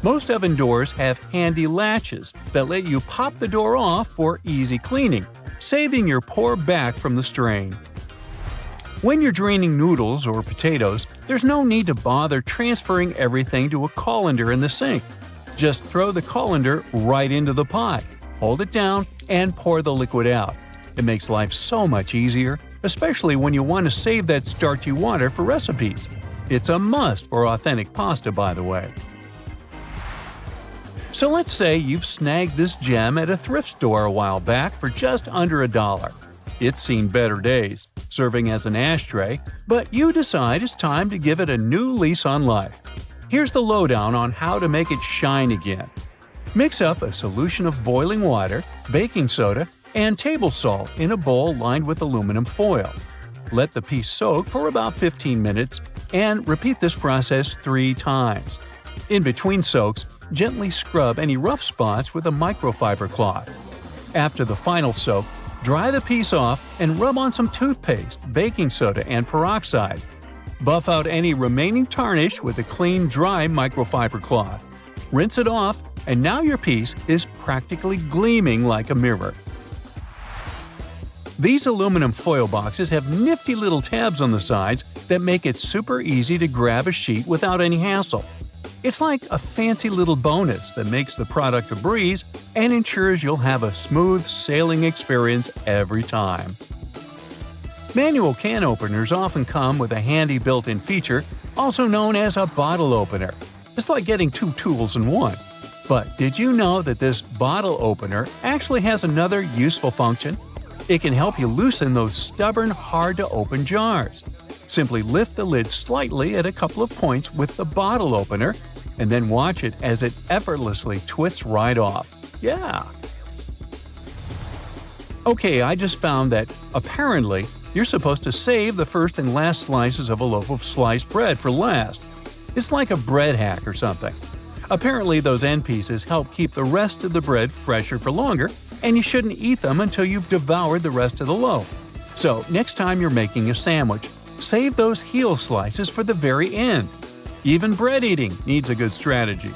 Most oven doors have handy latches that let you pop the door off for easy cleaning, saving your poor back from the strain. When you're draining noodles or potatoes, there's no need to bother transferring everything to a colander in the sink. Just throw the colander right into the pot, hold it down, and pour the liquid out. It makes life so much easier, especially when you want to save that starchy water for recipes. It's a must for authentic pasta, by the way. So let's say you've snagged this gem at a thrift store a while back for just under $1. It's seen better days, serving as an ashtray, but you decide it's time to give it a new lease on life. Here's the lowdown on how to make it shine again. Mix up a solution of boiling water, baking soda, and table salt in a bowl lined with aluminum foil. Let the piece soak for about 15 minutes and repeat this process 3 times. In between soaks, gently scrub any rough spots with a microfiber cloth. After the final soak, dry the piece off and rub on some toothpaste, baking soda, and peroxide. Buff out any remaining tarnish with a clean, dry microfiber cloth. Rinse it off, and now your piece is practically gleaming like a mirror. These aluminum foil boxes have nifty little tabs on the sides that make it super easy to grab a sheet without any hassle. It's like a fancy little bonus that makes the product a breeze and ensures you'll have a smooth sailing experience every time. Manual can openers often come with a handy built-in feature, also known as a bottle opener. It's like getting 2 tools in one. But did you know that this bottle opener actually has another useful function? It can help you loosen those stubborn, hard-to-open jars. Simply lift the lid slightly at a couple of points with the bottle opener, and then watch it as it effortlessly twists right off. Yeah! Okay, I just found that, apparently, you're supposed to save the first and last slices of a loaf of sliced bread for last. It's like a bread hack or something. Apparently, those end pieces help keep the rest of the bread fresher for longer, and you shouldn't eat them until you've devoured the rest of the loaf. So, next time you're making a sandwich, save those heel slices for the very end. Even bread eating needs a good strategy.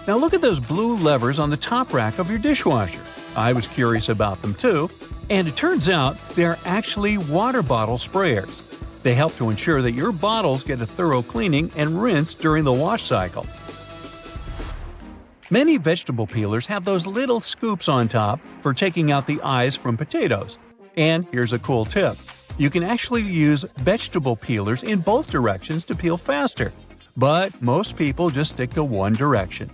Now look at those blue levers on the top rack of your dishwasher. I was curious about them too, and it turns out they're actually water bottle sprayers. They help to ensure that your bottles get a thorough cleaning and rinse during the wash cycle. Many vegetable peelers have those little scoops on top for taking out the eyes from potatoes. And here's a cool tip. You can actually use vegetable peelers in both directions to peel faster. But most people just stick to one direction.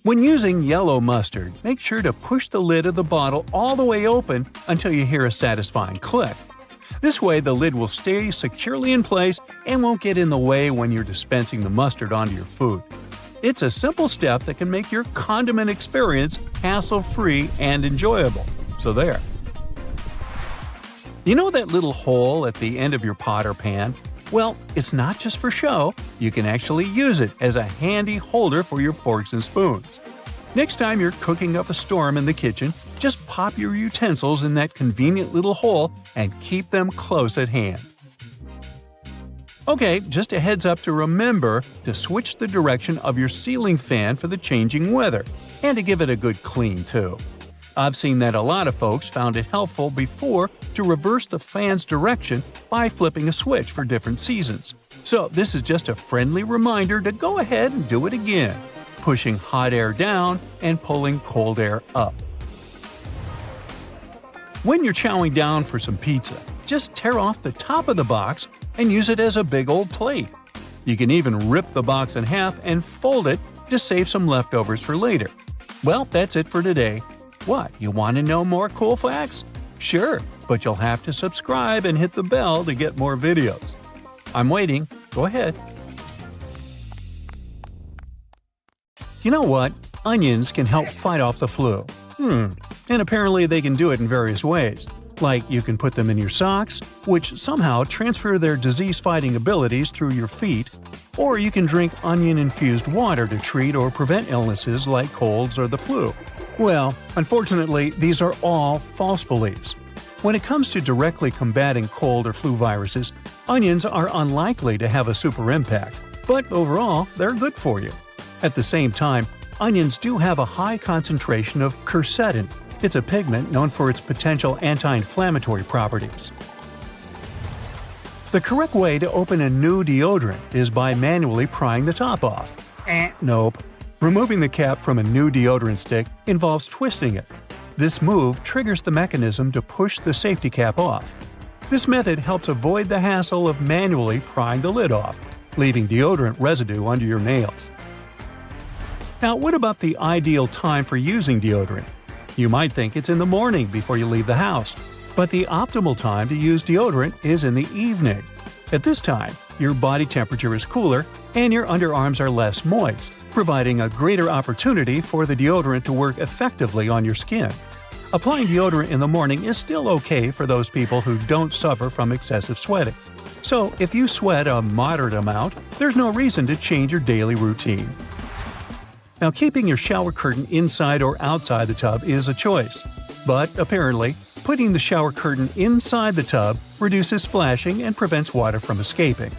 When using yellow mustard, make sure to push the lid of the bottle all the way open until you hear a satisfying click. This way the lid will stay securely in place and won't get in the way when you're dispensing the mustard onto your food. It's a simple step that can make your condiment experience hassle-free and enjoyable. So there. You know that little hole at the end of your pot or pan? Well, it's not just for show. You can actually use it as a handy holder for your forks and spoons. Next time you're cooking up a storm in the kitchen, just pop your utensils in that convenient little hole and keep them close at hand. Okay, just a heads up to remember to switch the direction of your ceiling fan for the changing weather, and to give it a good clean too. I've seen that a lot of folks found it helpful before to reverse the fan's direction by flipping a switch for different seasons. So this is just a friendly reminder to go ahead and do it again, pushing hot air down and pulling cold air up. When you're chowing down for some pizza, just tear off the top of the box and use it as a big old plate. You can even rip the box in half and fold it to save some leftovers for later. Well, that's it for today. What, you want to know more cool facts? Sure, but you'll have to subscribe and hit the bell to get more videos. I'm waiting. Go ahead. You know what? Onions can help fight off the flu. And apparently they can do it in various ways. Like you can put them in your socks, which somehow transfer their disease-fighting abilities through your feet, or you can drink onion-infused water to treat or prevent illnesses like colds or the flu. Well, unfortunately, these are all false beliefs. When it comes to directly combating cold or flu viruses, onions are unlikely to have a super impact, but overall, they're good for you. At the same time, onions do have a high concentration of quercetin. It's a pigment known for its potential anti-inflammatory properties. The correct way to open a new deodorant is by manually prying the top off. Nope. Removing the cap from a new deodorant stick involves twisting it. This move triggers the mechanism to push the safety cap off. This method helps avoid the hassle of manually prying the lid off, leaving deodorant residue under your nails. Now, what about the ideal time for using deodorant? You might think it's in the morning before you leave the house, but the optimal time to use deodorant is in the evening. At this time, your body temperature is cooler and your underarms are less moist, providing a greater opportunity for the deodorant to work effectively on your skin. Applying deodorant in the morning is still okay for those people who don't suffer from excessive sweating. So, if you sweat a moderate amount, there's no reason to change your daily routine. Now, keeping your shower curtain inside or outside the tub is a choice. But apparently, putting the shower curtain inside the tub reduces splashing and prevents water from escaping.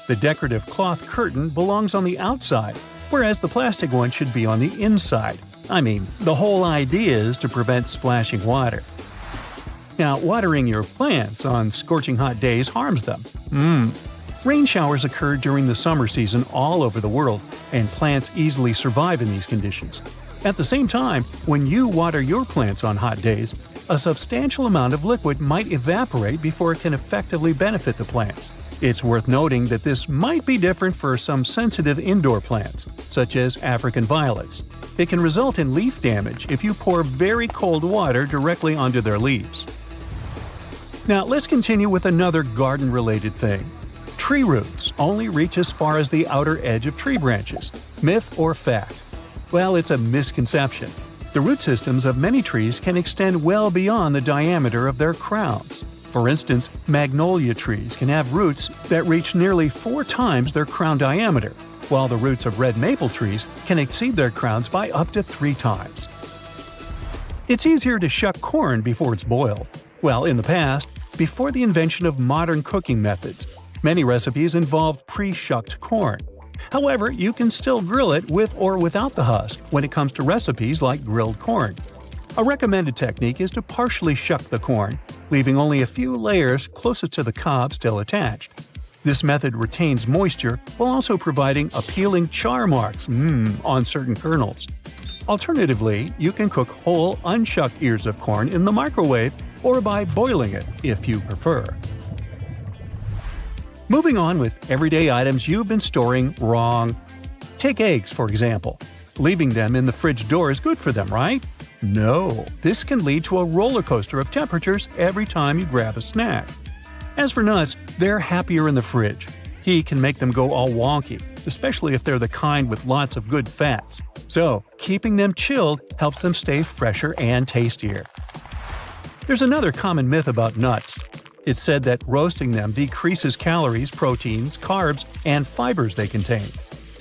The decorative cloth curtain belongs on the outside, whereas the plastic one should be on the inside. I mean, the whole idea is to prevent splashing water. Now, watering your plants on scorching hot days harms them. Rain showers occur during the summer season all over the world, and plants easily survive in these conditions. At the same time, when you water your plants on hot days, a substantial amount of liquid might evaporate before it can effectively benefit the plants. It's worth noting that this might be different for some sensitive indoor plants, such as African violets. It can result in leaf damage if you pour very cold water directly onto their leaves. Now let's continue with another garden-related thing. Tree roots only reach as far as the outer edge of tree branches. Myth or fact? Well, it's a misconception. The root systems of many trees can extend well beyond the diameter of their crowns. For instance, magnolia trees can have roots that reach nearly 4 times their crown diameter, while the roots of red maple trees can exceed their crowns by up to 3 times. It's easier to shuck corn before it's boiled. Well, in the past, before the invention of modern cooking methods, many recipes involved pre-shucked corn. However, you can still grill it with or without the husk when it comes to recipes like grilled corn. A recommended technique is to partially shuck the corn, leaving only a few layers closest to the cob still attached. This method retains moisture while also providing appealing char marks on certain kernels. Alternatively, you can cook whole, unshucked ears of corn in the microwave or by boiling it, if you prefer. Moving on with everyday items you've been storing wrong. Take eggs, for example. Leaving them in the fridge door is good for them, right? No, this can lead to a roller coaster of temperatures every time you grab a snack. As for nuts, they're happier in the fridge. Heat can make them go all wonky, especially if they're the kind with lots of good fats. So, keeping them chilled helps them stay fresher and tastier. There's another common myth about nuts. It's said that roasting them decreases calories, proteins, carbs, and fibers they contain.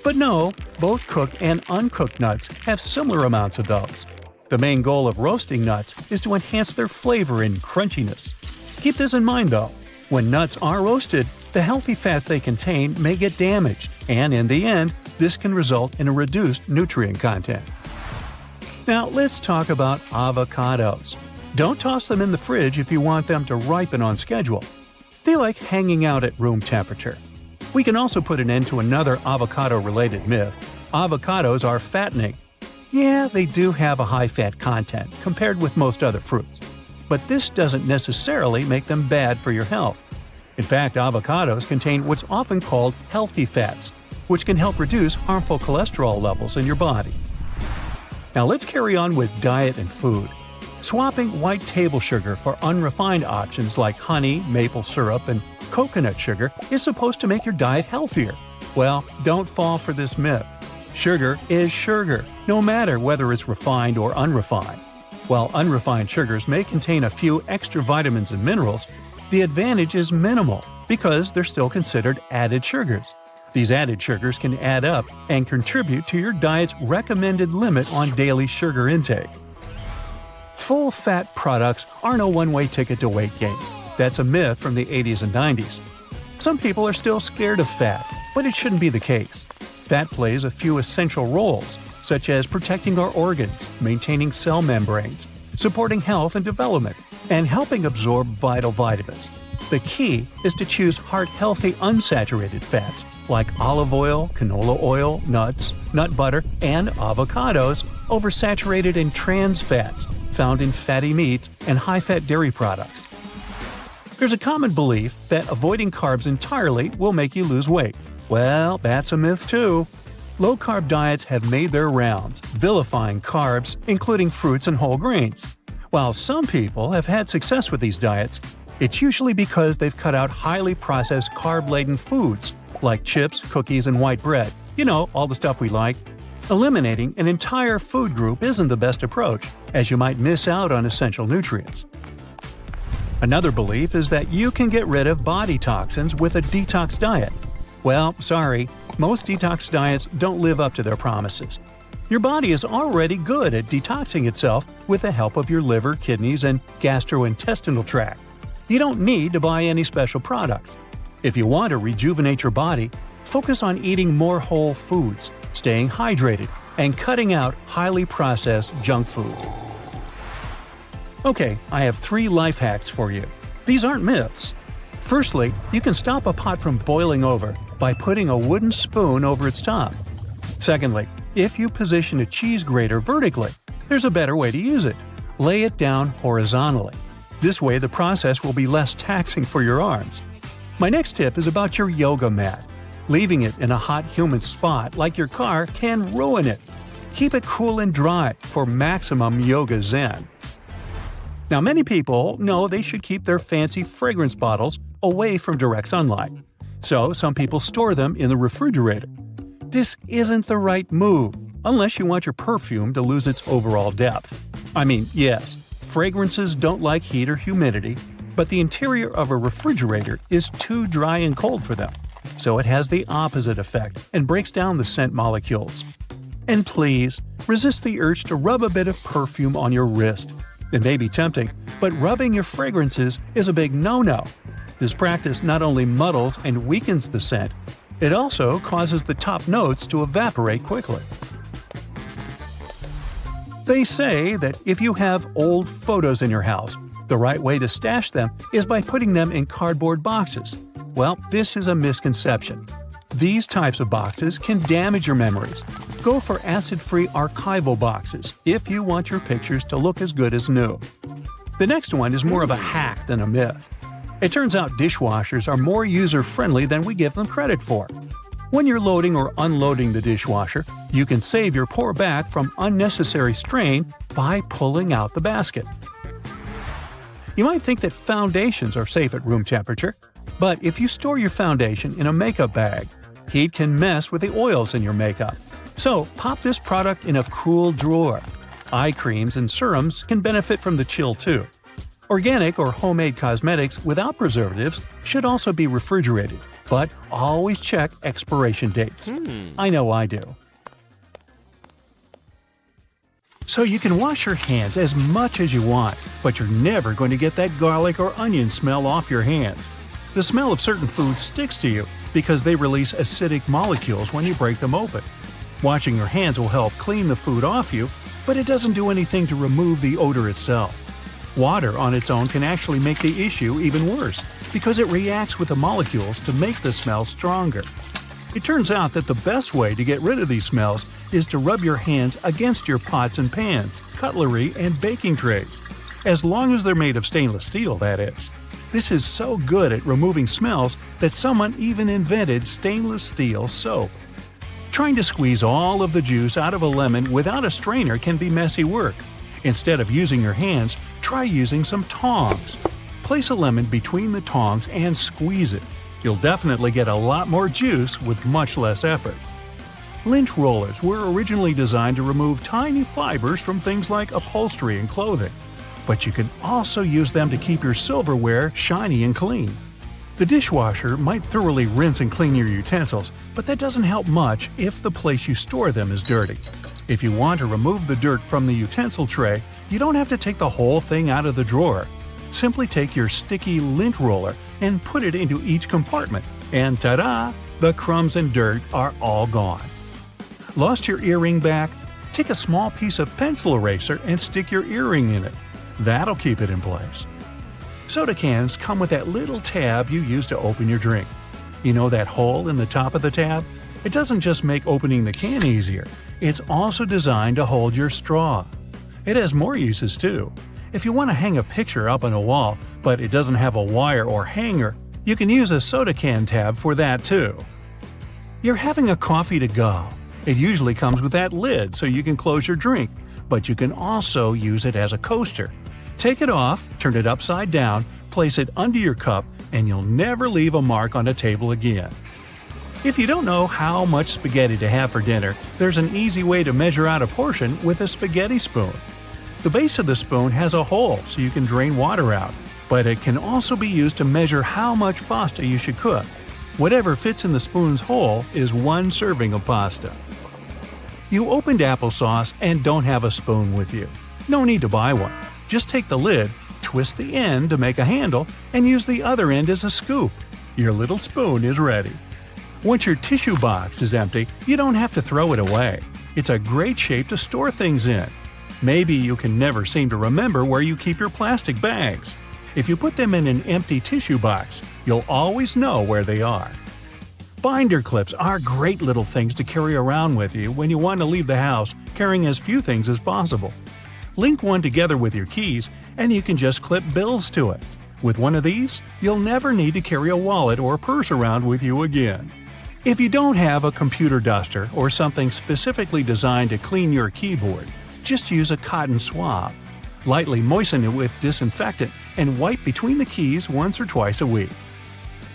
But no, both cooked and uncooked nuts have similar amounts of those. The main goal of roasting nuts is to enhance their flavor and crunchiness. Keep this in mind though. When nuts are roasted, the healthy fats they contain may get damaged, and in the end, this can result in a reduced nutrient content. Now let's talk about avocados. Don't toss them in the fridge if you want them to ripen on schedule. They like hanging out at room temperature. We can also put an end to another avocado-related myth. Avocados are fattening. Yeah, they do have a high fat content compared with most other fruits. But this doesn't necessarily make them bad for your health. In fact, avocados contain what's often called healthy fats, which can help reduce harmful cholesterol levels in your body. Now let's carry on with diet and food. Swapping white table sugar for unrefined options like honey, maple syrup, and coconut sugar is supposed to make your diet healthier. Well, don't fall for this myth. Sugar is sugar, no matter whether it's refined or unrefined. While unrefined sugars may contain a few extra vitamins and minerals, the advantage is minimal because they're still considered added sugars. These added sugars can add up and contribute to your diet's recommended limit on daily sugar intake. Full-fat products aren't a one-way ticket to weight gain. That's a myth from the 80s and 90s. Some people are still scared of fat, but it shouldn't be the case. Fat plays a few essential roles, such as protecting our organs, maintaining cell membranes, supporting health and development, and helping absorb vital vitamins. The key is to choose heart-healthy unsaturated fats like olive oil, canola oil, nuts, nut butter, and avocados over saturated and trans fats found in fatty meats and high-fat dairy products. There's a common belief that avoiding carbs entirely will make you lose weight. Well, that's a myth too. Low-carb diets have made their rounds, vilifying carbs, including fruits and whole grains. While some people have had success with these diets, it's usually because they've cut out highly processed carb-laden foods like chips, cookies, and white bread. You know, all the stuff we like. Eliminating an entire food group isn't the best approach, as you might miss out on essential nutrients. Another belief is that you can get rid of body toxins with a detox diet. Well, sorry, most detox diets don't live up to their promises. Your body is already good at detoxing itself with the help of your liver, kidneys, and gastrointestinal tract. You don't need to buy any special products. If you want to rejuvenate your body, focus on eating more whole foods, staying hydrated, and cutting out highly processed junk food. Okay, I have 3 life hacks for you. These aren't myths. Firstly, you can stop a pot from boiling over by putting a wooden spoon over its top. Secondly, if you position a cheese grater vertically, there's a better way to use it. lay it down horizontally. This way the process will be less taxing for your arms. My next tip is about your yoga mat. Leaving it in a hot, humid spot like your car can ruin it. Keep it cool and dry for maximum yoga zen. Now, many people know they should keep their fancy fragrance bottles away from direct sunlight. So, some people store them in the refrigerator. This isn't the right move, unless you want your perfume to lose its overall depth. I mean, yes, fragrances don't like heat or humidity, but the interior of a refrigerator is too dry and cold for them. So it has the opposite effect and breaks down the scent molecules. And please, resist the urge to rub a bit of perfume on your wrist. It may be tempting, but rubbing your fragrances is a big no-no. This practice not only muddles and weakens the scent, it also causes the top notes to evaporate quickly. They say that if you have old photos in your house, the right way to stash them is by putting them in cardboard boxes. Well, this is a misconception. These types of boxes can damage your memories. Go for acid-free archival boxes if you want your pictures to look as good as new. The next one is more of a hack than a myth. It turns out dishwashers are more user-friendly than we give them credit for. When you're loading or unloading the dishwasher, you can save your poor back from unnecessary strain by pulling out the basket. You might think that foundations are safe at room temperature, but if you store your foundation in a makeup bag, heat can mess with the oils in your makeup. So pop this product in a cool drawer. Eye creams and serums can benefit from the chill too. Organic or homemade cosmetics without preservatives should also be refrigerated, but always check expiration dates. I know I do. So you can wash your hands as much as you want, but you're never going to get that garlic or onion smell off your hands. The smell of certain foods sticks to you because they release acidic molecules when you break them open. Washing your hands will help clean the food off you, but it doesn't do anything to remove the odor itself. Water on its own can actually make the issue even worse because it reacts with the molecules to make the smell stronger. It turns out that the best way to get rid of these smells is to rub your hands against your pots and pans, cutlery, and baking trays. As long as they're made of stainless steel, that is. This is so good at removing smells that someone even invented stainless steel soap. Trying to squeeze all of the juice out of a lemon without a strainer can be messy work. Instead of using your hands, try using some tongs. Place a lemon between the tongs and squeeze it. You'll definitely get a lot more juice with much less effort. Lint rollers were originally designed to remove tiny fibers from things like upholstery and clothing. But you can also use them to keep your silverware shiny and clean. The dishwasher might thoroughly rinse and clean your utensils, but that doesn't help much if the place you store them is dirty. If you want to remove the dirt from the utensil tray, you don't have to take the whole thing out of the drawer. Simply take your sticky lint roller and put it into each compartment, and ta-da! The crumbs and dirt are all gone. Lost your earring back? Take a small piece of pencil eraser and stick your earring in it. That'll keep it in place. Soda cans come with that little tab you use to open your drink. You know that hole in the top of the tab? It doesn't just make opening the can easier, it's also designed to hold your straw. It has more uses too. If you want to hang a picture up on a wall, but it doesn't have a wire or hanger, you can use a soda can tab for that too. You're having a coffee to go. It usually comes with that lid so you can close your drink, but you can also use it as a coaster. Take it off, turn it upside down, place it under your cup, and you'll never leave a mark on a table again. If you don't know how much spaghetti to have for dinner, there's an easy way to measure out a portion with a spaghetti spoon. The base of the spoon has a hole so you can drain water out, but it can also be used to measure how much pasta you should cook. Whatever fits in the spoon's hole is 1 serving of pasta. You opened applesauce and don't have a spoon with you. No need to buy one. Just take the lid, twist the end to make a handle, and use the other end as a scoop. Your little spoon is ready. Once your tissue box is empty, you don't have to throw it away. It's a great shape to store things in. Maybe you can never seem to remember where you keep your plastic bags. If you put them in an empty tissue box, you'll always know where they are. Binder clips are great little things to carry around with you when you want to leave the house carrying as few things as possible. Link one together with your keys, and you can just clip bills to it. With one of these, you'll never need to carry a wallet or purse around with you again. If you don't have a computer duster or something specifically designed to clean your keyboard, just use a cotton swab. Lightly moisten it with disinfectant and wipe between the keys once or twice a week.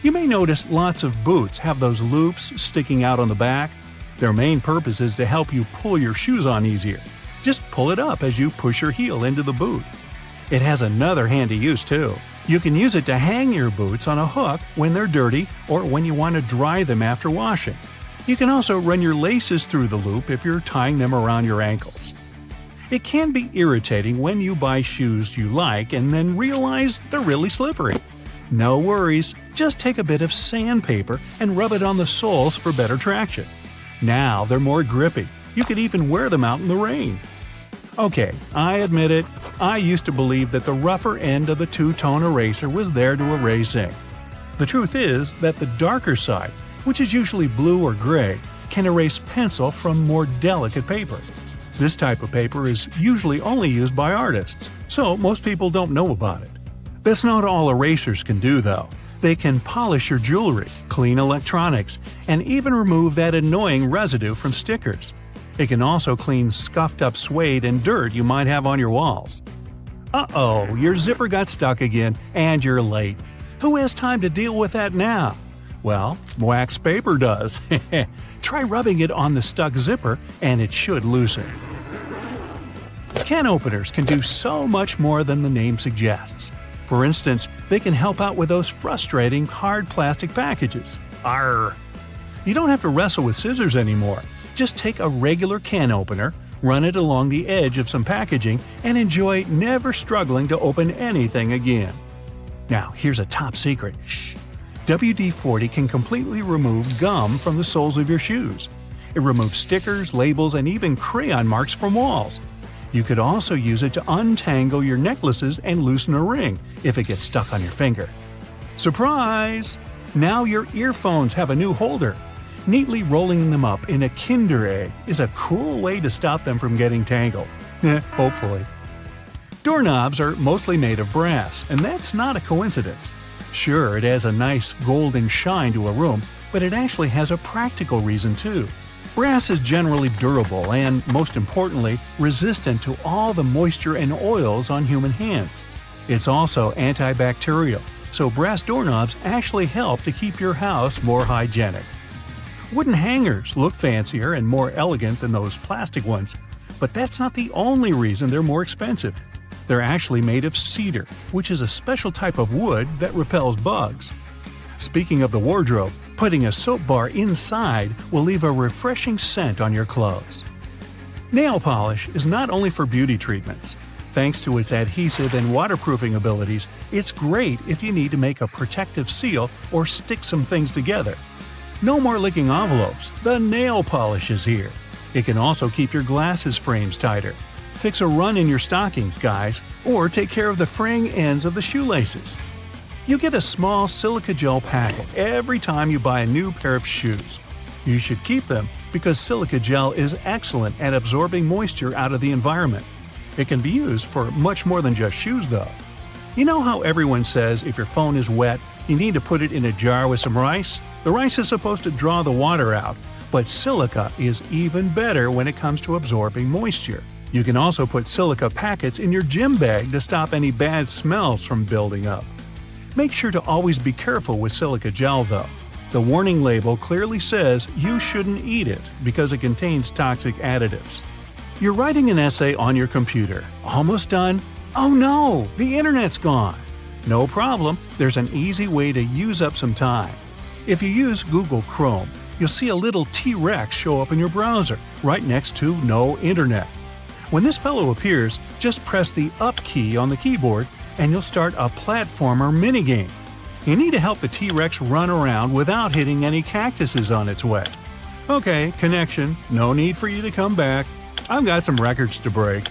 You may notice lots of boots have those loops sticking out on the back. Their main purpose is to help you pull your shoes on easier. Just pull it up as you push your heel into the boot. It has another handy use too. You can use it to hang your boots on a hook when they're dirty or when you want to dry them after washing. You can also run your laces through the loop if you're tying them around your ankles. It can be irritating when you buy shoes you like and then realize they're really slippery. No worries, just take a bit of sandpaper and rub it on the soles for better traction. Now they're more grippy. You could even wear them out in the rain. Okay, I admit it, I used to believe that the rougher end of the two-tone eraser was there to erase ink. The truth is that the darker side, which is usually blue or gray, can erase pencil from more delicate paper. This type of paper is usually only used by artists, so most people don't know about it. That's not all erasers can do though. They can polish your jewelry, clean electronics, and even remove that annoying residue from stickers. It can also clean scuffed up suede and dirt you might have on your walls. Uh-oh, your zipper got stuck again, and you're late. Who has time to deal with that now? Well, wax paper does. Try rubbing it on the stuck zipper, and it should loosen. Can openers can do so much more than the name suggests. For instance, they can help out with those frustrating, hard plastic packages. Arrgh! You don't have to wrestle with scissors anymore. Just take a regular can opener, run it along the edge of some packaging, and enjoy never struggling to open anything again. Now, here's a top secret. Shh! WD-40 can completely remove gum from the soles of your shoes. It removes stickers, labels, and even crayon marks from walls. You could also use it to untangle your necklaces and loosen a ring if it gets stuck on your finger. Surprise! Now your earphones have a new holder. Neatly rolling them up in a Kinder Egg is a cool way to stop them from getting tangled. Hopefully. Doorknobs are mostly made of brass, and that's not a coincidence. Sure, it adds a nice golden shine to a room, but it actually has a practical reason too. Brass is generally durable and, most importantly, resistant to all the moisture and oils on human hands. It's also antibacterial, so brass doorknobs actually help to keep your house more hygienic. Wooden hangers look fancier and more elegant than those plastic ones, but that's not the only reason they're more expensive. They're actually made of cedar, which is a special type of wood that repels bugs. Speaking of the wardrobe, putting a soap bar inside will leave a refreshing scent on your clothes. Nail polish is not only for beauty treatments. Thanks to its adhesive and waterproofing abilities, it's great if you need to make a protective seal or stick some things together. No more licking envelopes, the nail polish is here. It can also keep your glasses frames tighter, fix a run in your stockings, guys, or take care of the fraying ends of the shoelaces. You get a small silica gel packet every time you buy a new pair of shoes. You should keep them because silica gel is excellent at absorbing moisture out of the environment. It can be used for much more than just shoes though. You know how everyone says if your phone is wet, you need to put it in a jar with some rice? The rice is supposed to draw the water out, but silica is even better when it comes to absorbing moisture. You can also put silica packets in your gym bag to stop any bad smells from building up. Make sure to always be careful with silica gel though. The warning label clearly says you shouldn't eat it because it contains toxic additives. You're writing an essay on your computer. Almost done? Oh no, the internet's gone. No problem, there's an easy way to use up some time. If you use Google Chrome, you'll see a little T-Rex show up in your browser, right next to No Internet. When this fellow appears, just press the Up key on the keyboard and you'll start a platformer minigame. You need to help the T-Rex run around without hitting any cactuses on its way. Okay, connection, no need for you to come back. I've got some records to break.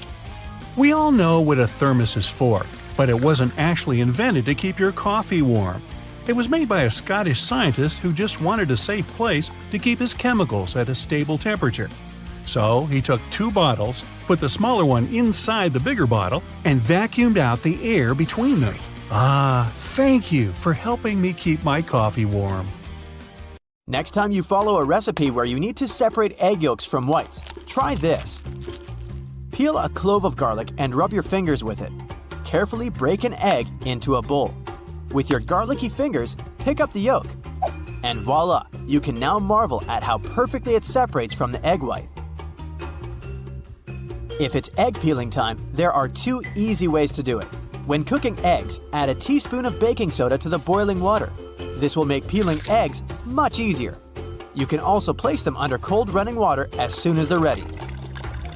We all know what a thermos is for, but it wasn't actually invented to keep your coffee warm. It was made by a Scottish scientist who just wanted a safe place to keep his chemicals at a stable temperature. So he took 2 bottles, put the smaller one inside the bigger bottle, and vacuumed out the air between them. Ah, thank you for helping me keep my coffee warm. Next time you follow a recipe where you need to separate egg yolks from whites, try this. Peel a clove of garlic and rub your fingers with it. Carefully break an egg into a bowl. With your garlicky fingers, pick up the yolk. And voila, you can now marvel at how perfectly it separates from the egg white. If it's egg peeling time, there are 2 easy ways to do it. When cooking eggs, add a teaspoon of baking soda to the boiling water. This will make peeling eggs much easier. You can also place them under cold running water as soon as they're ready.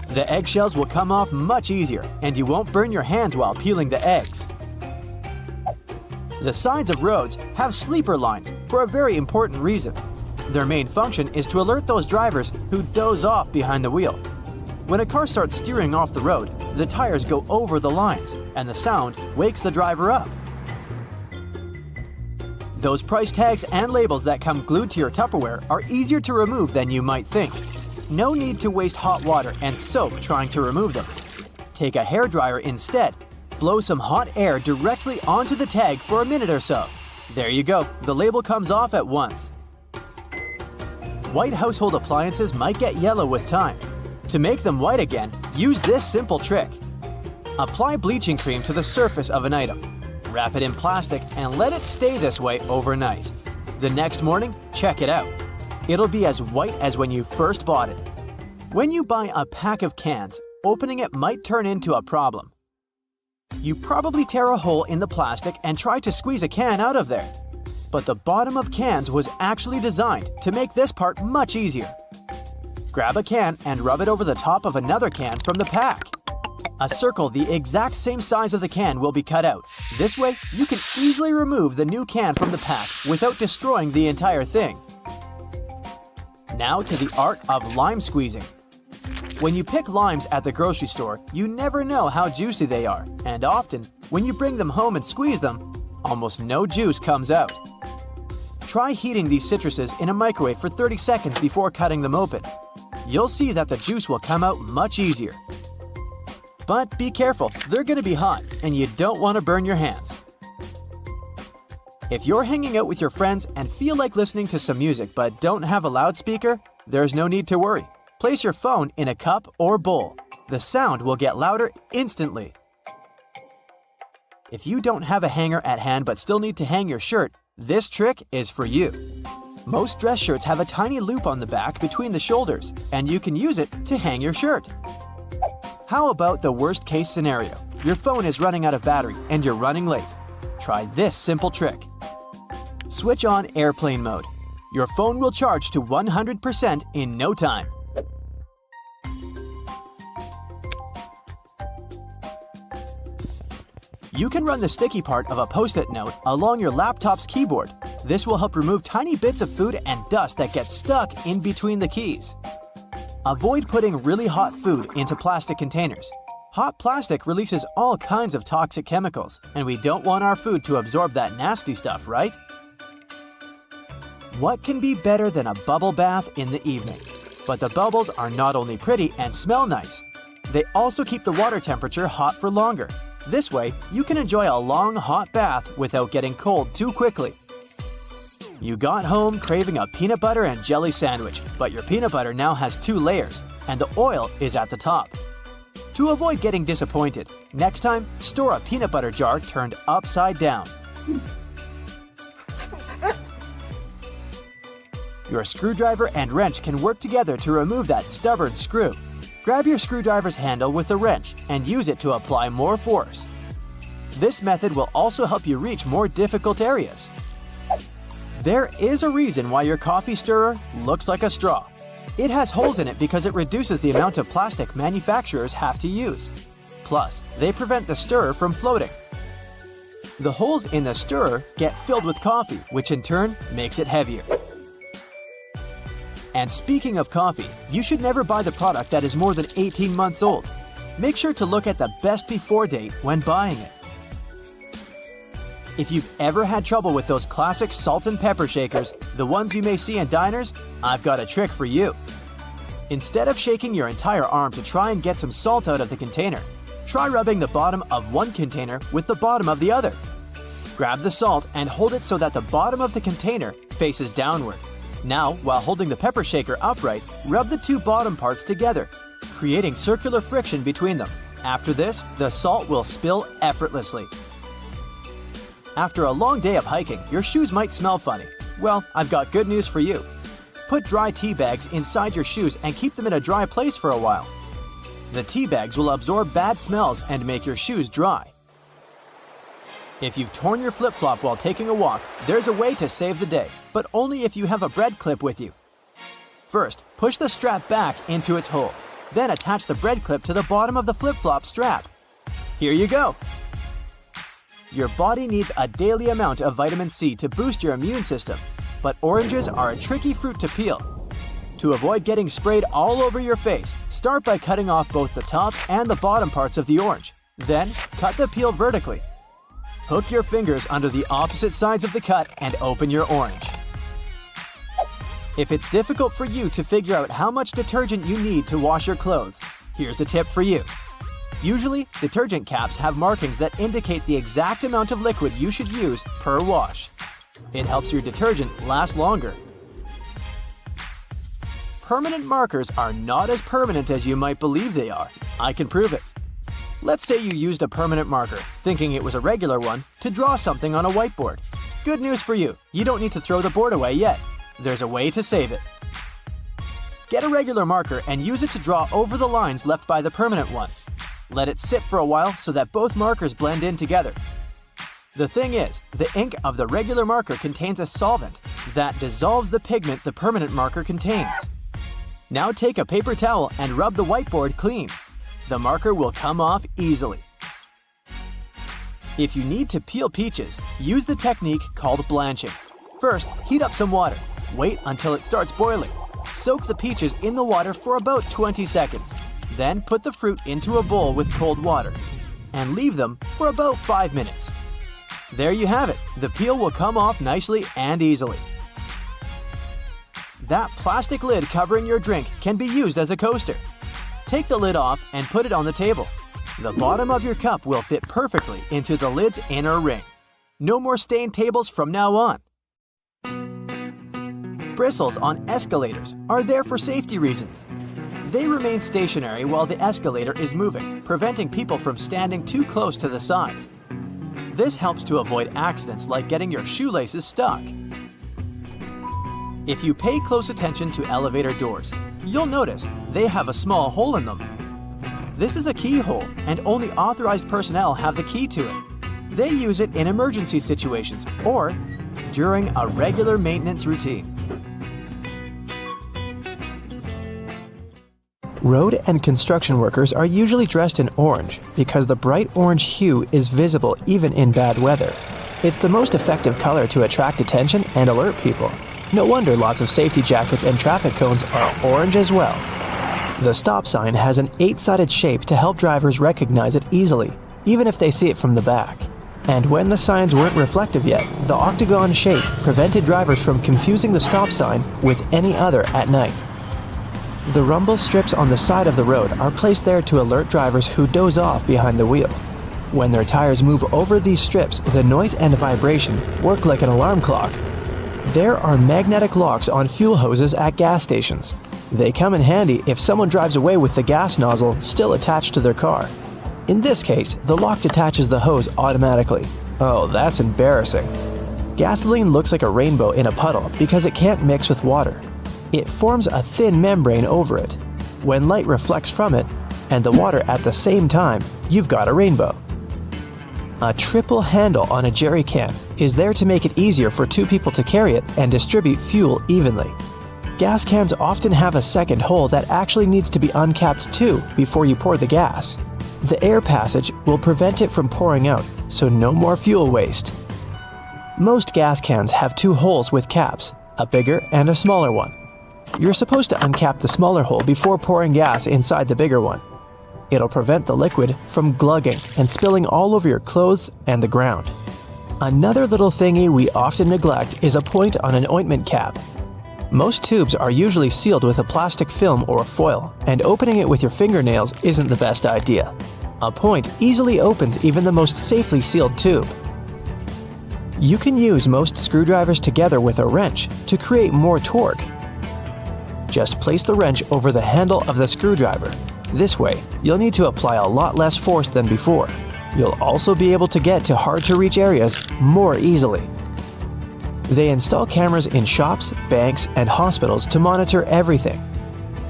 The eggshells will come off much easier, and you won't burn your hands while peeling the eggs. The sides of roads have sleeper lines for a very important reason. Their main function is to alert those drivers who doze off behind the wheel. When a car starts steering off the road, the tires go over the lines, and the sound wakes the driver up. Those price tags and labels that come glued to your Tupperware are easier to remove than you might think. No need to waste hot water and soap trying to remove them. Take a hairdryer instead. Blow some hot air directly onto the tag for a minute or so. There you go, the label comes off at once. White household appliances might get yellow with time. To make them white again, use this simple trick. Apply bleaching cream to the surface of an item. Wrap it in plastic and let it stay this way overnight. The next morning, check it out. It'll be as white as when you first bought it. When you buy a pack of cans, opening it might turn into a problem. You probably tear a hole in the plastic and try to squeeze a can out of there. But the bottom of cans was actually designed to make this part much easier. Grab a can and rub it over the top of another can from the pack. A circle the exact same size of the can will be cut out. This way, you can easily remove the new can from the pack without destroying the entire thing. Now to the art of lime squeezing. When you pick limes at the grocery store, you never know how juicy they are, and often, when you bring them home and squeeze them, almost no juice comes out. Try heating these citruses in a microwave for 30 seconds before cutting them open. You'll see that the juice will come out much easier. But be careful, they're going to be hot, and you don't want to burn your hands. If you're hanging out with your friends and feel like listening to some music but don't have a loudspeaker, there's no need to worry. Place your phone in a cup or bowl. The sound will get louder instantly. If you don't have a hanger at hand but still need to hang your shirt, this trick is for you. Most dress shirts have a tiny loop on the back between the shoulders, and you can use it to hang your shirt. How about the worst case scenario? Your phone is running out of battery and you're running late. Try this simple trick. Switch on airplane mode. Your phone will charge to 100% in no time. You can run the sticky part of a Post-it note along your laptop's keyboard. This will help remove tiny bits of food and dust that get stuck in between the keys. Avoid putting really hot food into plastic containers. Hot plastic releases all kinds of toxic chemicals, and we don't want our food to absorb that nasty stuff, right? What can be better than a bubble bath in the evening? But the bubbles are not only pretty and smell nice, they also keep the water temperature hot for longer. This way, you can enjoy a long hot bath without getting cold too quickly. You got home craving a peanut butter and jelly sandwich, but your peanut butter now has 2 layers, and the oil is at the top. To avoid getting disappointed, next time, store a peanut butter jar turned upside down. Your screwdriver and wrench can work together to remove that stubborn screw. Grab your screwdriver's handle with the wrench and use it to apply more force. This method will also help you reach more difficult areas. There is a reason why your coffee stirrer looks like a straw. It has holes in it because it reduces the amount of plastic manufacturers have to use. Plus, they prevent the stirrer from floating. The holes in the stirrer get filled with coffee, which in turn makes it heavier. And speaking of coffee, you should never buy the product that is more than 18 months old. Make sure to look at the best before date when buying it. If you've ever had trouble with those classic salt and pepper shakers, the ones you may see in diners, I've got a trick for you. Instead of shaking your entire arm to try and get some salt out of the container, try rubbing the bottom of one container with the bottom of the other. Grab the salt and hold it so that the bottom of the container faces downward. Now, while holding the pepper shaker upright, rub the two bottom parts together, creating circular friction between them. After this, the salt will spill effortlessly. After a long day of hiking, your shoes might smell funny. Well, I've got good news for you. Put dry tea bags inside your shoes and keep them in a dry place for a while. The tea bags will absorb bad smells and make your shoes dry. If you've torn your flip-flop while taking a walk, there's a way to save the day, but only if you have a bread clip with you. First, push the strap back into its hole. Then attach the bread clip to the bottom of the flip-flop strap. Here you go! Your body needs a daily amount of vitamin C to boost your immune system, but oranges are a tricky fruit to peel. To avoid getting sprayed all over your face, start by cutting off both the top and the bottom parts of the orange. Then, cut the peel vertically. Hook your fingers under the opposite sides of the cut and open your orange. If it's difficult for you to figure out how much detergent you need to wash your clothes, here's a tip for you. Usually, detergent caps have markings that indicate the exact amount of liquid you should use per wash. It helps your detergent last longer. Permanent markers are not as permanent as you might believe they are. I can prove it. Let's say you used a permanent marker, thinking it was a regular one, to draw something on a whiteboard. Good news for you, you don't need to throw the board away yet. There's a way to save it. Get a regular marker and use it to draw over the lines left by the permanent one. Let it sit for a while so that both markers blend in together. The thing is, the ink of the regular marker contains a solvent that dissolves the pigment the permanent marker contains. Now take a paper towel and rub the whiteboard clean. The marker will come off easily. If you need to peel peaches, use the technique called blanching. First, heat up some water. Wait until it starts boiling. Soak the peaches in the water for about 20 seconds. Then put the fruit into a bowl with cold water and leave them for about 5 minutes. There you have it. The peel will come off nicely and easily. That plastic lid covering your drink can be used as a coaster. Take the lid off and put it on the table. The bottom of your cup will fit perfectly into the lid's inner ring. No more stained tables from now on. Bristles on escalators are there for safety reasons. They remain stationary while the escalator is moving, preventing people from standing too close to the sides. This helps to avoid accidents like getting your shoelaces stuck. If you pay close attention to elevator doors, you'll notice they have a small hole in them. This is a keyhole, and only authorized personnel have the key to it. They use it in emergency situations or during a regular maintenance routine. Road and construction workers are usually dressed in orange because the bright orange hue is visible even in bad weather. It's the most effective color to attract attention and alert people. No wonder lots of safety jackets and traffic cones are orange as well. The stop sign has an 8-sided shape to help drivers recognize it easily, even if they see it from the back. And when the signs weren't reflective yet, the octagon shape prevented drivers from confusing the stop sign with any other at night. The rumble strips on the side of the road are placed there to alert drivers who doze off behind the wheel. When their tires move over these strips, the noise and vibration work like an alarm clock. There are magnetic locks on fuel hoses at gas stations. They come in handy if someone drives away with the gas nozzle still attached to their car. In this case, the lock detaches the hose automatically. Oh, that's embarrassing. Gasoline looks like a rainbow in a puddle because it can't mix with water. It forms a thin membrane over it. When light reflects from it and the water at the same time, you've got a rainbow. A triple handle on a jerry can is there to make it easier for 2 people to carry it and distribute fuel evenly. Gas cans often have a second hole that actually needs to be uncapped too before you pour the gas. The air passage will prevent it from pouring out, so no more fuel waste. Most gas cans have 2 holes with caps, a bigger and a smaller one. You're supposed to uncap the smaller hole before pouring gas inside the bigger one. It'll prevent the liquid from glugging and spilling all over your clothes and the ground. Another little thingy we often neglect is a point on an ointment cap. Most tubes are usually sealed with a plastic film or foil, and opening it with your fingernails isn't the best idea. A point easily opens even the most safely sealed tube. You can use most screwdrivers together with a wrench to create more torque. Just place the wrench over the handle of the screwdriver. This way, you'll need to apply a lot less force than before. You'll also be able to get to hard-to-reach areas more easily. They install cameras in shops, banks, and hospitals to monitor everything.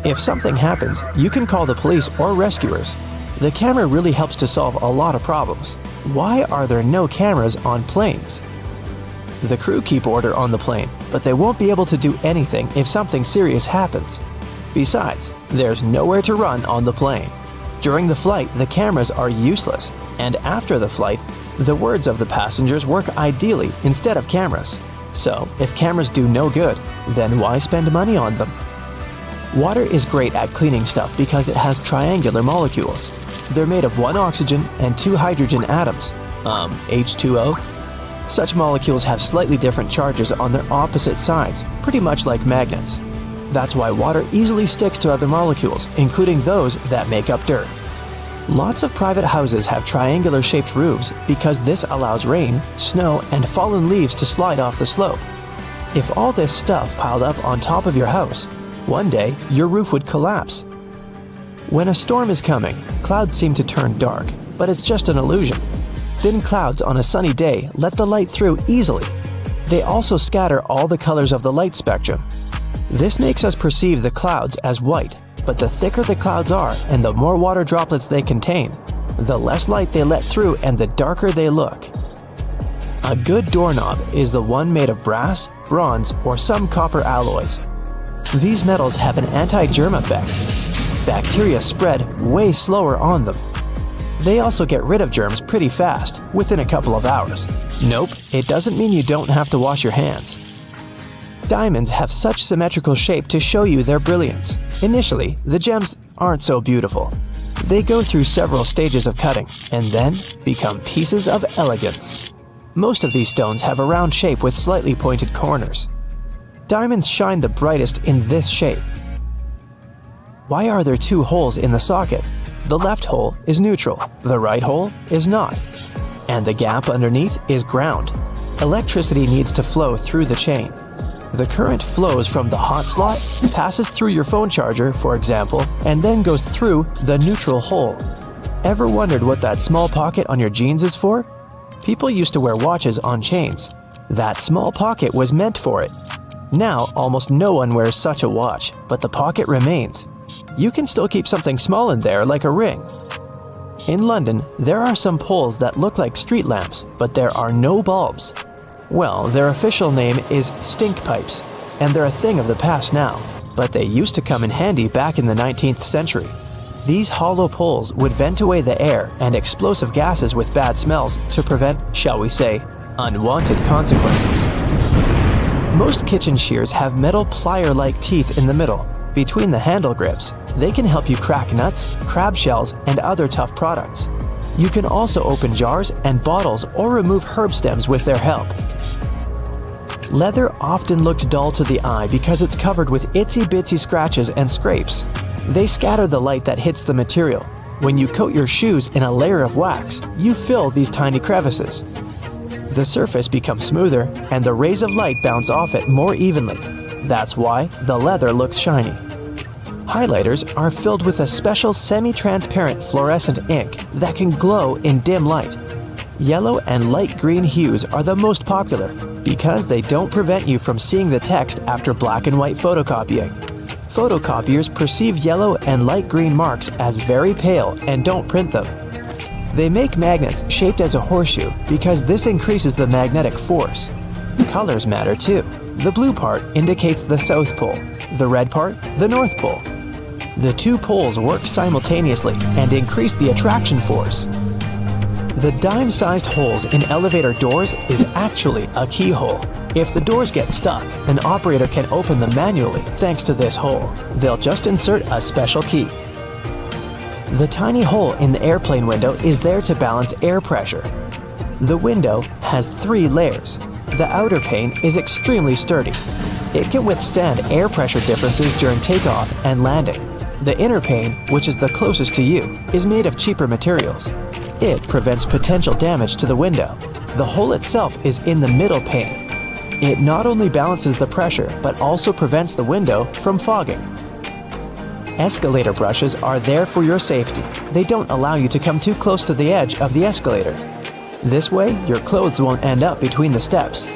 If something happens, you can call the police or rescuers. The camera really helps to solve a lot of problems. Why are there no cameras on planes? The crew keep order on the plane, but they won't be able to do anything if something serious happens. Besides, there's nowhere to run on the plane. During the flight, the cameras are useless, and after the flight, the words of the passengers work ideally instead of cameras. So, if cameras do no good, then why spend money on them? Water is great at cleaning stuff because it has triangular molecules. They're made of one oxygen and two hydrogen atoms. H2O? Such molecules have slightly different charges on their opposite sides, pretty much like magnets. That's why water easily sticks to other molecules, including those that make up dirt. Lots of private houses have triangular-shaped roofs because this allows rain, snow, and fallen leaves to slide off the slope. If all this stuff piled up on top of your house, one day your roof would collapse. When a storm is coming, clouds seem to turn dark, but it's just an illusion. Thin clouds on a sunny day let the light through easily. They also scatter all the colors of the light spectrum. This makes us perceive the clouds as white, but the thicker the clouds are and the more water droplets they contain, the less light they let through and the darker they look. A good doorknob is the one made of brass, bronze, or some copper alloys. These metals have an anti-germ effect. Bacteria spread way slower on them. They also get rid of germs pretty fast, within a couple of hours. Nope, it doesn't mean you don't have to wash your hands. Diamonds have such symmetrical shape to show you their brilliance. Initially, the gems aren't so beautiful. They go through several stages of cutting, and then become pieces of elegance. Most of these stones have a round shape with slightly pointed corners. Diamonds shine the brightest in this shape. Why are there two holes in the socket? The left hole is neutral, the right hole is not. And the gap underneath is ground. Electricity needs to flow through the chain. The current flows from the hot slot, passes through your phone charger, for example, and then goes through the neutral hole. Ever wondered what that small pocket on your jeans is for? People used to wear watches on chains. That small pocket was meant for it. Now, almost no one wears such a watch, but the pocket remains. You can still keep something small in there, like a ring. In London, there are some poles that look like street lamps, but there are no bulbs. Well, their official name is stink pipes, and they're a thing of the past now, but they used to come in handy back in the 19th century. These hollow poles would vent away the air and explosive gases with bad smells to prevent, shall we say, unwanted consequences. Most kitchen shears have metal plier-like teeth in the middle, between the handle grips. They can help you crack nuts, crab shells, and other tough products. You can also open jars and bottles or remove herb stems with their help. Leather often looks dull to the eye because it's covered with itsy-bitsy scratches and scrapes. They scatter the light that hits the material. When you coat your shoes in a layer of wax, you fill these tiny crevices. The surface becomes smoother and the rays of light bounce off it more evenly. That's why the leather looks shiny. Highlighters are filled with a special semi-transparent fluorescent ink that can glow in dim light. Yellow and light green hues are the most popular because they don't prevent you from seeing the text after black and white photocopying. Photocopiers perceive yellow and light green marks as very pale and don't print them. They make magnets shaped as a horseshoe because this increases the magnetic force. Colors matter too. The blue part indicates the South Pole, the red part, the North Pole. The two poles work simultaneously and increase the attraction force. The dime-sized holes in elevator doors is actually a keyhole. If the doors get stuck, an operator can open them manually thanks to this hole. They'll just insert a special key. The tiny hole in the airplane window is there to balance air pressure. The window has 3 layers. The outer pane is extremely sturdy. It can withstand air pressure differences during takeoff and landing. The inner pane, which is the closest to you, is made of cheaper materials. It prevents potential damage to the window. The hole itself is in the middle pane. It not only balances the pressure, but also prevents the window from fogging. Escalator brushes are there for your safety. They don't allow you to come too close to the edge of the escalator. This way, your clothes won't end up between the steps.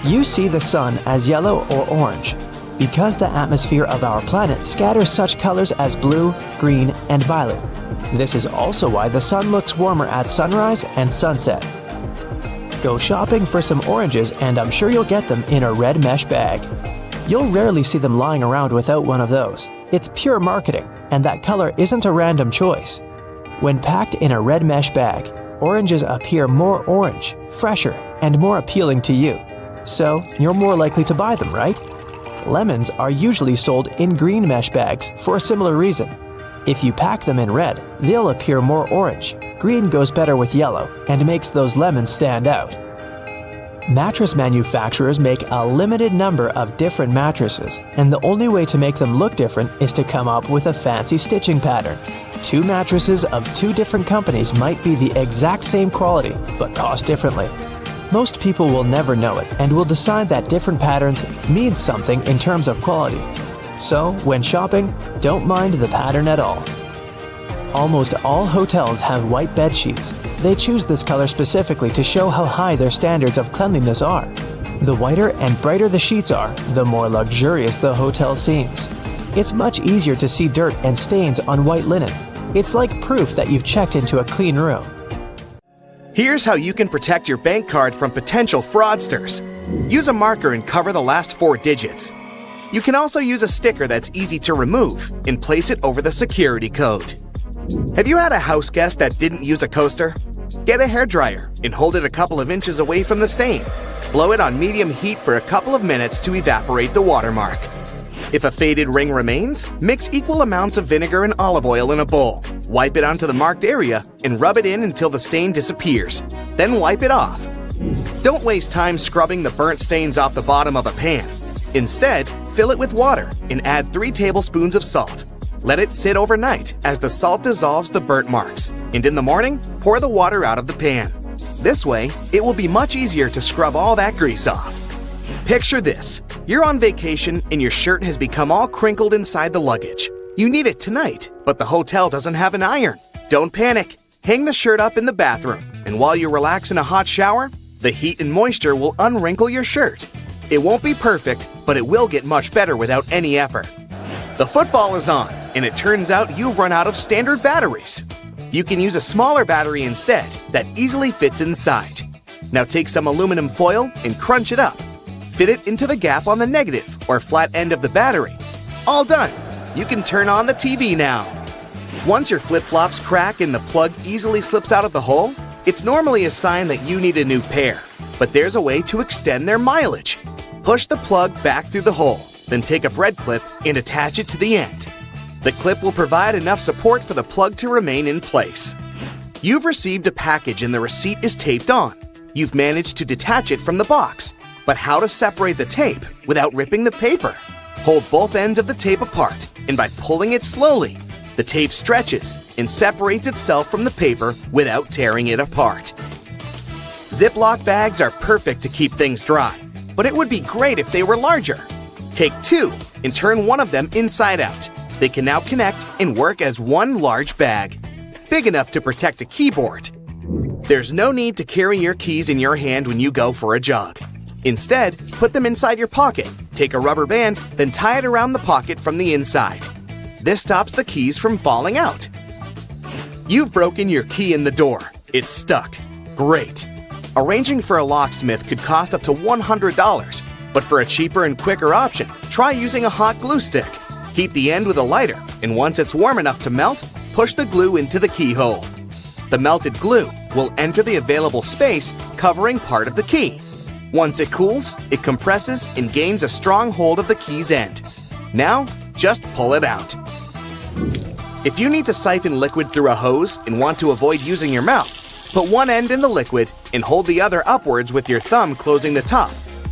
You see the sun as yellow or orange, because the atmosphere of our planet scatters such colors as blue, green, and violet. This is also why the sun looks warmer at sunrise and sunset. Go shopping for some oranges and I'm sure you'll get them in a red mesh bag. You'll rarely see them lying around without one of those. It's pure marketing, and that color isn't a random choice. When packed in a red mesh bag, oranges appear more orange, fresher, and more appealing to you. So, you're more likely to buy them, right? Lemons are usually sold in green mesh bags for a similar reason. If you pack them in red, they'll appear more orange. Green goes better with yellow and makes those lemons stand out. Mattress manufacturers make a limited number of different mattresses, and the only way to make them look different is to come up with a fancy stitching pattern. Two mattresses of two different companies might be the exact same quality, but cost differently. Most people will never know it and will decide that different patterns mean something in terms of quality. So, when shopping, don't mind the pattern at all. Almost all hotels have white bed sheets. They choose this color specifically to show how high their standards of cleanliness are. The whiter and brighter the sheets are, the more luxurious the hotel seems. It's much easier to see dirt and stains on white linen. It's like proof that you've checked into a clean room. Here's how you can protect your bank card from potential fraudsters. Use a marker and cover the last 4 digits. You can also use a sticker that's easy to remove and place it over the security code. Have you had a house guest that didn't use a coaster? Get a hairdryer and hold it a couple of inches away from the stain. Blow it on medium heat for a couple of minutes to evaporate the watermark. If a faded ring remains, mix equal amounts of vinegar and olive oil in a bowl. Wipe it onto the marked area and rub it in until the stain disappears. Then wipe it off. Don't waste time scrubbing the burnt stains off the bottom of a pan. Instead, fill it with water and add 3 tablespoons of salt. Let it sit overnight as the salt dissolves the burnt marks, and in the morning, pour the water out of the pan. This way, it will be much easier to scrub all that grease off. Picture this. You're on vacation and your shirt has become all crinkled inside the luggage. You need it tonight, but the hotel doesn't have an iron. Don't panic. Hang the shirt up in the bathroom, and while you relax in a hot shower, the heat and moisture will unwrinkle your shirt. It won't be perfect, but it will get much better without any effort. The football is on, and it turns out you've run out of standard batteries. You can use a smaller battery instead that easily fits inside. Now take some aluminum foil and crunch it up. Fit it into the gap on the negative or flat end of the battery. All done. You can turn on the TV now. Once your flip-flops crack and the plug easily slips out of the hole, it's normally a sign that you need a new pair. But there's a way to extend their mileage. Push the plug back through the hole, then take a bread clip and attach it to the end. The clip will provide enough support for the plug to remain in place. You've received a package and the receipt is taped on. You've managed to detach it from the box. But how to separate the tape without ripping the paper? Hold both ends of the tape apart, and by pulling it slowly, the tape stretches and separates itself from the paper without tearing it apart. Ziploc bags are perfect to keep things dry, but it would be great if they were larger. Take 2 and turn one of them inside out. They can now connect and work as one large bag, big enough to protect a keyboard. There's no need to carry your keys in your hand when you go for a jog. Instead, put them inside your pocket, take a rubber band, then tie it around the pocket from the inside. This stops the keys from falling out. You've broken your key in the door. It's stuck. Great. Arranging for a locksmith could cost up to $100, but for a cheaper and quicker option, try using a hot glue stick. Heat the end with a lighter, and once it's warm enough to melt, push the glue into the keyhole. The melted glue will enter the available space, covering part of the key. Once it cools, it compresses and gains a strong hold of the key's end. Now, just pull it out. If you need to siphon liquid through a hose and want to avoid using your mouth, put one end in the liquid and hold the other upwards with your thumb closing the top.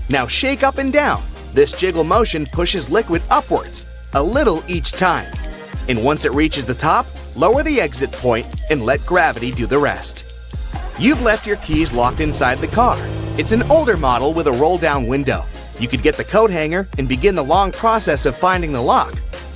Now shake up and down. This jiggle motion pushes liquid upwards, a little each time. And once it reaches the top, lower the exit point and let gravity do the rest. You've left your keys locked inside the car. It's an older model with a roll-down window. You could get the coat hanger and begin the long process of finding the lock.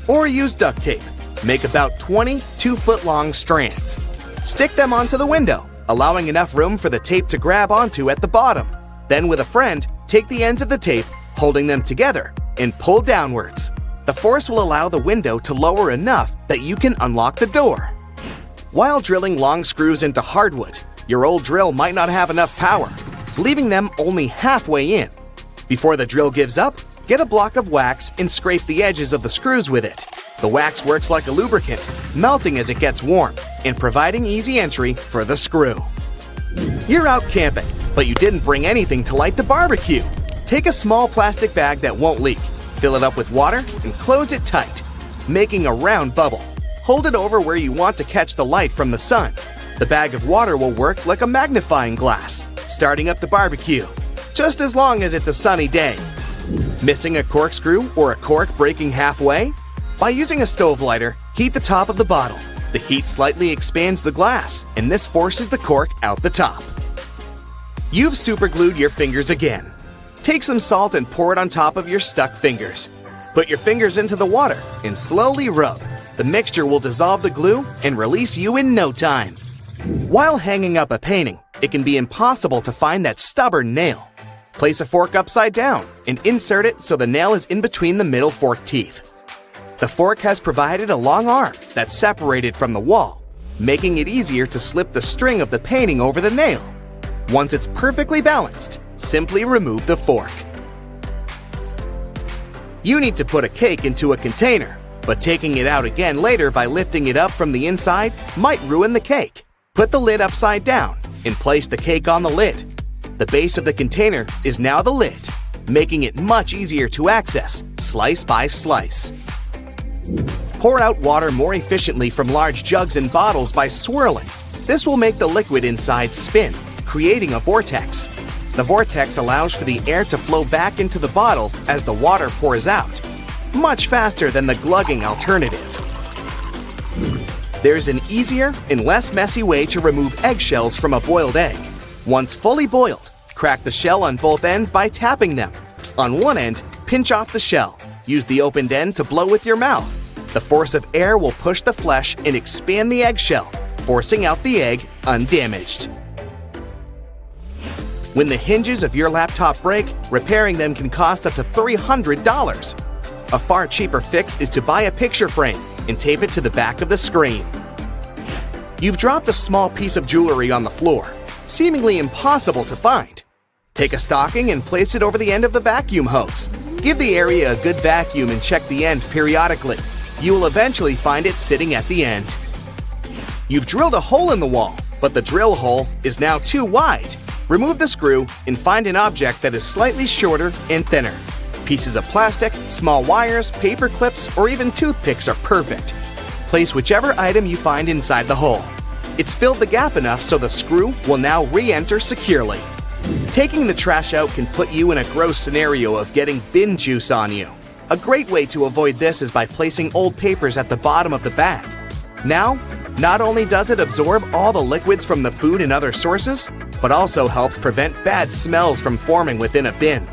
Or use duct tape. Make about 20 2-foot-long strands. Stick them onto the window, allowing enough room for the tape to grab onto at the bottom. Then with a friend, take the ends of the tape, holding them together, and pull downwards. The force will allow the window to lower enough that you can unlock the door. While drilling long screws into hardwood, your old drill might not have enough power, leaving them only halfway in. Before the drill gives up, get a block of wax and scrape the edges of the screws with it. The wax works like a lubricant, melting as it gets warm and providing easy entry for the screw. You're out camping, but you didn't bring anything to light the barbecue. Take a small plastic bag that won't leak, fill it up with water, and close it tight, making a round bubble. Hold it over where you want to catch the light from the sun. The bag of water will work like a magnifying glass, starting up the barbecue, just as long as it's a sunny day. Missing a corkscrew or a cork breaking halfway? By using a stove lighter, heat the top of the bottle. The heat slightly expands the glass, and this forces the cork out the top. You've superglued your fingers again. Take some salt and pour it on top of your stuck fingers. Put your fingers into the water and slowly rub. The mixture will dissolve the glue and release you in no time. While hanging up a painting, it can be impossible to find that stubborn nail. Place a fork upside down and insert it so the nail is in between the middle fork teeth. The fork has provided a long arm that's separated from the wall, making it easier to slip the string of the painting over the nail. Once it's perfectly balanced, simply remove the fork. You need to put a cake into a container, but taking it out again later by lifting it up from the inside might ruin the cake. Put the lid upside down and place the cake on the lid. The base of the container is now the lid, making it much easier to access, slice by slice. Pour out water more efficiently from large jugs and bottles by swirling. This will make the liquid inside spin, creating a vortex. The vortex allows for the air to flow back into the bottle as the water pours out, much faster than the glugging alternative. There's an easier and less messy way to remove eggshells from a boiled egg. Once fully boiled, crack the shell on both ends by tapping them. On one end, pinch off the shell. Use the opened end to blow with your mouth. The force of air will push the flesh and expand the eggshell, forcing out the egg undamaged. When the hinges of your laptop break, repairing them can cost up to $300. A far cheaper fix is to buy a picture frame and tape it to the back of the screen. You've dropped a small piece of jewelry on the floor, seemingly impossible to find. Take a stocking and place it over the end of the vacuum hose. Give the area a good vacuum and check the end periodically. You will eventually find it sitting at the end. You've drilled a hole in the wall, but the drill hole is now too wide. Remove the screw and find an object that is slightly shorter and thinner. Pieces of plastic, small wires, paper clips, or even toothpicks are perfect. Place whichever item you find inside the hole. It's filled the gap enough so the screw will now re-enter securely. Taking the trash out can put you in a gross scenario of getting bin juice on you. A great way to avoid this is by placing old papers at the bottom of the bag. Now, not only does it absorb all the liquids from the food and other sources, but also helps prevent bad smells from forming within a bin.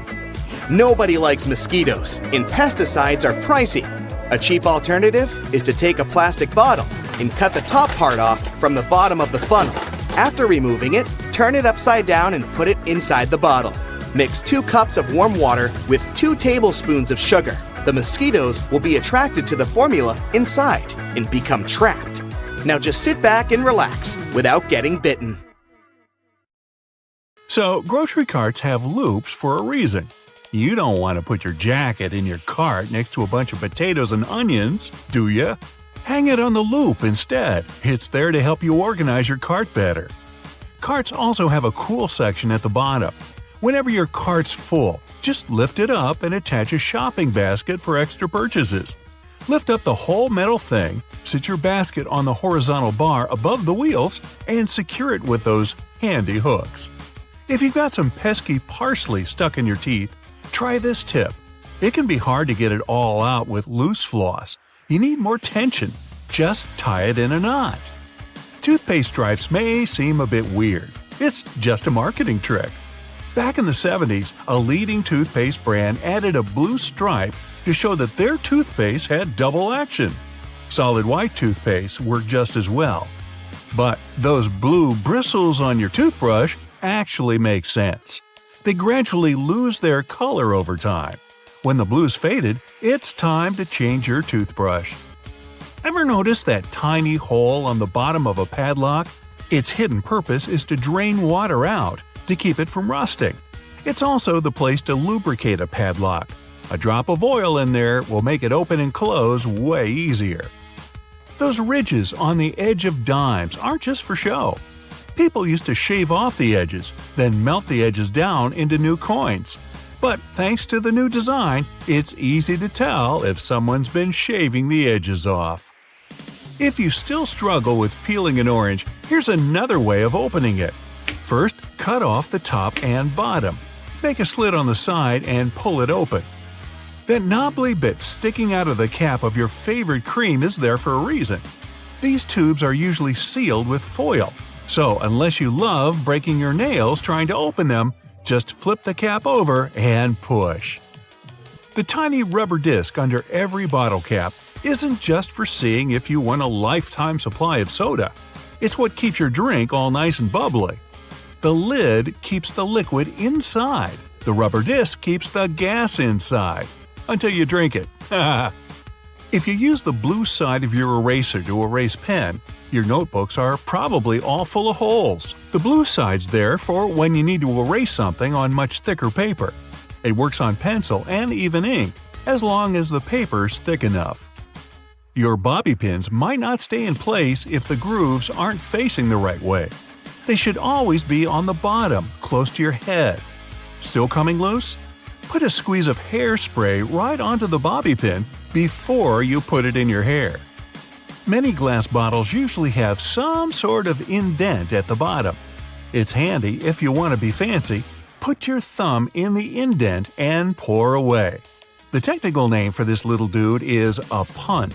Nobody likes mosquitoes, and pesticides are pricey. A cheap alternative is to take a plastic bottle and cut the top part off from the bottom of the funnel. After removing it, turn it upside down and put it inside the bottle. Mix 2 cups of warm water with 2 tablespoons of sugar. The mosquitoes will be attracted to the formula inside and become trapped. Now just sit back and relax without getting bitten. So, grocery carts have loops for a reason. You don't want to put your jacket in your cart next to a bunch of potatoes and onions, do you? Hang it on the loop instead. It's there to help you organize your cart better. Carts also have a cool section at the bottom. Whenever your cart's full, just lift it up and attach a shopping basket for extra purchases. Lift up the whole metal thing, sit your basket on the horizontal bar above the wheels, and secure it with those handy hooks. If you've got some pesky parsley stuck in your teeth, try this tip. It can be hard to get it all out with loose floss. You need more tension. Just tie it in a knot. Toothpaste stripes may seem a bit weird. It's just a marketing trick. Back in the 70s, a leading toothpaste brand added a blue stripe to show that their toothpaste had double action. Solid white toothpaste worked just as well. But those blue bristles on your toothbrush actually make sense. They gradually lose their color over time. When the blue's faded, it's time to change your toothbrush. Ever notice that tiny hole on the bottom of a padlock? Its hidden purpose is to drain water out to keep it from rusting. It's also the place to lubricate a padlock. A drop of oil in there will make it open and close way easier. Those ridges on the edge of dimes aren't just for show. People used to shave off the edges, then melt the edges down into new coins. But thanks to the new design, it's easy to tell if someone's been shaving the edges off. If you still struggle with peeling an orange, here's another way of opening it. First, cut off the top and bottom. Make a slit on the side and pull it open. That knobbly bit sticking out of the cap of your favorite cream is there for a reason. These tubes are usually sealed with foil, so unless you love breaking your nails trying to open them, just flip the cap over and push. The tiny rubber disc under every bottle cap isn't just for seeing if you want a lifetime supply of soda. It's what keeps your drink all nice and bubbly. The lid keeps the liquid inside. The rubber disc keeps the gas inside. Until you drink it. If you use the blue side of your eraser to erase pen, your notebooks are probably all full of holes. The blue side's there for when you need to erase something on much thicker paper. It works on pencil and even ink, as long as the paper's thick enough. Your bobby pins might not stay in place if the grooves aren't facing the right way. They should always be on the bottom, close to your head. Still coming loose? Put a squeeze of hairspray right onto the bobby pin before you put it in your hair. Many glass bottles usually have some sort of indent at the bottom. It's handy if you want to be fancy. Put your thumb in the indent and pour away. The technical name for this little dude is a punt.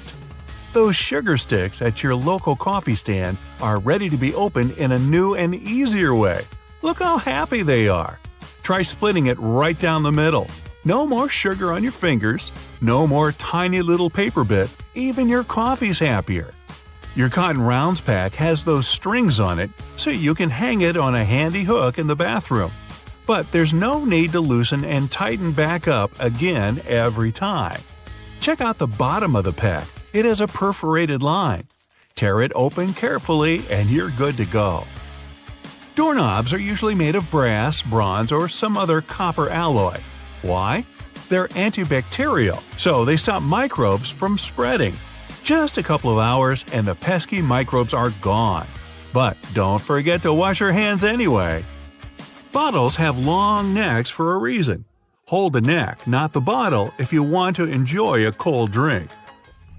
Those sugar sticks at your local coffee stand are ready to be opened in a new and easier way. Look how happy they are. Try splitting it right down the middle. No more sugar on your fingers, no more tiny little paper bit, even your coffee's happier. Your Cotton Rounds pack has those strings on it so you can hang it on a handy hook in the bathroom. But there's no need to loosen and tighten back up again every time. Check out the bottom of the pack. It has a perforated line. Tear it open carefully and you're good to go. Doorknobs are usually made of brass, bronze, or some other copper alloy. Why? They're antibacterial, so they stop microbes from spreading. Just a couple of hours and the pesky microbes are gone. But don't forget to wash your hands anyway. Bottles have long necks for a reason. Hold the neck, not the bottle, if you want to enjoy a cold drink.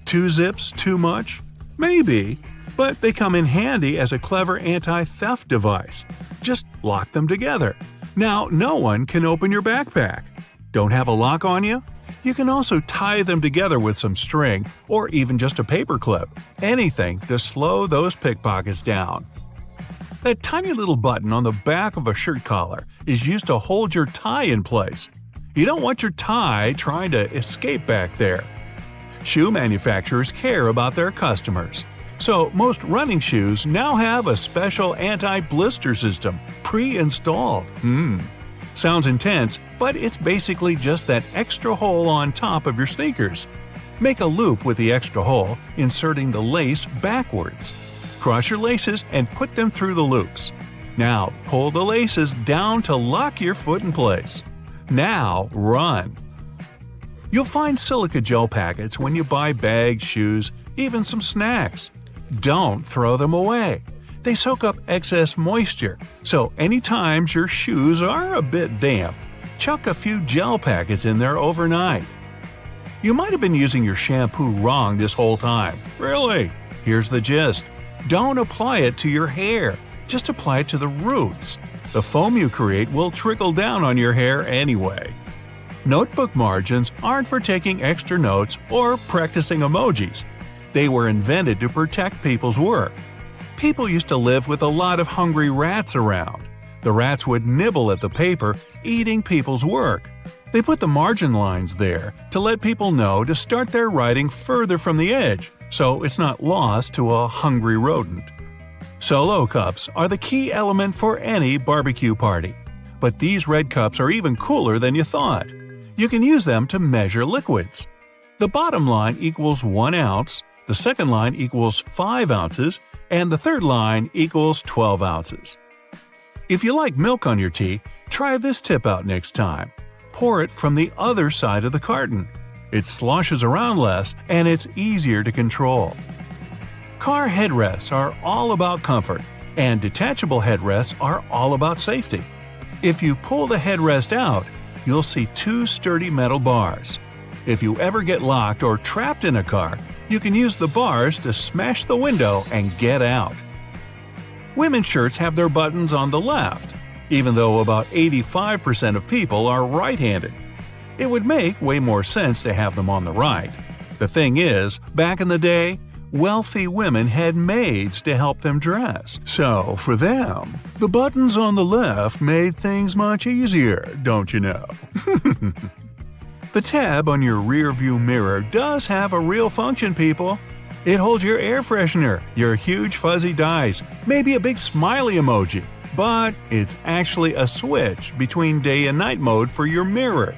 2 zips too much? Maybe. But they come in handy as a clever anti-theft device. Just lock them together. Now no one can open your backpack. Don't have a lock on you? You can also tie them together with some string or even just a paper clip. Anything to slow those pickpockets down. That tiny little button on the back of a shirt collar is used to hold your tie in place. You don't want your tie trying to escape back there. Shoe manufacturers care about their customers. So most running shoes now have a special anti-blister system pre-installed. Sounds intense, but it's basically just that extra hole on top of your sneakers. Make a loop with the extra hole, inserting the lace backwards. Cross your laces and put them through the loops. Now pull the laces down to lock your foot in place. Now run. You'll find silica gel packets when you buy bags, shoes, even some snacks. Don't throw them away. They soak up excess moisture, so anytime your shoes are a bit damp, chuck a few gel packets in there overnight. You might have been using your shampoo wrong this whole time. Really? Here's the gist. Don't apply it to your hair. Just apply it to the roots. The foam you create will trickle down on your hair anyway. Notebook margins aren't for taking extra notes or practicing emojis. They were invented to protect people's work. People used to live with a lot of hungry rats around. The rats would nibble at the paper, eating people's work. They put the margin lines there to let people know to start their writing further from the edge, so it's not lost to a hungry rodent. Solo cups are the key element for any barbecue party. But these red cups are even cooler than you thought. You can use them to measure liquids. The bottom line equals 1 ounce, the second line equals 5 ounces, and the third line equals 12 ounces. If you like milk on your tea, try this tip out next time. Pour it from the other side of the carton. It sloshes around less and it's easier to control. Car headrests are all about comfort, and detachable headrests are all about safety. If you pull the headrest out, you'll see 2 sturdy metal bars. If you ever get locked or trapped in a car, you can use the bars to smash the window and get out. Women's shirts have their buttons on the left, even though about 85% of people are right-handed. It would make way more sense to have them on the right. The thing is, back in the day, wealthy women had maids to help them dress. So, for them, the buttons on the left made things much easier, don't you know? The tab on your rearview mirror does have a real function, people. It holds your air freshener, your huge fuzzy dice, maybe a big smiley emoji, but it's actually a switch between day and night mode for your mirror.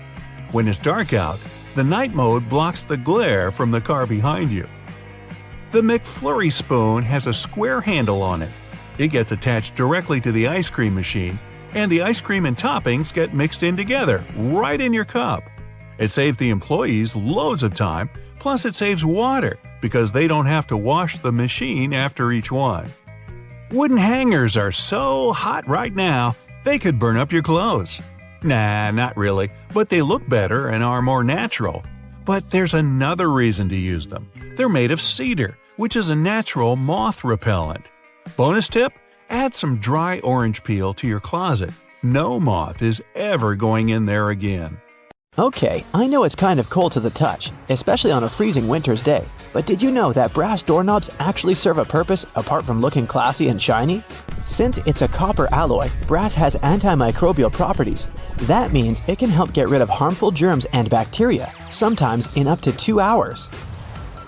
When it's dark out, the night mode blocks the glare from the car behind you. The McFlurry spoon has a square handle on it. It gets attached directly to the ice cream machine, and the ice cream and toppings get mixed in together, right in your cup. It saves the employees loads of time, plus it saves water because they don't have to wash the machine after each one. Wooden hangers are so hot right now, they could burn up your clothes. Nah, not really, but they look better and are more natural. But there's another reason to use them. They're made of cedar, which is a natural moth repellent. Bonus tip? Add some dry orange peel to your closet. No moth is ever going in there again. Okay, I know it's kind of cold to the touch, especially on a freezing winter's day, but did you know that brass doorknobs actually serve a purpose apart from looking classy and shiny? Since it's a copper alloy, brass has antimicrobial properties. That means it can help get rid of harmful germs and bacteria, sometimes in up to 2 hours.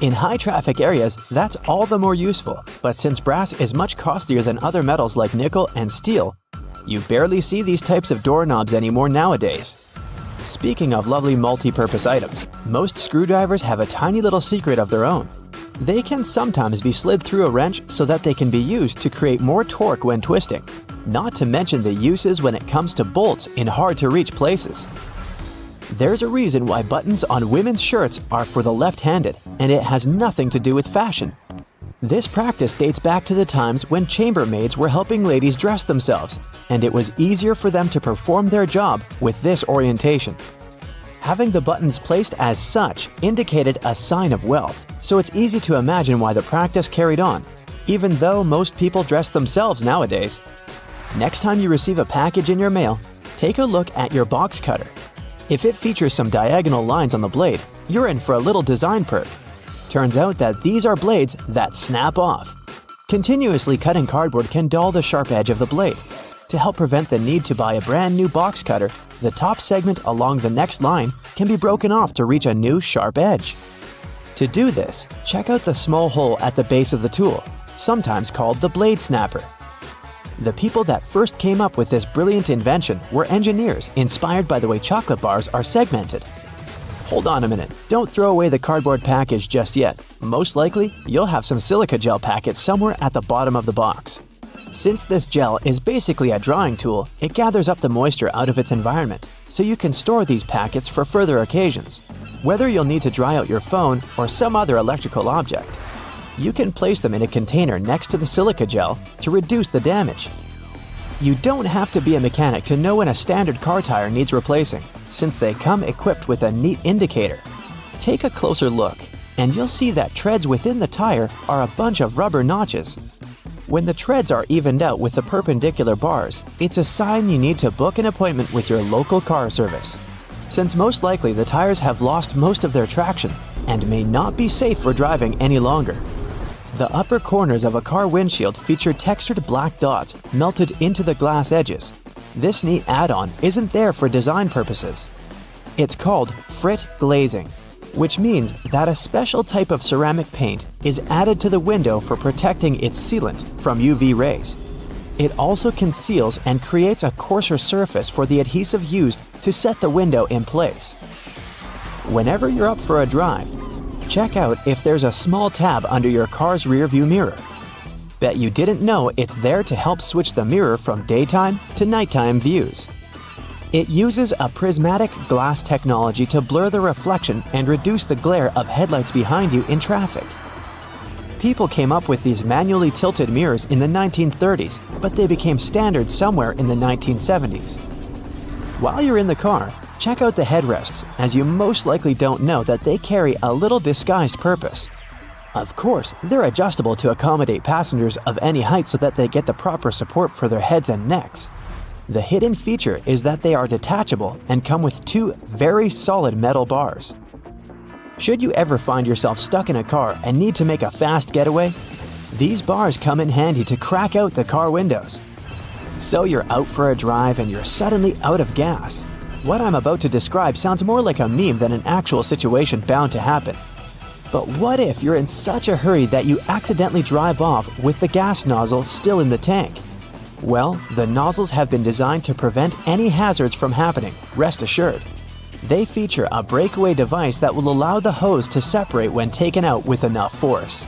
In high-traffic areas, that's all the more useful, but since brass is much costlier than other metals like nickel and steel, you barely see these types of doorknobs anymore nowadays. Speaking of lovely multi-purpose items, most screwdrivers have a tiny little secret of their own. They can sometimes be slid through a wrench so that they can be used to create more torque when twisting, not to mention the uses when it comes to bolts in hard-to-reach places. There's a reason why buttons on women's shirts are for the left-handed, and it has nothing to do with fashion. This practice dates back to the times when chambermaids were helping ladies dress themselves, and it was easier for them to perform their job with this orientation. Having the buttons placed as such indicated a sign of wealth, so it's easy to imagine why the practice carried on, even though most people dress themselves nowadays. Next time you receive a package in your mail, take a look at your box cutter. If it features some diagonal lines on the blade, you're in for a little design perk. Turns out that these are blades that snap off. Continuously cutting cardboard can dull the sharp edge of the blade. To help prevent the need to buy a brand new box cutter, the top segment along the next line can be broken off to reach a new sharp edge. To do this, check out the small hole at the base of the tool, sometimes called the blade snapper. The people that first came up with this brilliant invention were engineers inspired by the way chocolate bars are segmented. Hold on a minute, don't throw away the cardboard package just yet. Most likely, you'll have some silica gel packets somewhere at the bottom of the box. Since this gel is basically a drawing tool, it gathers up the moisture out of its environment, so you can store these packets for further occasions. Whether you'll need to dry out your phone or some other electrical object, you can place them in a container next to the silica gel to reduce the damage. You don't have to be a mechanic to know when a standard car tire needs replacing, since they come equipped with a neat indicator. Take a closer look, and you'll see that treads within the tire are a bunch of rubber notches. When the treads are evened out with the perpendicular bars, it's a sign you need to book an appointment with your local car service. since most likely the tires have lost most of their traction and may not be safe for driving any longer. The upper corners of a car windshield feature textured black dots melted into the glass edges. This neat add-on isn't there for design purposes. It's called frit glazing, which means that a special type of ceramic paint is added to the window for protecting its sealant from UV rays. It also conceals and creates a coarser surface for the adhesive used to set the window in place. Whenever you're up for a drive, check out if there's a small tab under your car's rear-view mirror. Bet you didn't know it's there to help switch the mirror from daytime to nighttime views. It uses a prismatic glass technology to blur the reflection and reduce the glare of headlights behind you in traffic. People came up with these manually tilted mirrors in the 1930s, but they became standard somewhere in the 1970s. While you're in the car, check out the headrests, as you most likely don't know that they carry a little disguised purpose. Of course, they're adjustable to accommodate passengers of any height so that they get the proper support for their heads and necks. The hidden feature is that they are detachable and come with two very solid metal bars. Should you ever find yourself stuck in a car and need to make a fast getaway, these bars come in handy to crack out the car windows. So you're out for a drive and you're suddenly out of gas. What I'm about to describe sounds more like a meme than an actual situation bound to happen. But what if you're in such a hurry that you accidentally drive off with the gas nozzle still in the tank? Well, the nozzles have been designed to prevent any hazards from happening, rest assured. They feature a breakaway device that will allow the hose to separate when taken out with enough force.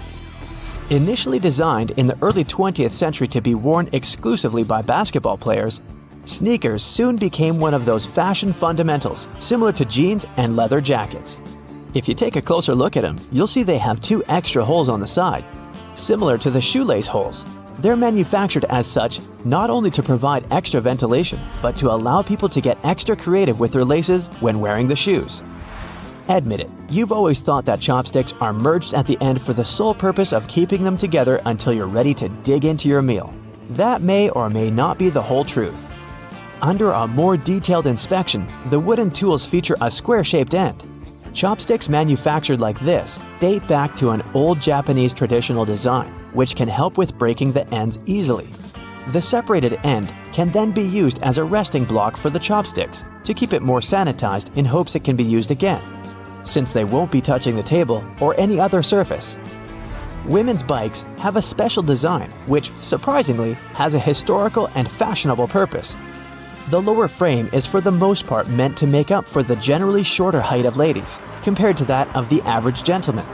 Initially designed in the early 20th century to be worn exclusively by basketball players, sneakers soon became one of those fashion fundamentals, similar to jeans and leather jackets. If you take a closer look at them, you'll see they have two extra holes on the side, similar to the shoelace holes. They're manufactured as such not only to provide extra ventilation, but to allow people to get extra creative with their laces when wearing the shoes. Admit it, you've always thought that chopsticks are merged at the end for the sole purpose of keeping them together until you're ready to dig into your meal. That may or may not be the whole truth. Under a more detailed inspection, the wooden tools feature a square-shaped end. Chopsticks manufactured like this date back to an old Japanese traditional design, which can help with breaking the ends easily. The separated end can then be used as a resting block for the chopsticks to keep it more sanitized in hopes it can be used again, since they won't be touching the table or any other surface. Women's bikes have a special design which, surprisingly, has a historical and fashionable purpose. The lower frame is for the most part meant to make up for the generally shorter height of ladies, compared to that of the average gentleman.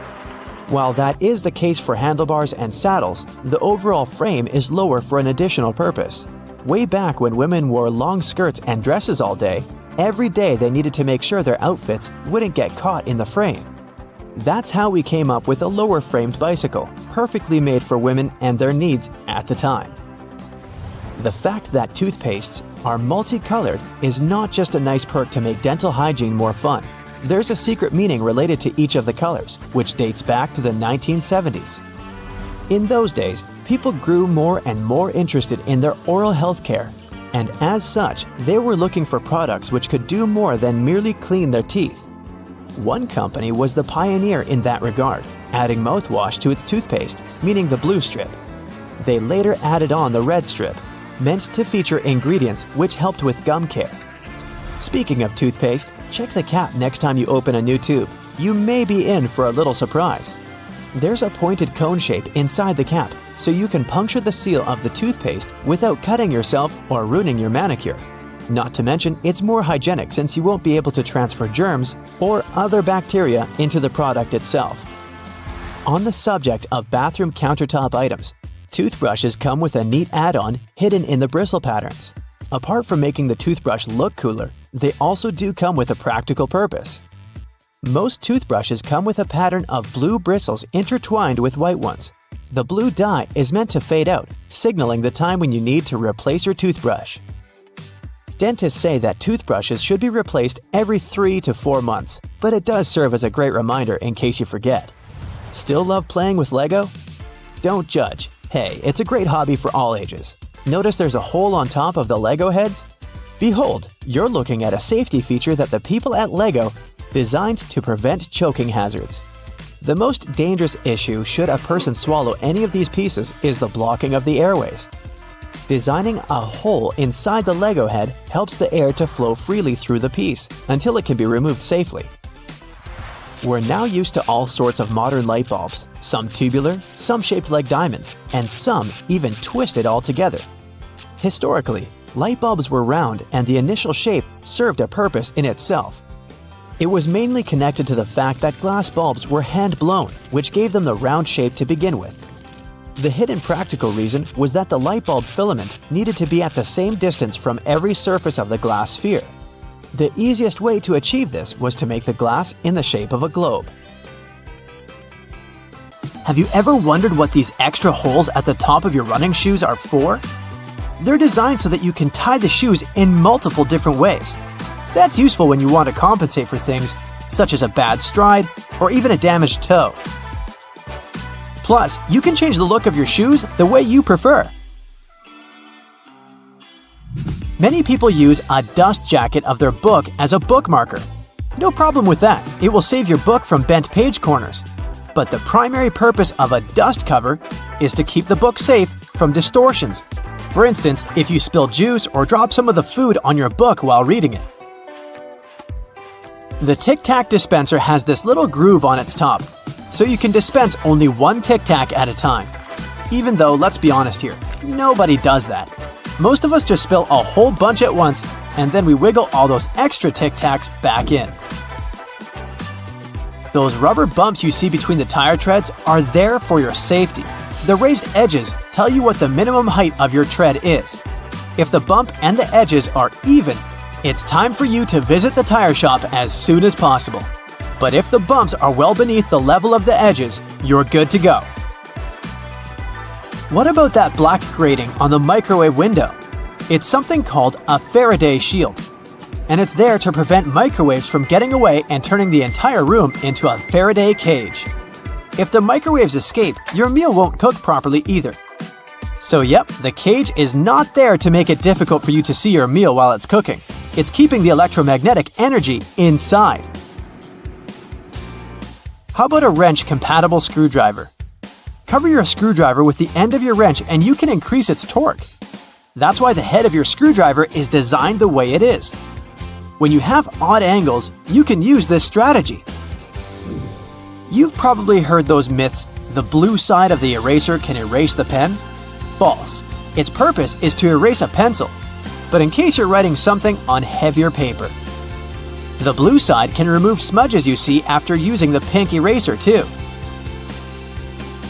While that is the case for handlebars and saddles, the overall frame is lower for an additional purpose. Way back when women wore long skirts and dresses all day, every day they needed to make sure their outfits wouldn't get caught in the frame. That's how we came up with a lower-framed bicycle, perfectly made for women and their needs at the time. The fact that toothpastes are multicolored is not just a nice perk to make dental hygiene more fun. There's a secret meaning related to each of the colors, which dates back to the 1970s. In those days, people grew more and more interested in their oral health care, and as such, they were looking for products which could do more than merely clean their teeth. One company was the pioneer in that regard, adding mouthwash to its toothpaste, meaning the blue strip. They later added on the red strip, meant to feature ingredients which helped with gum care. Speaking of toothpaste, check the cap next time you open a new tube. You may be in for a little surprise. There's a pointed cone shape inside the cap, so you can puncture the seal of the toothpaste without cutting yourself or ruining your manicure. Not to mention, it's more hygienic since you won't be able to transfer germs or other bacteria into the product itself. On the subject of bathroom countertop items, toothbrushes come with a neat add-on hidden in the bristle patterns. Apart from making the toothbrush look cooler, they also do come with a practical purpose. Most toothbrushes come with a pattern of blue bristles intertwined with white ones. The blue dye is meant to fade out, signaling the time when you need to replace your toothbrush. Dentists say that toothbrushes should be replaced every 3 to 4 months, but it does serve as a great reminder in case you forget. Still love playing with Lego? Don't judge. Hey, it's a great hobby for all ages. Notice there's a hole on top of the Lego heads? Behold, you're looking at a safety feature that the people at LEGO designed to prevent choking hazards. The most dangerous issue should a person swallow any of these pieces is the blocking of the airways. Designing a hole inside the LEGO head helps the air to flow freely through the piece until it can be removed safely. We're now used to all sorts of modern light bulbs, some tubular, some shaped like diamonds, and some even twisted altogether. Historically, light bulbs were round and the initial shape served a purpose in itself. It was mainly connected to the fact that glass bulbs were hand-blown, which gave them the round shape to begin with. The hidden practical reason was that the light bulb filament needed to be at the same distance from every surface of the glass sphere. The easiest way to achieve this was to make the glass in the shape of a globe. Have you ever wondered what these extra holes at the top of your running shoes are for? They're designed so that you can tie the shoes in multiple different ways. That's useful when you want to compensate for things such as a bad stride or even a damaged toe. Plus, you can change the look of your shoes the way you prefer. Many people use a dust jacket of their book as a bookmarker. No problem with that, it will save your book from bent page corners. But the primary purpose of a dust cover is to keep the book safe from distortions. For instance, if you spill juice or drop some of the food on your book while reading it. The Tic Tac dispenser has this little groove on its top, so you can dispense only one Tic Tac at a time. Even though, let's be honest here, nobody does that. Most of us just spill a whole bunch at once, and then we wiggle all those extra Tic Tacs back in. Those rubber bumps you see between the tire treads are there for your safety. The raised edges tell you what the minimum height of your tread is. If the bump and the edges are even, it's time for you to visit the tire shop as soon as possible. But if the bumps are well beneath the level of the edges, you're good to go. What about that black grating on the microwave window? It's something called a Faraday shield, and it's there to prevent microwaves from getting away and turning the entire room into a Faraday cage. If the microwaves escape, your meal won't cook properly either. So yep, the cage is not there to make it difficult for you to see your meal while it's cooking. It's keeping the electromagnetic energy inside. How about a wrench-compatible screwdriver? Cover your screwdriver with the end of your wrench and you can increase its torque. That's why the head of your screwdriver is designed the way it is. When you have odd angles, you can use this strategy. You've probably heard those myths, the blue side of the eraser can erase the pen? False. Its purpose is to erase a pencil, but in case you're writing something on heavier paper. The blue side can remove smudges you see after using the pink eraser too.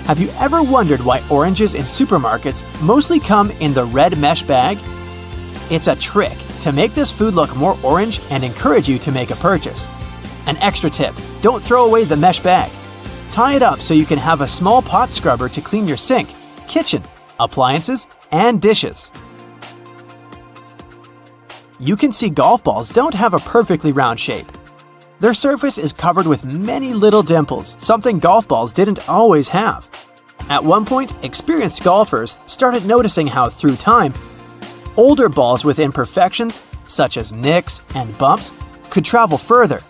Have you ever wondered why oranges in supermarkets mostly come in the red mesh bag? It's a trick to make this food look more orange and encourage you to make a purchase. An extra tip, don't throw away the mesh bag. Tie it up so you can have a small pot scrubber to clean your sink, kitchen, appliances, and dishes. You can see golf balls don't have a perfectly round shape. Their surface is covered with many little dimples, something golf balls didn't always have. At one point, experienced golfers started noticing how, through time, older balls with imperfections, such as nicks and bumps, could travel further.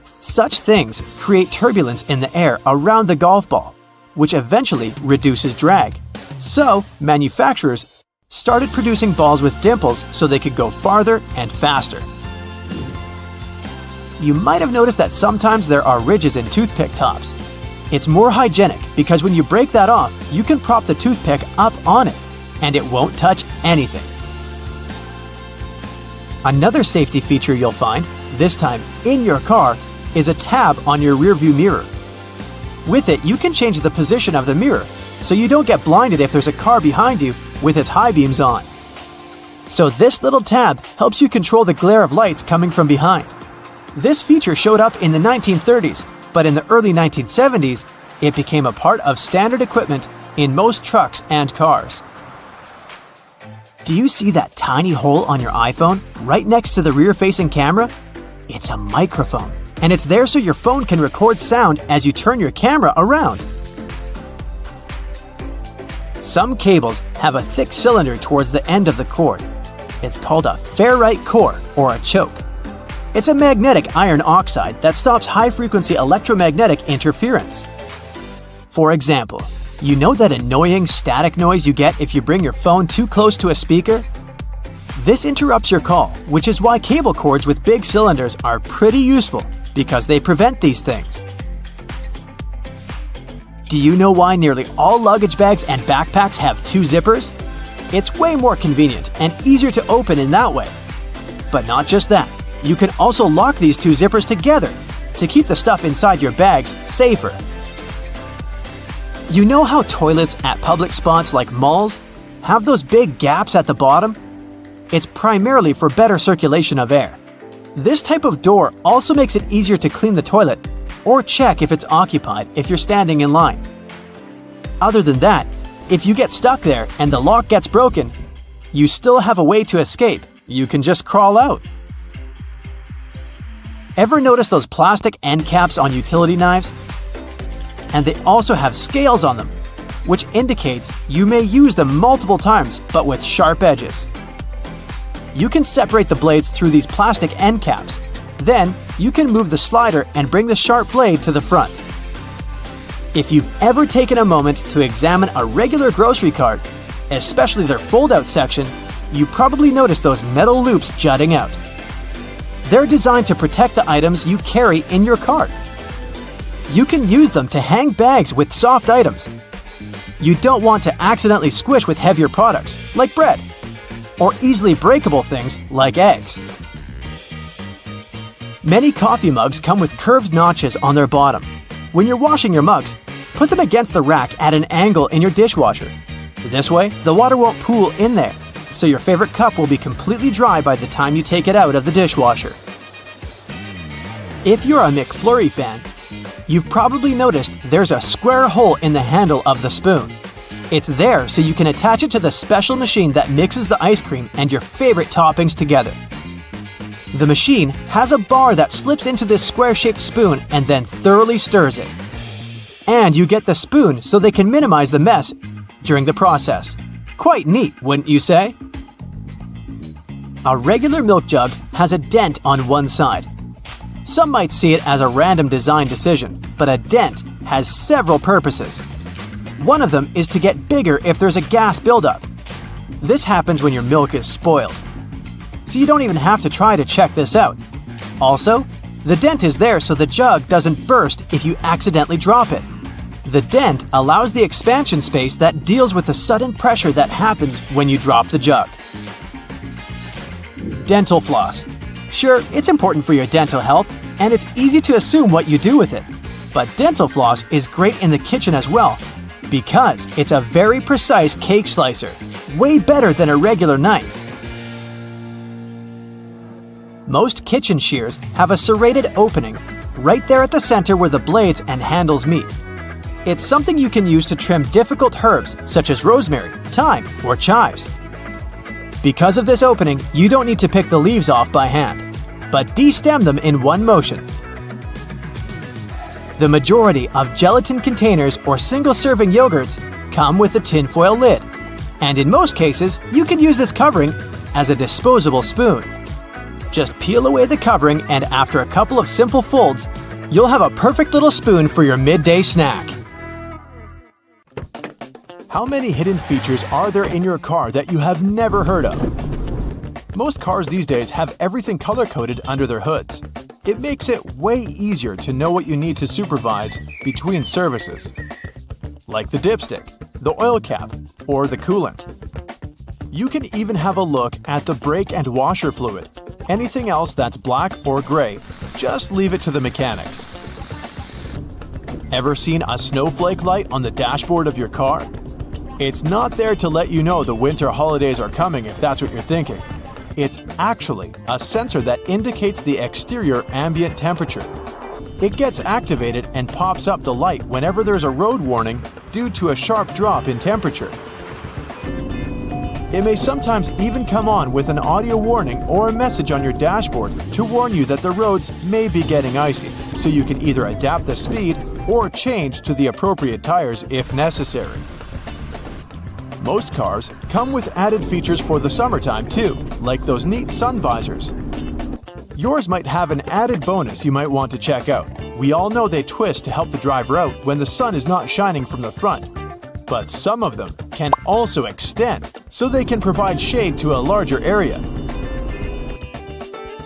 Such things create turbulence in the air around the golf ball, which eventually reduces drag. So, manufacturers started producing balls with dimples so they could go farther and faster. You might have noticed that sometimes there are ridges in toothpick tops. It's more hygienic because when you break that off, you can prop the toothpick up on it, and it won't touch anything. Another safety feature you'll find, this time in your car, is a tab on your rearview mirror. With it, you can change the position of the mirror so you don't get blinded if there's a car behind you with its high beams on. So this little tab helps you control the glare of lights coming from behind. This feature showed up in the 1930s, but in the early 1970s, it became a part of standard equipment in most trucks and cars. Do you see that tiny hole on your iPhone right next to the rear-facing camera? It's a microphone, and it's there so your phone can record sound as you turn your camera around. Some cables have a thick cylinder towards the end of the cord. It's called a ferrite core, or a choke. It's a magnetic iron oxide that stops high-frequency electromagnetic interference. For example, you know that annoying static noise you get if you bring your phone too close to a speaker? This interrupts your call, which is why cable cords with big cylinders are pretty useful, because they prevent these things. Do you know why nearly all luggage bags and backpacks have 2 zippers? It's way more convenient and easier to open in that way. But not just that, you can also lock these 2 zippers together to keep the stuff inside your bags safer. You know how toilets at public spots like malls have those big gaps at the bottom? It's primarily for better circulation of air. This type of door also makes it easier to clean the toilet or check if it's occupied if you're standing in line. Other than that, if you get stuck there and the lock gets broken, you still have a way to escape. You can just crawl out. Ever notice those plastic end caps on utility knives? And they also have scales on them, which indicates you may use them multiple times but with sharp edges. You can separate the blades through these plastic end caps. Then, you can move the slider and bring the sharp blade to the front. If you've ever taken a moment to examine a regular grocery cart, especially their fold-out section, you probably noticed those metal loops jutting out. They're designed to protect the items you carry in your cart. You can use them to hang bags with soft items. You don't want to accidentally squish with heavier products, like bread, or easily breakable things like eggs. Many coffee mugs come with curved notches on their bottom. When you're washing your mugs, put them against the rack at an angle in your dishwasher. This way, the water won't pool in there, so your favorite cup will be completely dry by the time you take it out of the dishwasher. If you're a McFlurry fan, you've probably noticed there's a square hole in the handle of the spoon. It's there so you can attach it to the special machine that mixes the ice cream and your favorite toppings together. The machine has a bar that slips into this square-shaped spoon and then thoroughly stirs it. And you get the spoon so they can minimize the mess during the process. Quite neat, wouldn't you say? A regular milk jug has a dent on one side. Some might see it as a random design decision, but a dent has several purposes. One of them is to get bigger if there's a gas buildup. This happens when your milk is spoiled. So you don't even have to try to check this out. Also, the dent is there so the jug doesn't burst if you accidentally drop it. The dent allows the expansion space that deals with the sudden pressure that happens when you drop the jug. Dental floss. Sure, it's important for your dental health, and it's easy to assume what you do with it. But dental floss is great in the kitchen as well, because it's a very precise cake slicer, way better than a regular knife. Most kitchen shears have a serrated opening right there at the center where the blades and handles meet. It's something you can use to trim difficult herbs such as rosemary, thyme, or chives. Because of this opening, you don't need to pick the leaves off by hand, but de-stem them in one motion. The majority of gelatin containers or single-serving yogurts come with a tinfoil lid, and in most cases, you can use this covering as a disposable spoon. Just peel away the covering, and after a couple of simple folds, you'll have a perfect little spoon for your midday snack. How many hidden features are there in your car that you have never heard of? Most cars these days have everything color-coded under their hoods. It makes it way easier to know what you need to supervise between services, like the dipstick, the oil cap, or the coolant. You can even have a look at the brake and washer fluid. Anything else that's black or gray, just leave it to the mechanics. Ever seen a snowflake light on the dashboard of your car? It's not there to let you know the winter holidays are coming if that's what you're thinking. It's actually a sensor that indicates the exterior ambient temperature. It gets activated and pops up the light whenever there's a road warning due to a sharp drop in temperature. It may sometimes even come on with an audio warning or a message on your dashboard to warn you that the roads may be getting icy, so you can either adapt the speed or change to the appropriate tires if necessary. Most cars come with added features for the summertime too, like those neat sun visors. Yours might have an added bonus you might want to check out. We all know they twist to help the driver out when the sun is not shining from the front. But some of them can also extend, so they can provide shade to a larger area.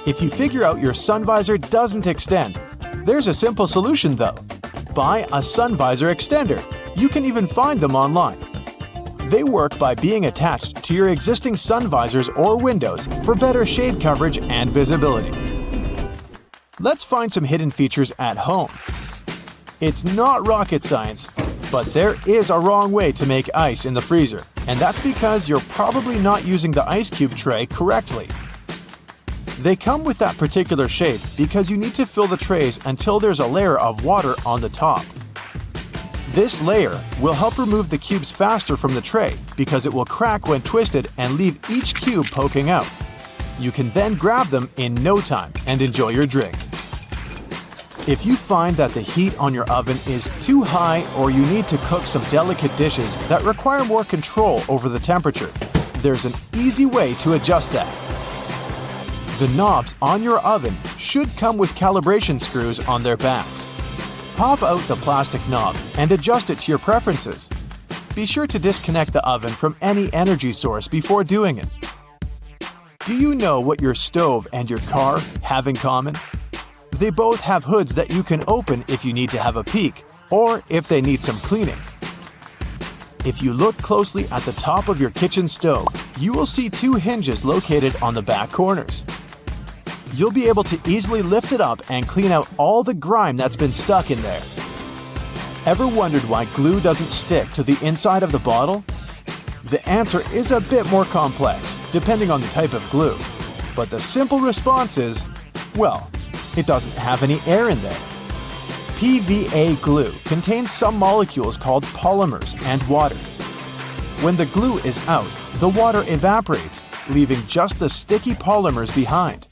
If you figure out your sun visor doesn't extend, there's a simple solution though. Buy a sun visor extender. You can even find them online. They work by being attached to your existing sun visors or windows for better shade coverage and visibility. Let's find some hidden features at home. It's not rocket science, but there is a wrong way to make ice in the freezer, and that's because you're probably not using the ice cube tray correctly. They come with that particular shape because you need to fill the trays until there's a layer of water on the top. This layer will help remove the cubes faster from the tray because it will crack when twisted and leave each cube poking out. You can then grab them in no time and enjoy your drink. If you find that the heat on your oven is too high or you need to cook some delicate dishes that require more control over the temperature, there's an easy way to adjust that. The knobs on your oven should come with calibration screws on their backs. Pop out the plastic knob and adjust it to your preferences. Be sure to disconnect the oven from any energy source before doing it. Do you know what your stove and your car have in common? They both have hoods that you can open if you need to have a peek, or if they need some cleaning. If you look closely at the top of your kitchen stove, you will see two hinges located on the back corners. You'll be able to easily lift it up and clean out all the grime that's been stuck in there. Ever wondered why glue doesn't stick to the inside of the bottle? The answer is a bit more complex, depending on the type of glue. But the simple response is, well, it doesn't have any air in there. PVA glue contains some molecules called polymers and water. When the glue is out, the water evaporates, leaving just the sticky polymers behind.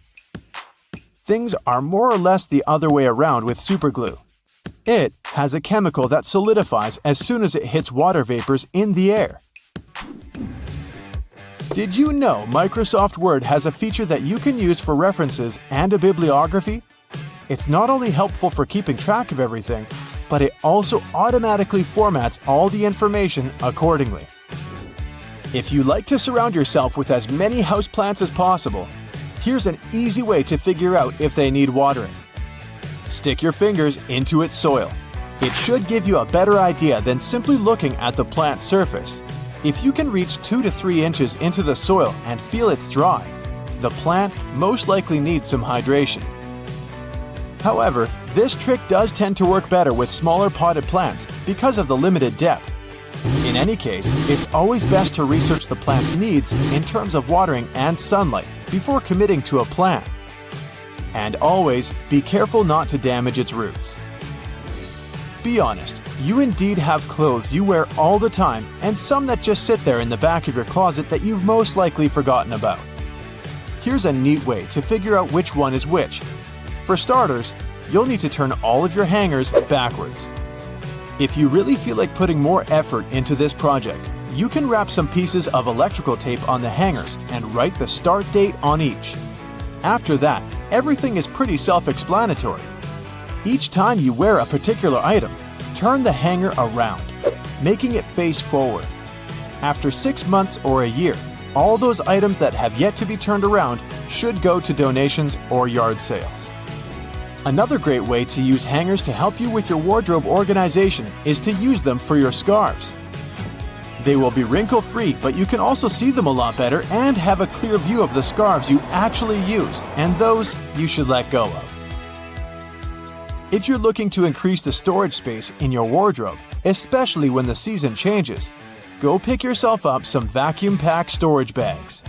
Things are more or less the other way around with superglue. It has a chemical that solidifies as soon as it hits water vapors in the air. Did you know Microsoft Word has a feature that you can use for references and a bibliography? It's not only helpful for keeping track of everything, but it also automatically formats all the information accordingly. If you like to surround yourself with as many houseplants as possible, here's an easy way to figure out if they need watering. Stick your fingers into its soil. It should give you a better idea than simply looking at the plant's surface. If you can reach 2 to 3 inches into the soil and feel it's dry, the plant most likely needs some hydration. However, this trick does tend to work better with smaller potted plants because of the limited depth. In any case, it's always best to research the plant's needs in terms of watering and sunlight before committing to a plan. And always be careful not to damage its roots. Be honest, you indeed have clothes you wear all the time and some that just sit there in the back of your closet that you've most likely forgotten about. Here's a neat way to figure out which one is which. For starters, you'll need to turn all of your hangers backwards. If you really feel like putting more effort into this project, you can wrap some pieces of electrical tape on the hangers and write the start date on each. After that, everything is pretty self-explanatory. Each time you wear a particular item, turn the hanger around, making it face forward. After 6 months or a year, all those items that have yet to be turned around should go to donations or yard sales. Another great way to use hangers to help you with your wardrobe organization is to use them for your scarves. They will be wrinkle-free, but you can also see them a lot better and have a clear view of the scarves you actually use and those you should let go of. If you're looking to increase the storage space in your wardrobe, especially when the season changes, go pick yourself up some vacuum-packed storage bags.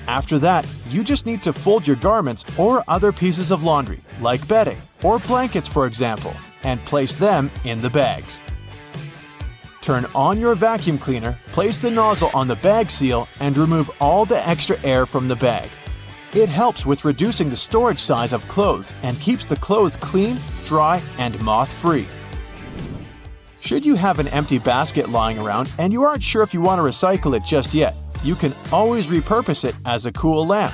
After that, you just need to fold your garments or other pieces of laundry, like bedding or blankets for example, and place them in the bags. Turn on your vacuum cleaner, place the nozzle on the bag seal, and remove all the extra air from the bag. It helps with reducing the storage size of clothes and keeps the clothes clean, dry, and moth-free. Should you have an empty basket lying around and you aren't sure if you want to recycle it just yet, you can always repurpose it as a cool lamp.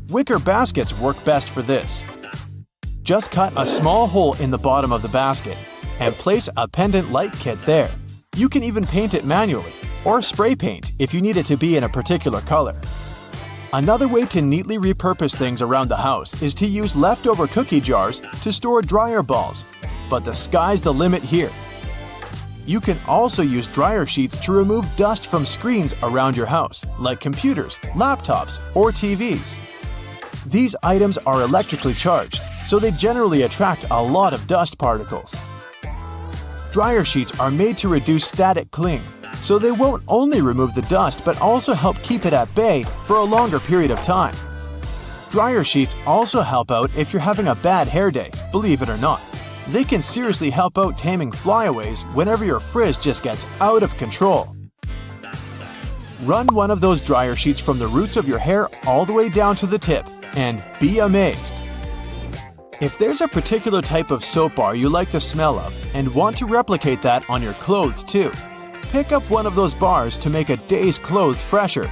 Wicker baskets work best for this. Just cut a small hole in the bottom of the basket and place a pendant light kit there. You can even paint it manually, or spray paint if you need it to be in a particular color. Another way to neatly repurpose things around the house is to use leftover cookie jars to store dryer balls, but the sky's the limit here. You can also use dryer sheets to remove dust from screens around your house, like computers, laptops, or TVs. These items are electrically charged, so they generally attract a lot of dust particles. Dryer sheets are made to reduce static cling, so they won't only remove the dust but also help keep it at bay for a longer period of time. Dryer sheets also help out if you're having a bad hair day, believe it or not. They can seriously help out taming flyaways whenever your frizz just gets out of control. Run one of those dryer sheets from the roots of your hair all the way down to the tip, and be amazed. If there's a particular type of soap bar you like the smell of and want to replicate that on your clothes too, pick up one of those bars to make a day's clothes fresher.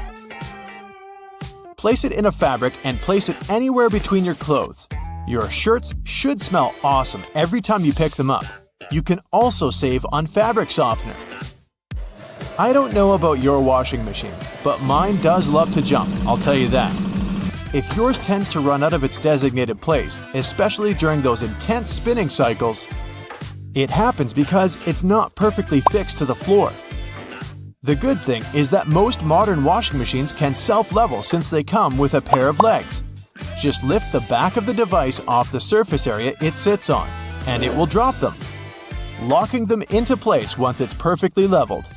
Place it in a fabric and place it anywhere between your clothes. Your shirts should smell awesome every time you pick them up. You can also save on fabric softener. I don't know about your washing machine, but mine does love to jump, I'll tell you that. If yours tends to run out of its designated place, especially during those intense spinning cycles, it happens because it's not perfectly fixed to the floor. The good thing is that most modern washing machines can self-level since they come with a pair of legs. Just lift the back of the device off the surface area it sits on, and it will drop them, locking them into place once it's perfectly leveled.